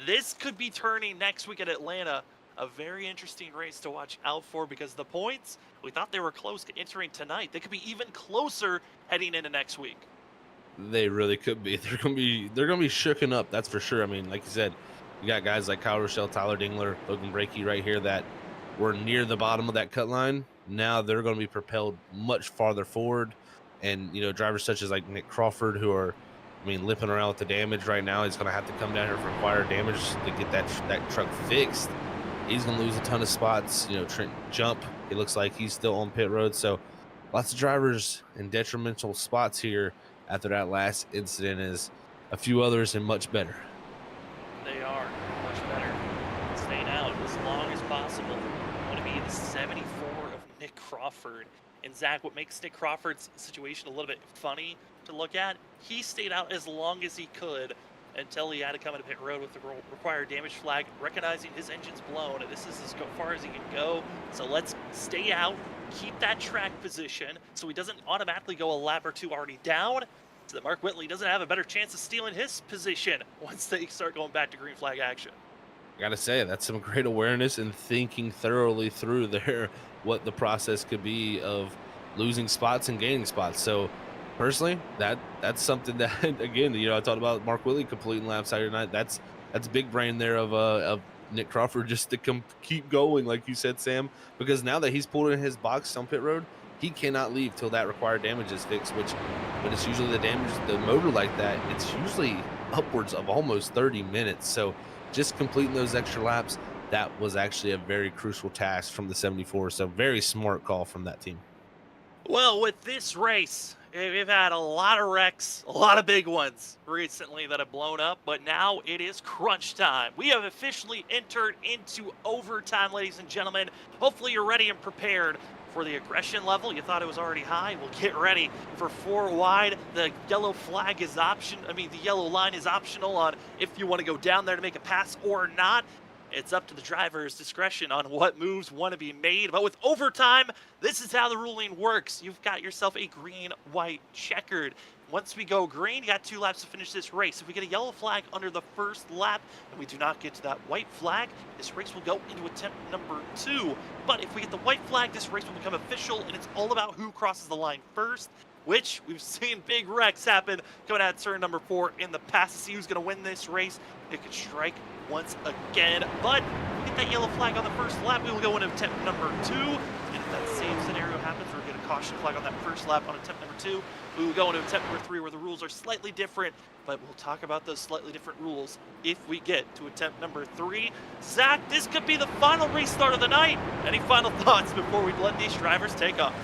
This could be turning next week at Atlanta a very interesting race to watch out for because the points, we thought they were close to entering tonight. They could be even closer heading into next week. They really could be. They're gonna be shooken up. That's for sure. I mean, like you said, you got guys like Kyle Rochelle, Tyler Dingler, Logan Brakey right here that were near the bottom of that cut line. Now they're going to be propelled much farther forward, and drivers such as like Nick Crawford, who are, I mean, limping around with the damage right now. He's going to have to come down here for required damage to get that truck fixed. He's going to lose a ton of spots. Trent Jump, it looks like he's still on pit road. So lots of drivers in detrimental spots here after that last incident, is a few others and much better. They are much better. Staying out as long as possible. Want to be the 74 of Nick Crawford. And Zach, what makes Nick Crawford's situation a little bit funny to look at, he stayed out as long as he could until he had to come into pit road with the required damage flag, recognizing his engine's blown, and this is as far as he can go. So let's stay out, keep that track position so he doesn't automatically go a lap or two already down, so that Mark Whitley doesn't have a better chance of stealing his position once they start going back to green flag action. I gotta say, that's some great awareness and thinking thoroughly through there what the process could be of losing spots and gaining spots. So personally, that's something that, again, I talked about Mark Whitley completing laps Saturday night. That's big brain there of Nick Crawford just to keep going, like you said, Sam, because now that he's pulled in his box on pit road, he cannot leave till that required damage is fixed, which when it's usually the damage the motor like that, it's usually upwards of almost 30 minutes. So just completing those extra laps, that was actually a very crucial task from the 74. So very smart call from that team. Well, with this race, we've had a lot of wrecks, a lot of big ones recently that have blown up, but now it is crunch time. We have officially entered into overtime, ladies and gentlemen. Hopefully you're ready and prepared for the aggression level. You thought it was already high. Well, get ready for 4 wide. The yellow flag is the yellow line is optional on if you want to go down there to make a pass or not. It's up to the driver's discretion on what moves want to be made. But with overtime, this is how the ruling works. You've got yourself a green, white, checkered. Once we go green, you got 2 laps to finish this race. If we get a yellow flag under the first lap and we do not get to that white flag, this race will go into attempt number 2. But if we get the white flag, this race will become official, and it's all about who crosses the line first, which we've seen big wrecks happen coming out of turn number 4 in the past. To see who's going to win this race, it could strike once again. But if we get that yellow flag on the first lap, we will go into attempt number 2. And if that same scenario happens, we'll get a caution flag on that first lap on attempt number 2. We will go into attempt number 3 where the rules are slightly different, but we'll talk about those slightly different rules if we get to attempt number 3. Zach, this could be the final restart of the night. Any final thoughts before we let these drivers take off?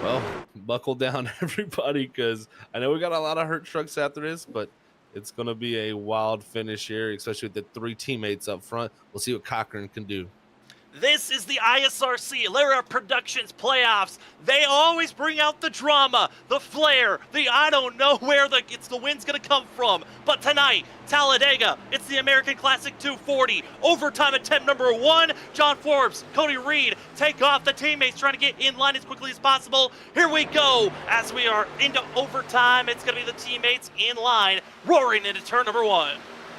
Well, buckle down, everybody, because I know we got a lot of hurt trucks after this, but it's going to be a wild finish here, especially with the 3 teammates up front. We'll see what Cochran can do. This is the ISRC Lara Productions playoffs. They always bring out the drama, the flair, the I don't know where the wind's gonna come from. But tonight, Talladega, it's the American Classic 240. Overtime attempt number 1. John Forbes, Cody Reed take off the teammates trying to get in line as quickly as possible. Here we go. As we are into overtime, it's gonna be the teammates in line roaring into turn number 1.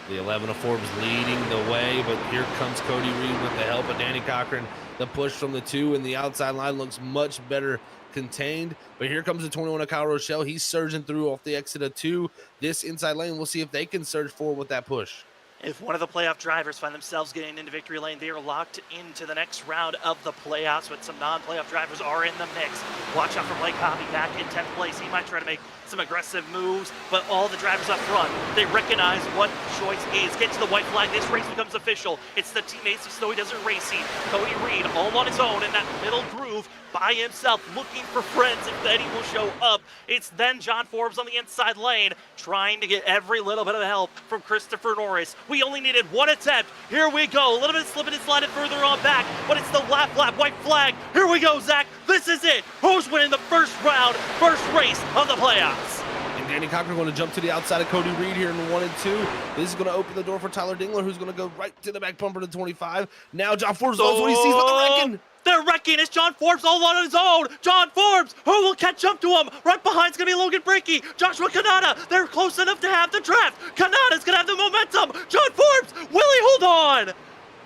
The 11 of Forbes leading the way, but here comes Cody Reed with the help of Danny Cochran. The push from the 2 and the outside line looks much better contained, but here comes the 21 of Kyle Rochelle. He's surging through off the exit of 2. This inside lane, we'll see if they can surge forward with that push. If one of the playoff drivers find themselves getting into victory lane, they are locked into the next round of the playoffs, but some non-playoff drivers are in the mix. Watch out for Blake Hobby back in 10th place. He might try to make some aggressive moves, but all the drivers up front, they recognize what the choice is. Get to the white flag. This race becomes official. It's the teammates of Snowy Desert Racing. Cody Reed all on his own in that middle groove by himself, looking for friends if any will show up. It's then John Forbes on the inside lane, trying to get every little bit of help from Christopher Norris. We only needed 1 attempt. Here we go. A little bit of slipping and sliding further on back, but it's the lap, white flag. Here we go, Zach. This is it. Who's winning the first round, first race of the playoffs? And Danny Cochran going to jump to the outside of Cody Reed here in 1 and 2. This is going to open the door for Tyler Dingler, who's going to go right to the back bumper to 25. Now John Forbes knows what he sees with the wrecking. They're wrecking. It's John Forbes all on his own. John Forbes, who will catch up to him? Right behind is going to be Logan Brakey. Joshua Kanata, they're close enough to have the draft. Kanata's going to have the momentum. John Forbes, will he hold on?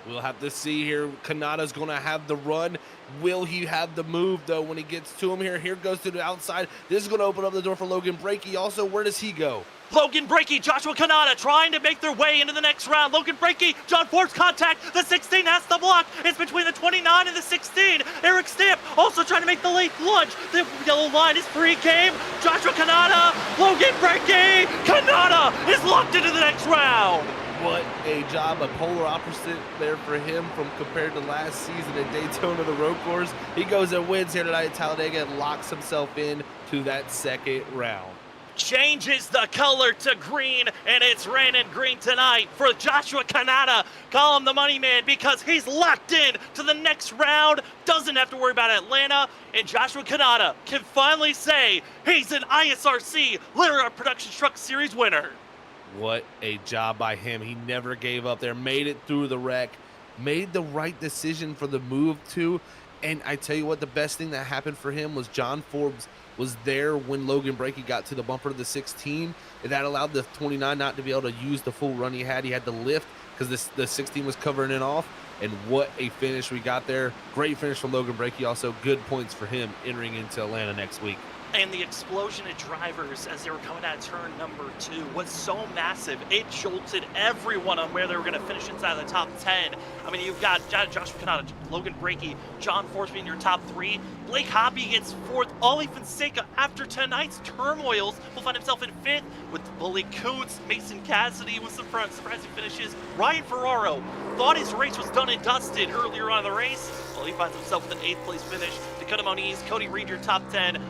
We'll have to see here. Kanada's going to have the run. Will he have the move, though, when he gets to him here? Here goes to the outside. This is going to open up the door for Logan Brakey. Also, where does he go? Logan Brakey, Joshua Kanada trying to make their way into the next round. Logan Brakey, John Forbes contact. The 16 has the block. It's between the 29 and the 16. Eric Stamp also trying to make the late lunge. The yellow line is free game. Joshua Kanada, Logan Brakey. Kanada is locked into the next round. What a job, a polar opposite there for him from compared to last season at Daytona, the road course. He goes and wins here tonight at Talladega and locks himself in to that second round. Changes the color to green, and it's red and green tonight for Joshua Kanada. Call him the money man because he's locked in to the next round. Doesn't have to worry about Atlanta, and Joshua Kanada can finally say he's an ISRC Linear Production Truck Series winner. What a job by him. He never gave up there, made it through the wreck, made the right decision for the move too. And I tell you what, the best thing that happened for him was John Forbes was there when Logan Brakey got to the bumper of the 16, and that allowed the 29 not to be able to use the full run he had. He had to lift because the 16 was covering it off, and what a finish we got there. Great finish from Logan Brakey. Also good points for him entering into Atlanta next week. And the explosion of drivers as they were coming out of turn number 2 was so massive. It jolted everyone on where they were going to finish inside the top 10. I mean, you've got Joshua Kanada, Logan Brakey, John Forbes being your top 3. Blake Hoppe gets 4th. Ollie Fonseca, after tonight's turmoils, will find himself in 5th with Willie Kuntz, Mason Cassidy with some surprising finishes. Ryan Ferraro thought his race was done and dusted earlier on in the race. Well, he finds himself with an 8th place finish. Dakota Moniz, Cody Reed, your top 10.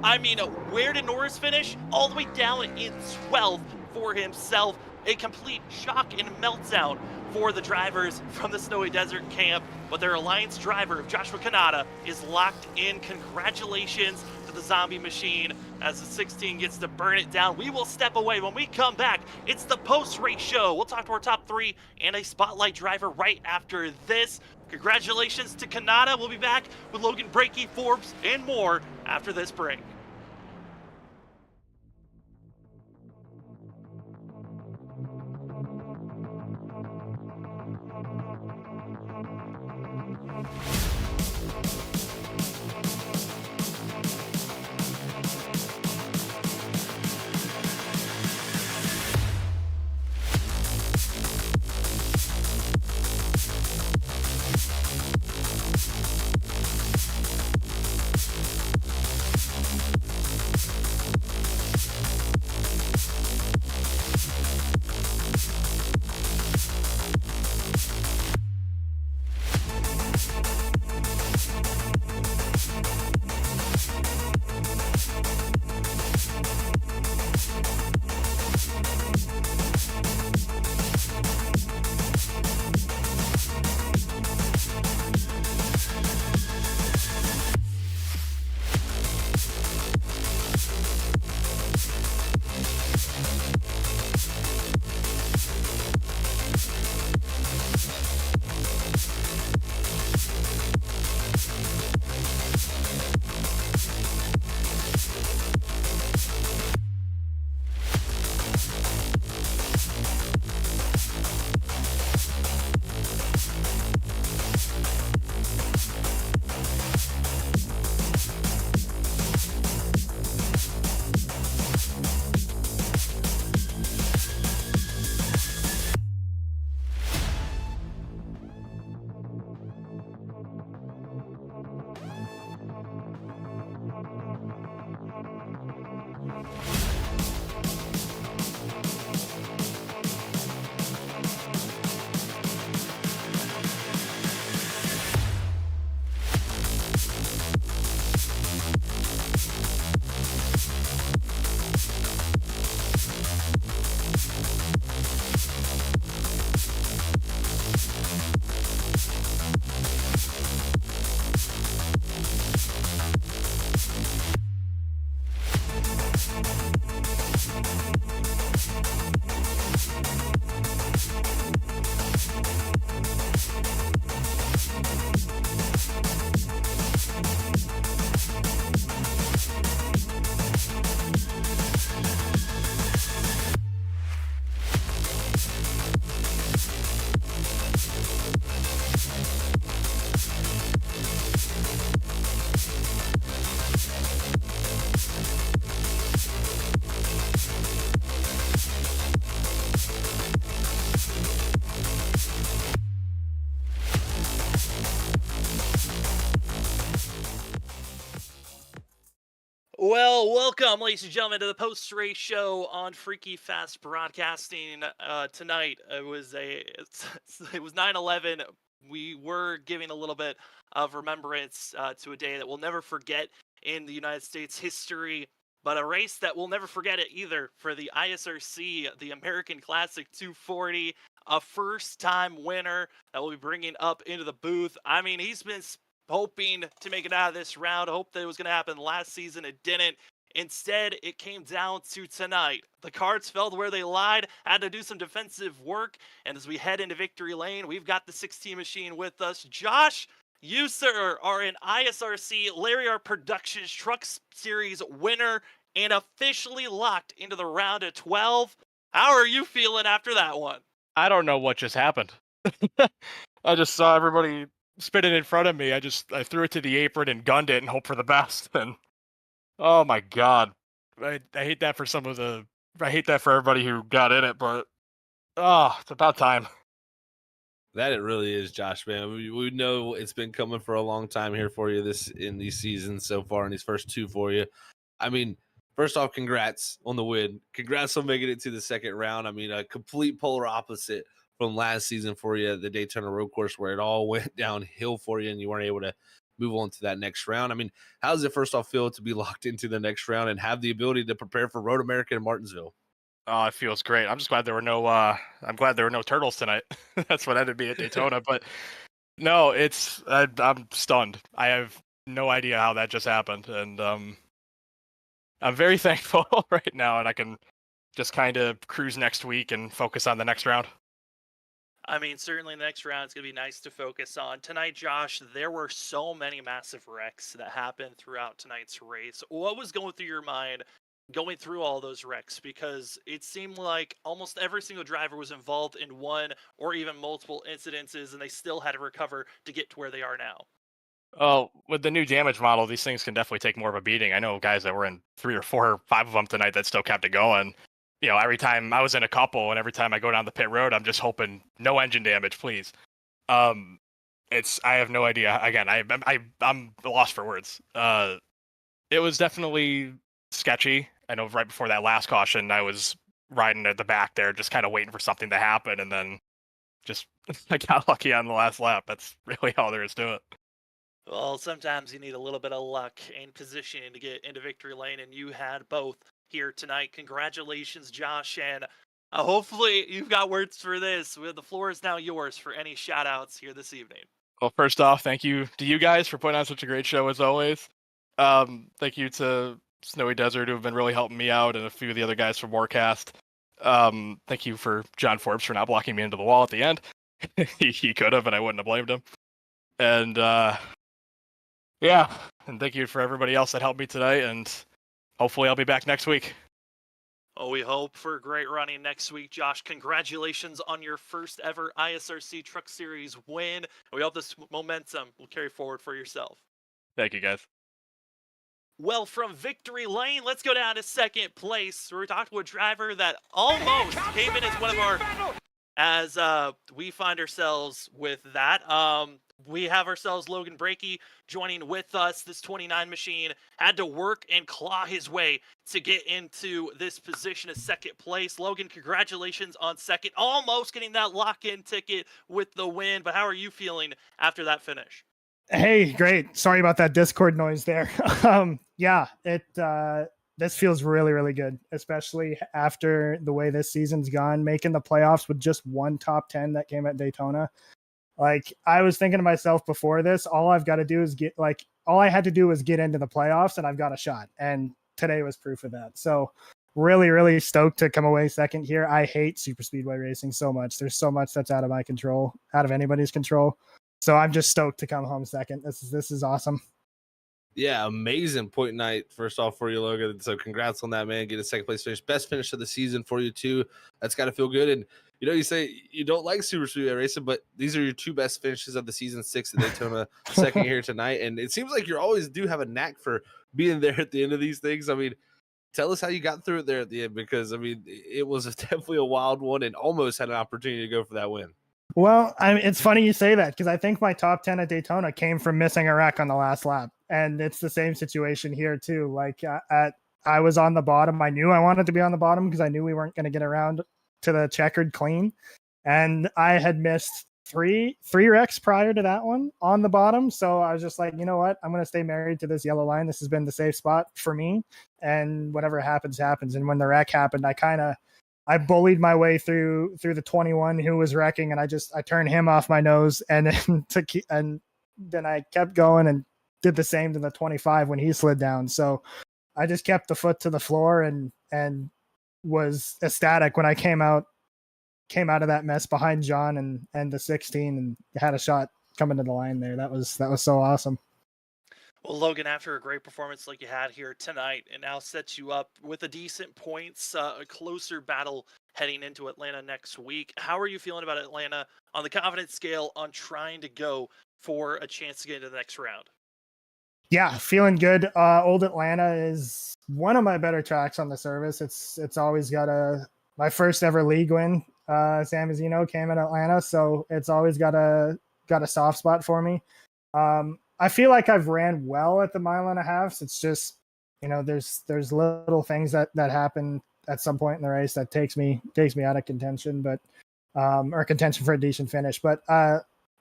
I mean, where did Norris finish? All the way down in 12th for himself. A complete shock and meltdown for the drivers from the Snowy Desert camp. But their Alliance driver, Joshua Kanada, is locked in. Congratulations to the zombie machine as the 16 gets to burn it down. We will step away. When we come back, it's the post-race show. We'll talk to our top 3 and a spotlight driver right after this. Congratulations to Kanada. We'll be back with Logan Brakey, Forbes, and more after this break. Well, welcome, ladies and gentlemen, to the post-race show on Freaky Fast Broadcasting. Tonight, it was 9/11. We were giving a little bit of remembrance to a day that we'll never forget in the United States history, but a race that we'll never forget it either for the ISRC, the American Classic 240, a first-time winner that we'll be bringing up into the booth. I mean, he's been hoping to make it out of this round. Hope that it was going to happen last season. It didn't. Instead, it came down to tonight. The cards fell where they lied, had to do some defensive work, and as we head into victory lane, we've got the 16 machine with us. Josh, you, sir, are an ISRC Lariar Productions Truck Series winner and officially locked into the round of 12. How are you feeling after that one? I don't know what just happened. I just saw everybody spinning in front of me. I threw it to the apron and gunned it and hoped for the best. And oh my god, I hate that for I hate that for everybody who got in it. But it's about time. That it really is, Josh, man. We know it's been coming for a long time here for you in these seasons so far, in these first two for you. I mean, first off, congrats on the win. Congrats on making it to the second round. I mean, a complete polar opposite from last season for you at the Daytona Road Course, where it all went downhill for you and you weren't able to move on to that next round. I mean, how does it first off feel to be locked into the next round and have the ability to prepare for Road America in Martinsville? Oh, it feels great. I'm just glad there were no. I'm glad there were no turtles tonight. That's what ended me at Daytona. But no, I'm stunned. I have no idea how that just happened, and I'm very thankful right now, and I can just kind of cruise next week and focus on the next round. I mean, certainly the next round is going to be nice to focus on. Tonight, Josh, there were so many massive wrecks that happened throughout tonight's race. What was going through your mind going through all those wrecks? Because it seemed like almost every single driver was involved in one or even multiple incidences, and they still had to recover to get to where they are now. Oh, with the new damage model, these things can definitely take more of a beating. I know guys that were in 3 or 4 or 5 of them tonight that still kept it going. You know, every time I was in a couple, and every time I go down the pit road, I'm just hoping no engine damage, please. I have no idea. Again, I'm lost for words. It was definitely sketchy. I know right before that last caution, I was riding at the back there, just kind of waiting for something to happen, and then just I got lucky on the last lap. That's really all there is to it. Well, sometimes you need a little bit of luck and positioning to get into victory lane, and you had both here tonight. Congratulations, Josh, and hopefully you've got words for this. The floor is now yours for any shout-outs here this evening. Well, first off, thank you to you guys for putting on such a great show as always. Thank you to Snowy Desert, who have been really helping me out, and a few of the other guys from Warcast. Thank you for John Forbes for not blocking me into the wall at the end. he could have, and I wouldn't have blamed him. And yeah, and thank you for everybody else that helped me tonight, and hopefully I'll be back next week. Oh, we hope for great running next week, Josh. Congratulations on your first ever ISRC Truck Series win. We hope this momentum will carry forward for yourself. Thank you, guys. Well, from victory lane, let's go down to second place. We're talking to a driver that almost came in as one of our, as we find ourselves with that. We have ourselves Logan Brakey joining with us. This 29 machine had to work and claw his way to get into this position of second place. Logan, congratulations on second. Almost getting that lock-in ticket with the win, but how are you feeling after that finish? Hey, great. Sorry about that Discord noise there. Yeah, this feels really, really good, especially after the way this season's gone, making the playoffs with just one top 10 that came at Daytona. Like, I was thinking to myself before this, all I had to do was get into the playoffs and I've got a shot. And today was proof of that. So really, really stoked to come away second here. I hate super speedway racing so much. There's so much that's out of my control, out of anybody's control. So I'm just stoked to come home second. This is awesome. Yeah, amazing point night, first off, for you, Logan. So congrats on that, man. Get a second place finish. Best finish of the season for you, too. That's got to feel good. And, you know, you say you don't like super speedway racing, but these are your 2 best finishes of the season, 6 at Daytona, second here tonight. And it seems like you always do have a knack for being there at the end of these things. I mean, tell us how you got through it there at the end, because, I mean, it was definitely a wild one and almost had an opportunity to go for that win. Well, it's funny you say that, because I think my top 10 at Daytona came from missing a wreck on the last lap. And it's the same situation here too. Like I was on the bottom. I knew I wanted to be on the bottom because I knew we weren't going to get around to the checkered clean. And I had missed three wrecks prior to that one on the bottom. So I was just like, you know what? I'm going to stay married to this yellow line. This has been the safe spot for me. And whatever happens, happens. And when the wreck happened, I bullied my way through the 21 who was wrecking, and I turned him off my nose, and then I kept going and did the same to the 25 when he slid down. So I just kept the foot to the floor and was ecstatic when I came out of that mess behind John and the 16 and had a shot coming to the line there. That was so awesome. Well, Logan, after a great performance like you had here tonight, it now sets you up with a decent points, a closer battle heading into Atlanta next week. How are you feeling about Atlanta on the confidence scale on trying to go for a chance to get into the next round? Yeah, feeling good. Old Atlanta is one of my better tracks on the service. It's always got my first ever league win. Sam, as you know, came in Atlanta, so it's always got a soft spot for me. I feel like I've ran well at the 1.5 miles. It's just, there's little things that happen at some point in the race that takes me out of contention, but or contention for a decent finish. But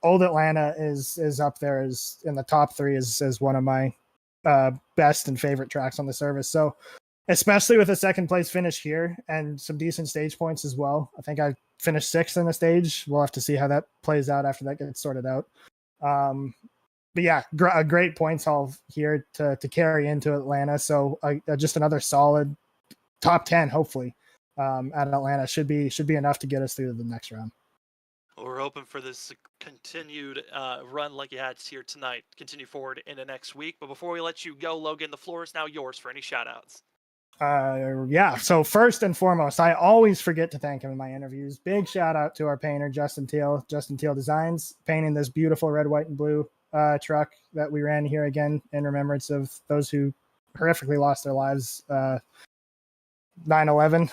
Old Atlanta is up there as in the top 3 as one of my best and favorite tracks on the service. So especially with a second place finish here and some decent stage points as well. I think I finished 6th in the stage. We'll have to see how that plays out after that gets sorted out. But yeah, a great points haul here to carry into Atlanta. So just another solid top 10, hopefully, at Atlanta should be enough to get us through to the next round. Well, we're hoping for this continued run like you had here tonight, continue forward into next week. But before we let you go, Logan, the floor is now yours for any shout outs. Yeah. So first and foremost, I always forget to thank him in my interviews. Big shout out to our painter, Justin Teal Designs, painting this beautiful red, white, and blue truck that we ran here again in remembrance of those who horrifically lost their lives 9/11.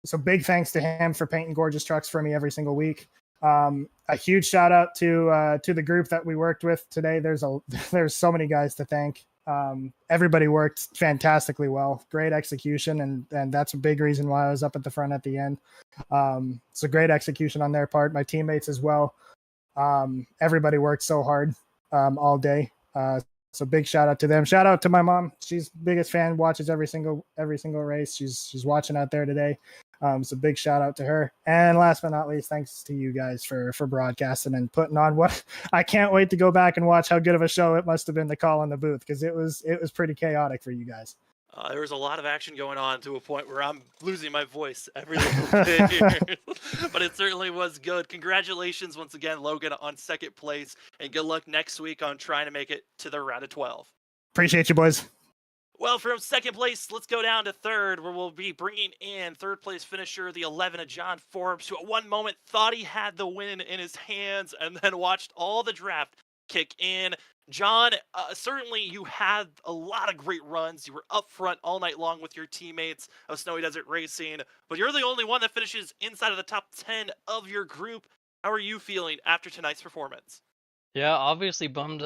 So big thanks to him for painting gorgeous trucks for me every single week. A huge shout out to the group that we worked with today. There's so many guys to thank. Everybody worked fantastically well, great execution, and that's a big reason why I was up at the front at the end. So great execution on their part, my teammates as well. Everybody worked so hard all day. So big shout out to them. Shout out to my mom. She's biggest fan, watches every single race. She's watching out there today. So big shout out to her. And last but not least, thanks to you guys for broadcasting and putting on what I can't wait to go back and watch how good of a show it must have been to call in the booth, because it was pretty chaotic for you guys. There was a lot of action going on to a point where I'm losing my voice every little bit here. But it certainly was good. Congratulations once again, Logan, on second place, and good luck next week on trying to make it to the round of 12. Appreciate you, boys. Well, from second place, let's go down to third, where we'll be bringing in third place finisher, the 11 of John Forbes, who at one moment thought he had the win in his hands and then watched all the draft kick in. John, certainly you had a lot of great runs. You were up front all night long with your teammates of Snowy Desert Racing, but you're the only one that finishes inside of the top 10 of your group. How are you feeling after tonight's performance? Yeah, obviously bummed.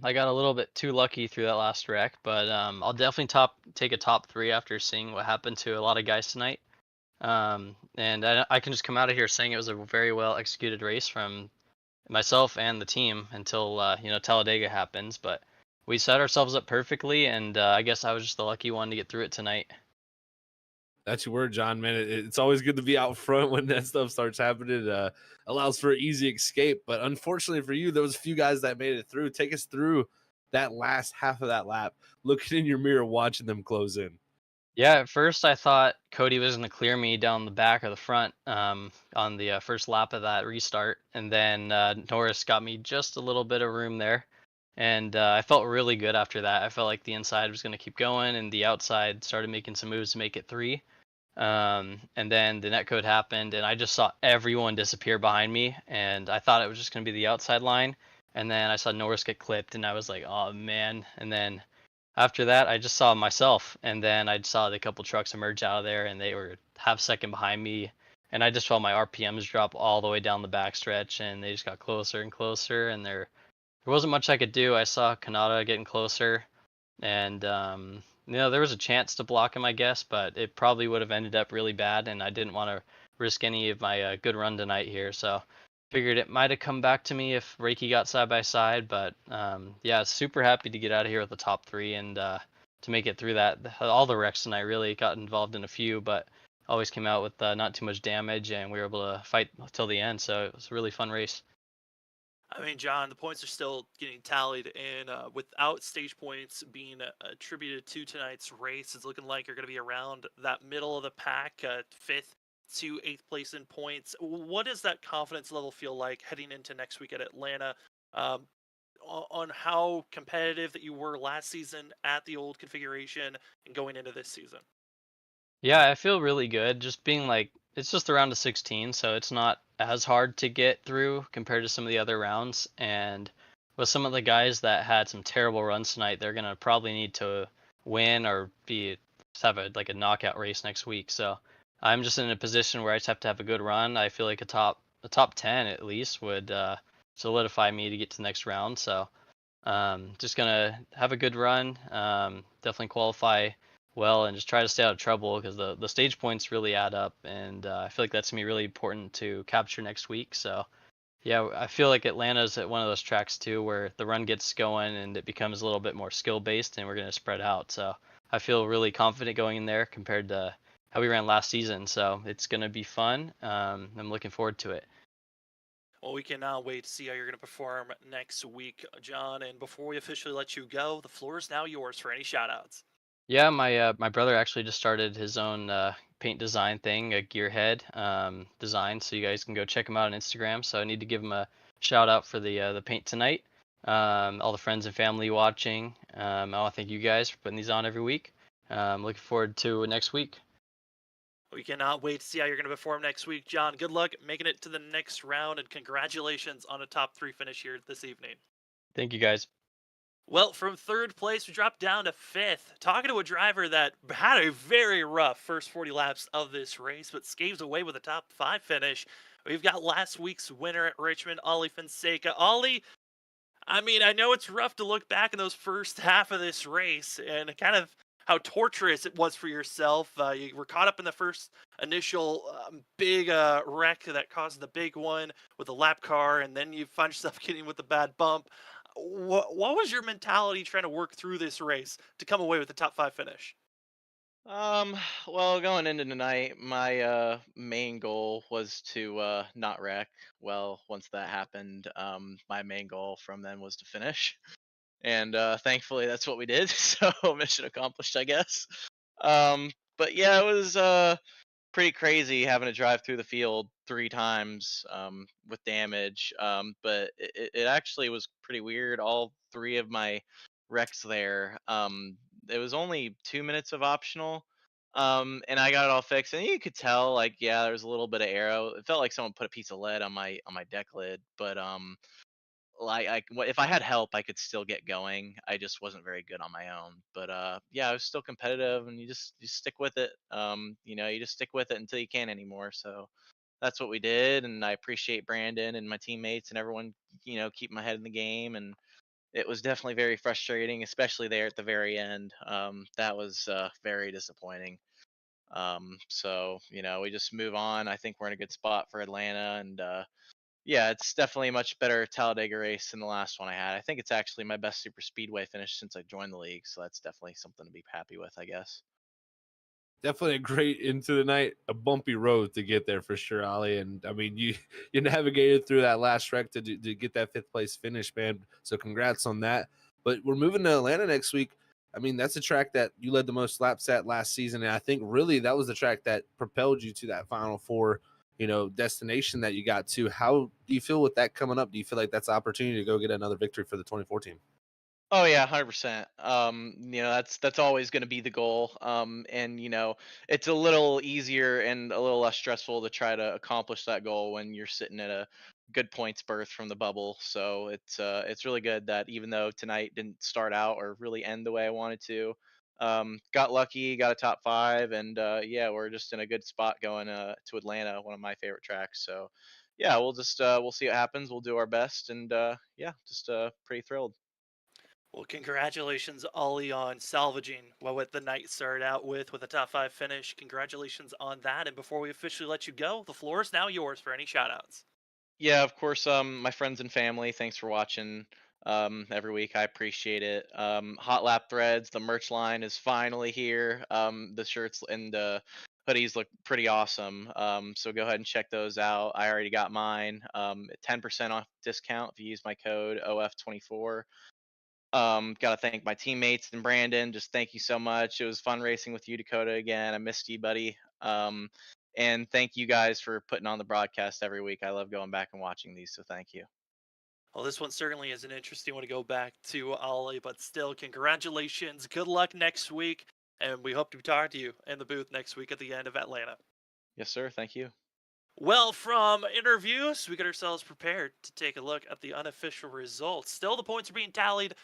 I got a little bit too lucky through that last wreck, but I'll definitely take a top 3 after seeing what happened to a lot of guys tonight. And I can just come out of here saying it was a very well executed race from myself and the team until Talladega happens. But we set ourselves up perfectly, and I guess I was just the lucky one to get through it tonight. That's your word, John, man. It's always good to be out front when that stuff starts happening. It allows for an easy escape. But unfortunately for you, there was a few guys that made it through. Take us through that last half of that lap, looking in your mirror, watching them close in. Yeah, at first I thought Cody was going to clear me down the back or the front on the first lap of that restart. And then Norris got me just a little bit of room there. And I felt really good after that. I felt like the inside was going to keep going, and the outside started making some moves to make it 3. And then the netcode happened, and I just saw everyone disappear behind me, and I thought it was just going to be the outside line. And then I saw Norris get clipped, and I was like, oh man. And then after that, I just saw myself, and then I saw the couple trucks emerge out of there, and they were half second behind me, and I just felt my RPMs drop all the way down the backstretch, and they just got closer and closer, and they're there wasn't much I could do. I saw Kanata getting closer, and there was a chance to block him, I guess, but it probably would have ended up really bad, and I didn't want to risk any of my good run tonight here. So figured it might have come back to me if Reiki got side by side, but yeah, super happy to get out of here with the top 3 and to make it through that. All the wrecks tonight, really got involved in a few, but always came out with not too much damage, and we were able to fight till the end. So it was a really fun race. I mean, John, the points are still getting tallied, and without stage points being attributed to tonight's race, it's looking like you're going to be around that middle of the pack, 5th to 8th place in points. What does that confidence level feel like heading into next week at Atlanta? On how competitive that you were last season at the old configuration and going into this season? Yeah, I feel really good. Just being like, it's just around a 16, so it's not as hard to get through compared to some of the other rounds. And with some of the guys that had some terrible runs tonight, they're gonna probably need to win or have a knockout race next week. So I'm just in a position where I just have to have a good run. I feel like a top 10 at least would solidify me to get to the next round. So just gonna have a good run. Definitely qualify well and just try to stay out of trouble because the stage points really add up, and I feel like that's gonna be really important to capture next week. So yeah, I feel like Atlanta's at one of those tracks too where the run gets going and it becomes a little bit more skill based, and we're gonna spread out. So I feel really confident going in there compared to how we ran last season. So it's gonna be fun. I'm looking forward to it. Well, we cannot wait to see how you're going to perform next week, John. And before we officially let you go, the floor is now yours for any shout-outs. Yeah, my brother actually just started his own paint design thing, a gearhead design. So you guys can go check him out on Instagram. So I need to give him a shout out for the paint tonight. All the friends and family watching. I want to thank you guys for putting these on every week. Looking forward to next week. We cannot wait to see how you're going to perform next week, John. Good luck making it to the next round, and congratulations on a top 3 finish here this evening. Thank you guys. Well, from 3rd place, we dropped down to 5th. Talking to a driver that had a very rough first 40 laps of this race, but scaves away with a top 5 finish. We've got last week's winner at Richmond, Ollie Fonseca. Ollie, I mean, I know it's rough to look back in those first half of this race and kind of how torturous it was for yourself. You were caught up in the first initial big wreck that caused the big one with the lap car, and then you find yourself getting with the bad bump. What was your mentality trying to work through this race to come away with the top 5 finish? Um, well, going into tonight, my main goal was to not wreck. Well, once that happened, my main goal from then was to finish, and thankfully that's what we did. So mission accomplished, I guess. Um, but yeah, it was pretty crazy having to drive through the field 3 times with damage. But it actually was pretty weird. All 3 of my wrecks there, it was only 2 minutes of optional. And I got it all fixed, and you could tell, like, yeah, there was a little bit of arrow. It felt like someone put a piece of lead on my deck lid, but if I had help, I could still get going. I just wasn't very good on my own. But yeah, I was still competitive, and you stick with it. You just stick with it until you can't anymore. So that's what we did, and I appreciate Brandon and my teammates and everyone, keeping my head in the game. And it was definitely very frustrating, especially there at the very end. That was very disappointing. So we just move on. I think we're in a good spot for Atlanta, and yeah, it's definitely a much better Talladega race than the last one I had. I think it's actually my best super speedway finish since I joined the league, so that's definitely something to be happy with, I guess. Definitely a great into the night, a bumpy road to get there for sure, Ali. And I mean, you you navigated through that last wreck to get that 5th place finish, man. So congrats on that. But we're moving to Atlanta next week. I mean, that's a track that you led the most laps at last season, and I think really that was the track that propelled you to that Final Four, destination that you got to. How do you feel with that coming up? Do you feel like that's an opportunity to go get another victory for the 24 team? Oh yeah, 100%. That's always going to be the goal. And it's a little easier and a little less stressful to try to accomplish that goal when you're sitting at a good points berth from the bubble. So it's really good that even though tonight didn't start out or really end the way I wanted to, got lucky, got a top 5, and yeah, we're just in a good spot going to Atlanta, one of my favorite tracks. So yeah, we'll see what happens. We'll do our best, and yeah, just pretty thrilled. Well, congratulations, Ollie, on salvaging what the night started out with a top 5 finish. Congratulations on that. And before we officially let you go, the floor is now yours for any shoutouts. Yeah, of course. My friends and family, thanks for watching every week. I appreciate it. Hot Lap Threads, the merch line is finally here. The shirts and the hoodies look pretty awesome. So go ahead and check those out. I already got mine. 10% off discount if you use my code OF24. Gotta thank my teammates and Brandon. Just thank you so much. It was fun racing with you, Dakota, again. I missed you, buddy. And thank you guys for putting on the broadcast every week. I love going back and watching these, so thank you. Well, this one certainly is an interesting one to go back to, Ollie, but still, congratulations. Good luck next week, and we hope to talk to you in the booth next week at the end of Atlanta. Yes, sir. Thank you. Well, from interviews, we got ourselves prepared to take a look at the unofficial results. Still, the points are being tallied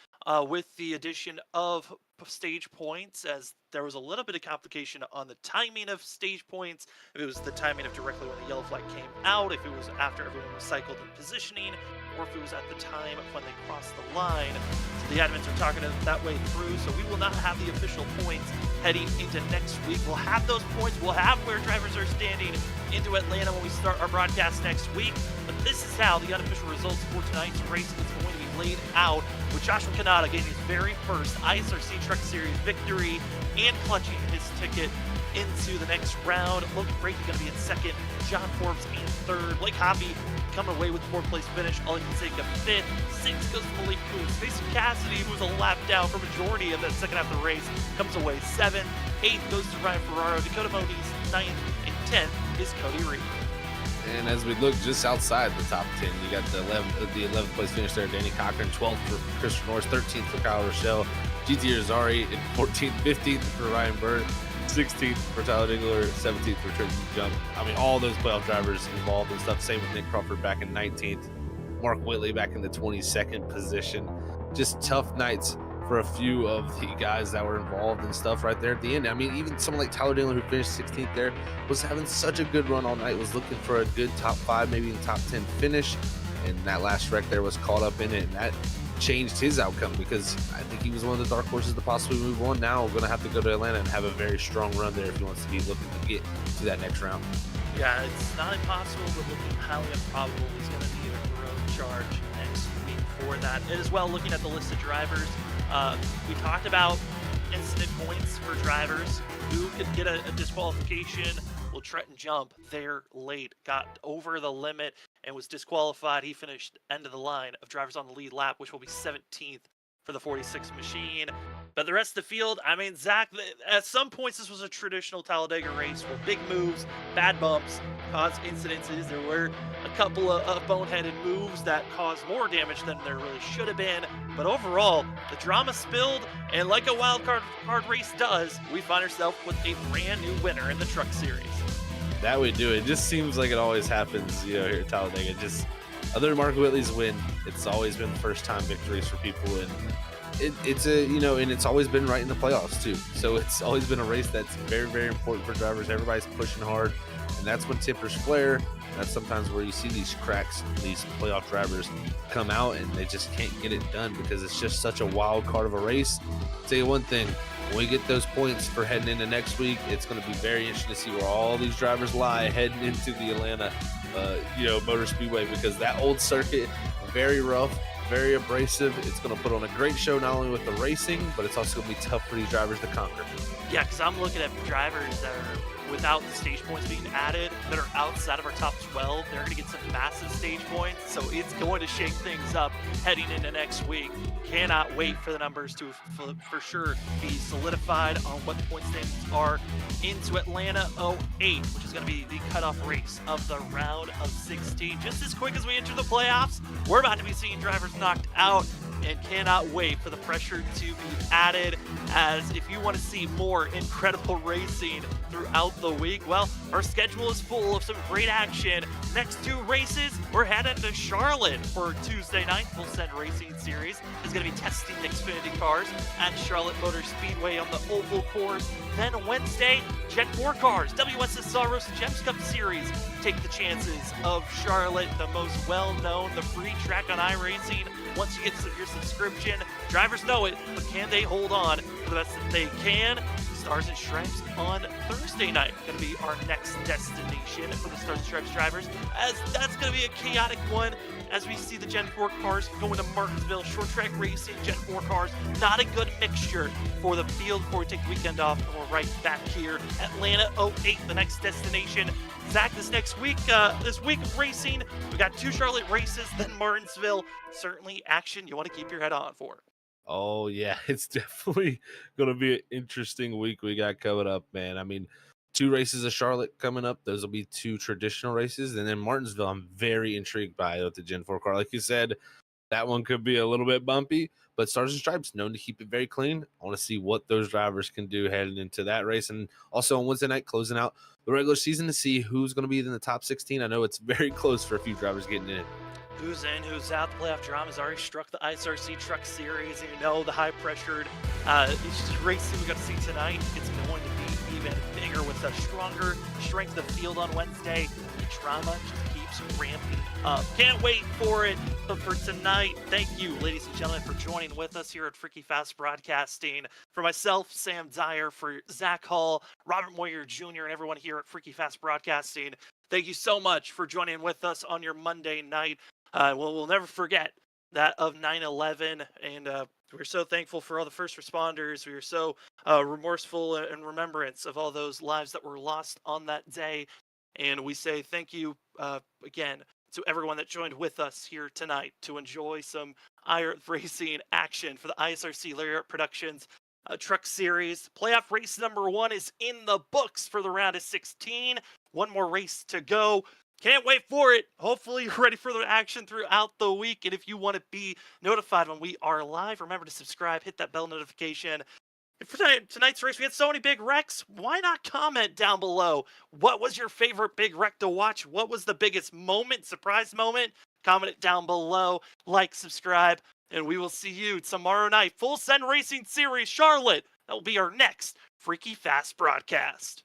with the addition of stage points, as there was a little bit of complication on the timing of stage points. If it was the timing of directly when the yellow flag came out, if it was after everyone was cycled in positioning, or if it was at the time when they crossed the line. So the admins are talking that way through, so we will not have the official points heading into next week. We'll have those points, we'll have where drivers are standing into Atlanta when we start our broadcast next week. But this is how the unofficial results for tonight's race is going to be laid out, with Joshua Kanata getting his very first ISRC Truck Series victory and clutching his ticket into the next round. Logan Brady going to be in second, John Forbes in third, Blake Hoppy coming away with the 4th place finish, Ollie Fonseca 5th, 6th goes to Malik Coons, Mason Cassidy, who's a lap down for majority of that second half of the race, comes away 7th, 8th goes to Ryan Ferraro, Dakota Moniz 9th, and 10th is Cody Reed. And as we look just outside the top 10, you got the 11th place finish there, Danny Cochran, 12th for Christopher Norris, 13th for Kyle Rochelle, GT Rosari, and 14th, 15th for Ryan Byrd, 16th for Tyler Dingler, 17th for Trenton Jump. I mean, all those playoff drivers involved and stuff. Same with Nick Crawford back in 19th, Mark Whitley back in the 22nd position. Just tough nights for a few of the guys that were involved and stuff right there at the end. I mean, even someone like Tyler Dingler, who finished 16th there, was having such a good run all night, was looking for a good top 5, maybe even top 10 finish. And that last wreck there was caught up in it, and that changed his outcome, because I think he was one of the dark horses to possibly move on. Now we're going to have to go to Atlanta and have a very strong run there if he wants to be looking to get to that next round. Yeah, it's not impossible, but looking highly improbable. He's going to need a road charge next week for that. And as well, looking at the list of drivers, we talked about incident points for drivers who could get a disqualification. Well, Trenton Jump there late, got over the limit and was disqualified. He finished end of the line of drivers on the lead lap, which will be 17th for the 46 machine. But the rest of the field, I mean, Zach, at some points this was a traditional Talladega race where big moves, bad bumps caused incidences. There were a couple of boneheaded moves that caused more damage than there really should have been. But overall, the drama spilled, and like a wild card race does, we find ourselves with a brand new winner in the Truck Series. That we do. It just seems like it always happens, here at Talladega. Just other than Mark Whitley's win, it's always been first time victories for people, and it's and it's always been right in the playoffs too. So it's always been a race that's very, very important for drivers. Everybody's pushing hard, and that's when tippers flare. That's sometimes where you see these cracks, these playoff drivers come out and they just can't get it done because it's just such a wild card of a race. I'll tell you one thing, when we get those points for heading into next week, it's going to be very interesting to see where all these drivers lie heading into the Atlanta Motor Speedway, because that old circuit, very rough, very abrasive. It's going to put on a great show, not only with the racing, but it's also going to be tough for these drivers to conquer. Yeah, because I'm looking at drivers that are without the stage points being added, that are outside of our top 12. They're going to get some massive stage points, so it's going to shake things up heading into next week. Cannot wait for the numbers to for sure be solidified on what the point standings are into Atlanta 08, which is going to be the cutoff race of the round of 16. Just as quick as we enter the playoffs, we're about to be seeing drivers knocked out and cannot wait for the pressure to be added, as if you want to see more incredible racing throughout the week, well, our schedule is full of some great action. Next 2 races, we're headed to Charlotte for Tuesday night. Full Send Racing Series is going to be testing the Xfinity cars at Charlotte Motor Speedway on the oval course. Then Wednesday, Gen 4 cars, WSSR Rosa Gems Cup Series take the chances of Charlotte, the most well-known, the free track on iRacing. Once you get your subscription, drivers know it, but can they hold on for the best that they can? Stars and Stripes on Thursday night going to be our next destination for the Stars and Stripes drivers, as that's going to be a chaotic one as we see the Gen 4 cars going to Martinsville. Short track racing, Gen 4 cars, not a good mixture for the field before we take the weekend off, and we're right back here. Atlanta 08, the next destination. Zach, this week of racing, we got 2 Charlotte races, then Martinsville. Certainly action you want to keep your head on for. Oh yeah, it's definitely gonna be an interesting week we got coming up, man. I mean, 2 races of Charlotte coming up. Those will be 2 traditional races, and then Martinsville, I'm very intrigued by with the Gen 4 car. Like you said, that one could be a little bit bumpy, but Stars and Stripes known to keep it very clean. I want to see what those drivers can do heading into that race, and also on Wednesday night closing out the regular season to see who's going to be in the top 16. I know it's very close for a few drivers getting in. Who's in, who's out. The playoff drama has already struck the ISRC Truck Series. You know, the high-pressured racing we got to see tonight. It's going to be even bigger with a stronger strength of field on Wednesday. The drama just keeps ramping up. Can't wait for it. But for tonight, thank you, ladies and gentlemen, for joining with us here at Freaky Fast Broadcasting. For myself, Sam Dyer, for Zach Hall, Robert Moyer Jr., and everyone here at Freaky Fast Broadcasting, thank you so much for joining with us on your Monday night. We'll never forget that of 9/11, and we're so thankful for all the first responders. We are so remorseful in remembrance of all those lives that were lost on that day, and we say thank you again to everyone that joined with us here tonight to enjoy some iRacing action for the ISRC Lariat Productions Truck Series. Playoff race number 1 is in the books for the round of 16. One more race to go. Can't wait for it. Hopefully you're ready for the action throughout the week. And if you want to be notified when we are live, remember to subscribe, hit that bell notification. And for tonight's race, we had so many big wrecks. Why not comment down below? What was your favorite big wreck to watch? What was the biggest moment, surprise moment? Comment it down below. Like, subscribe, and we will see you tomorrow night. Full Send Racing Series Charlotte. That will be our next Freaky Fast broadcast.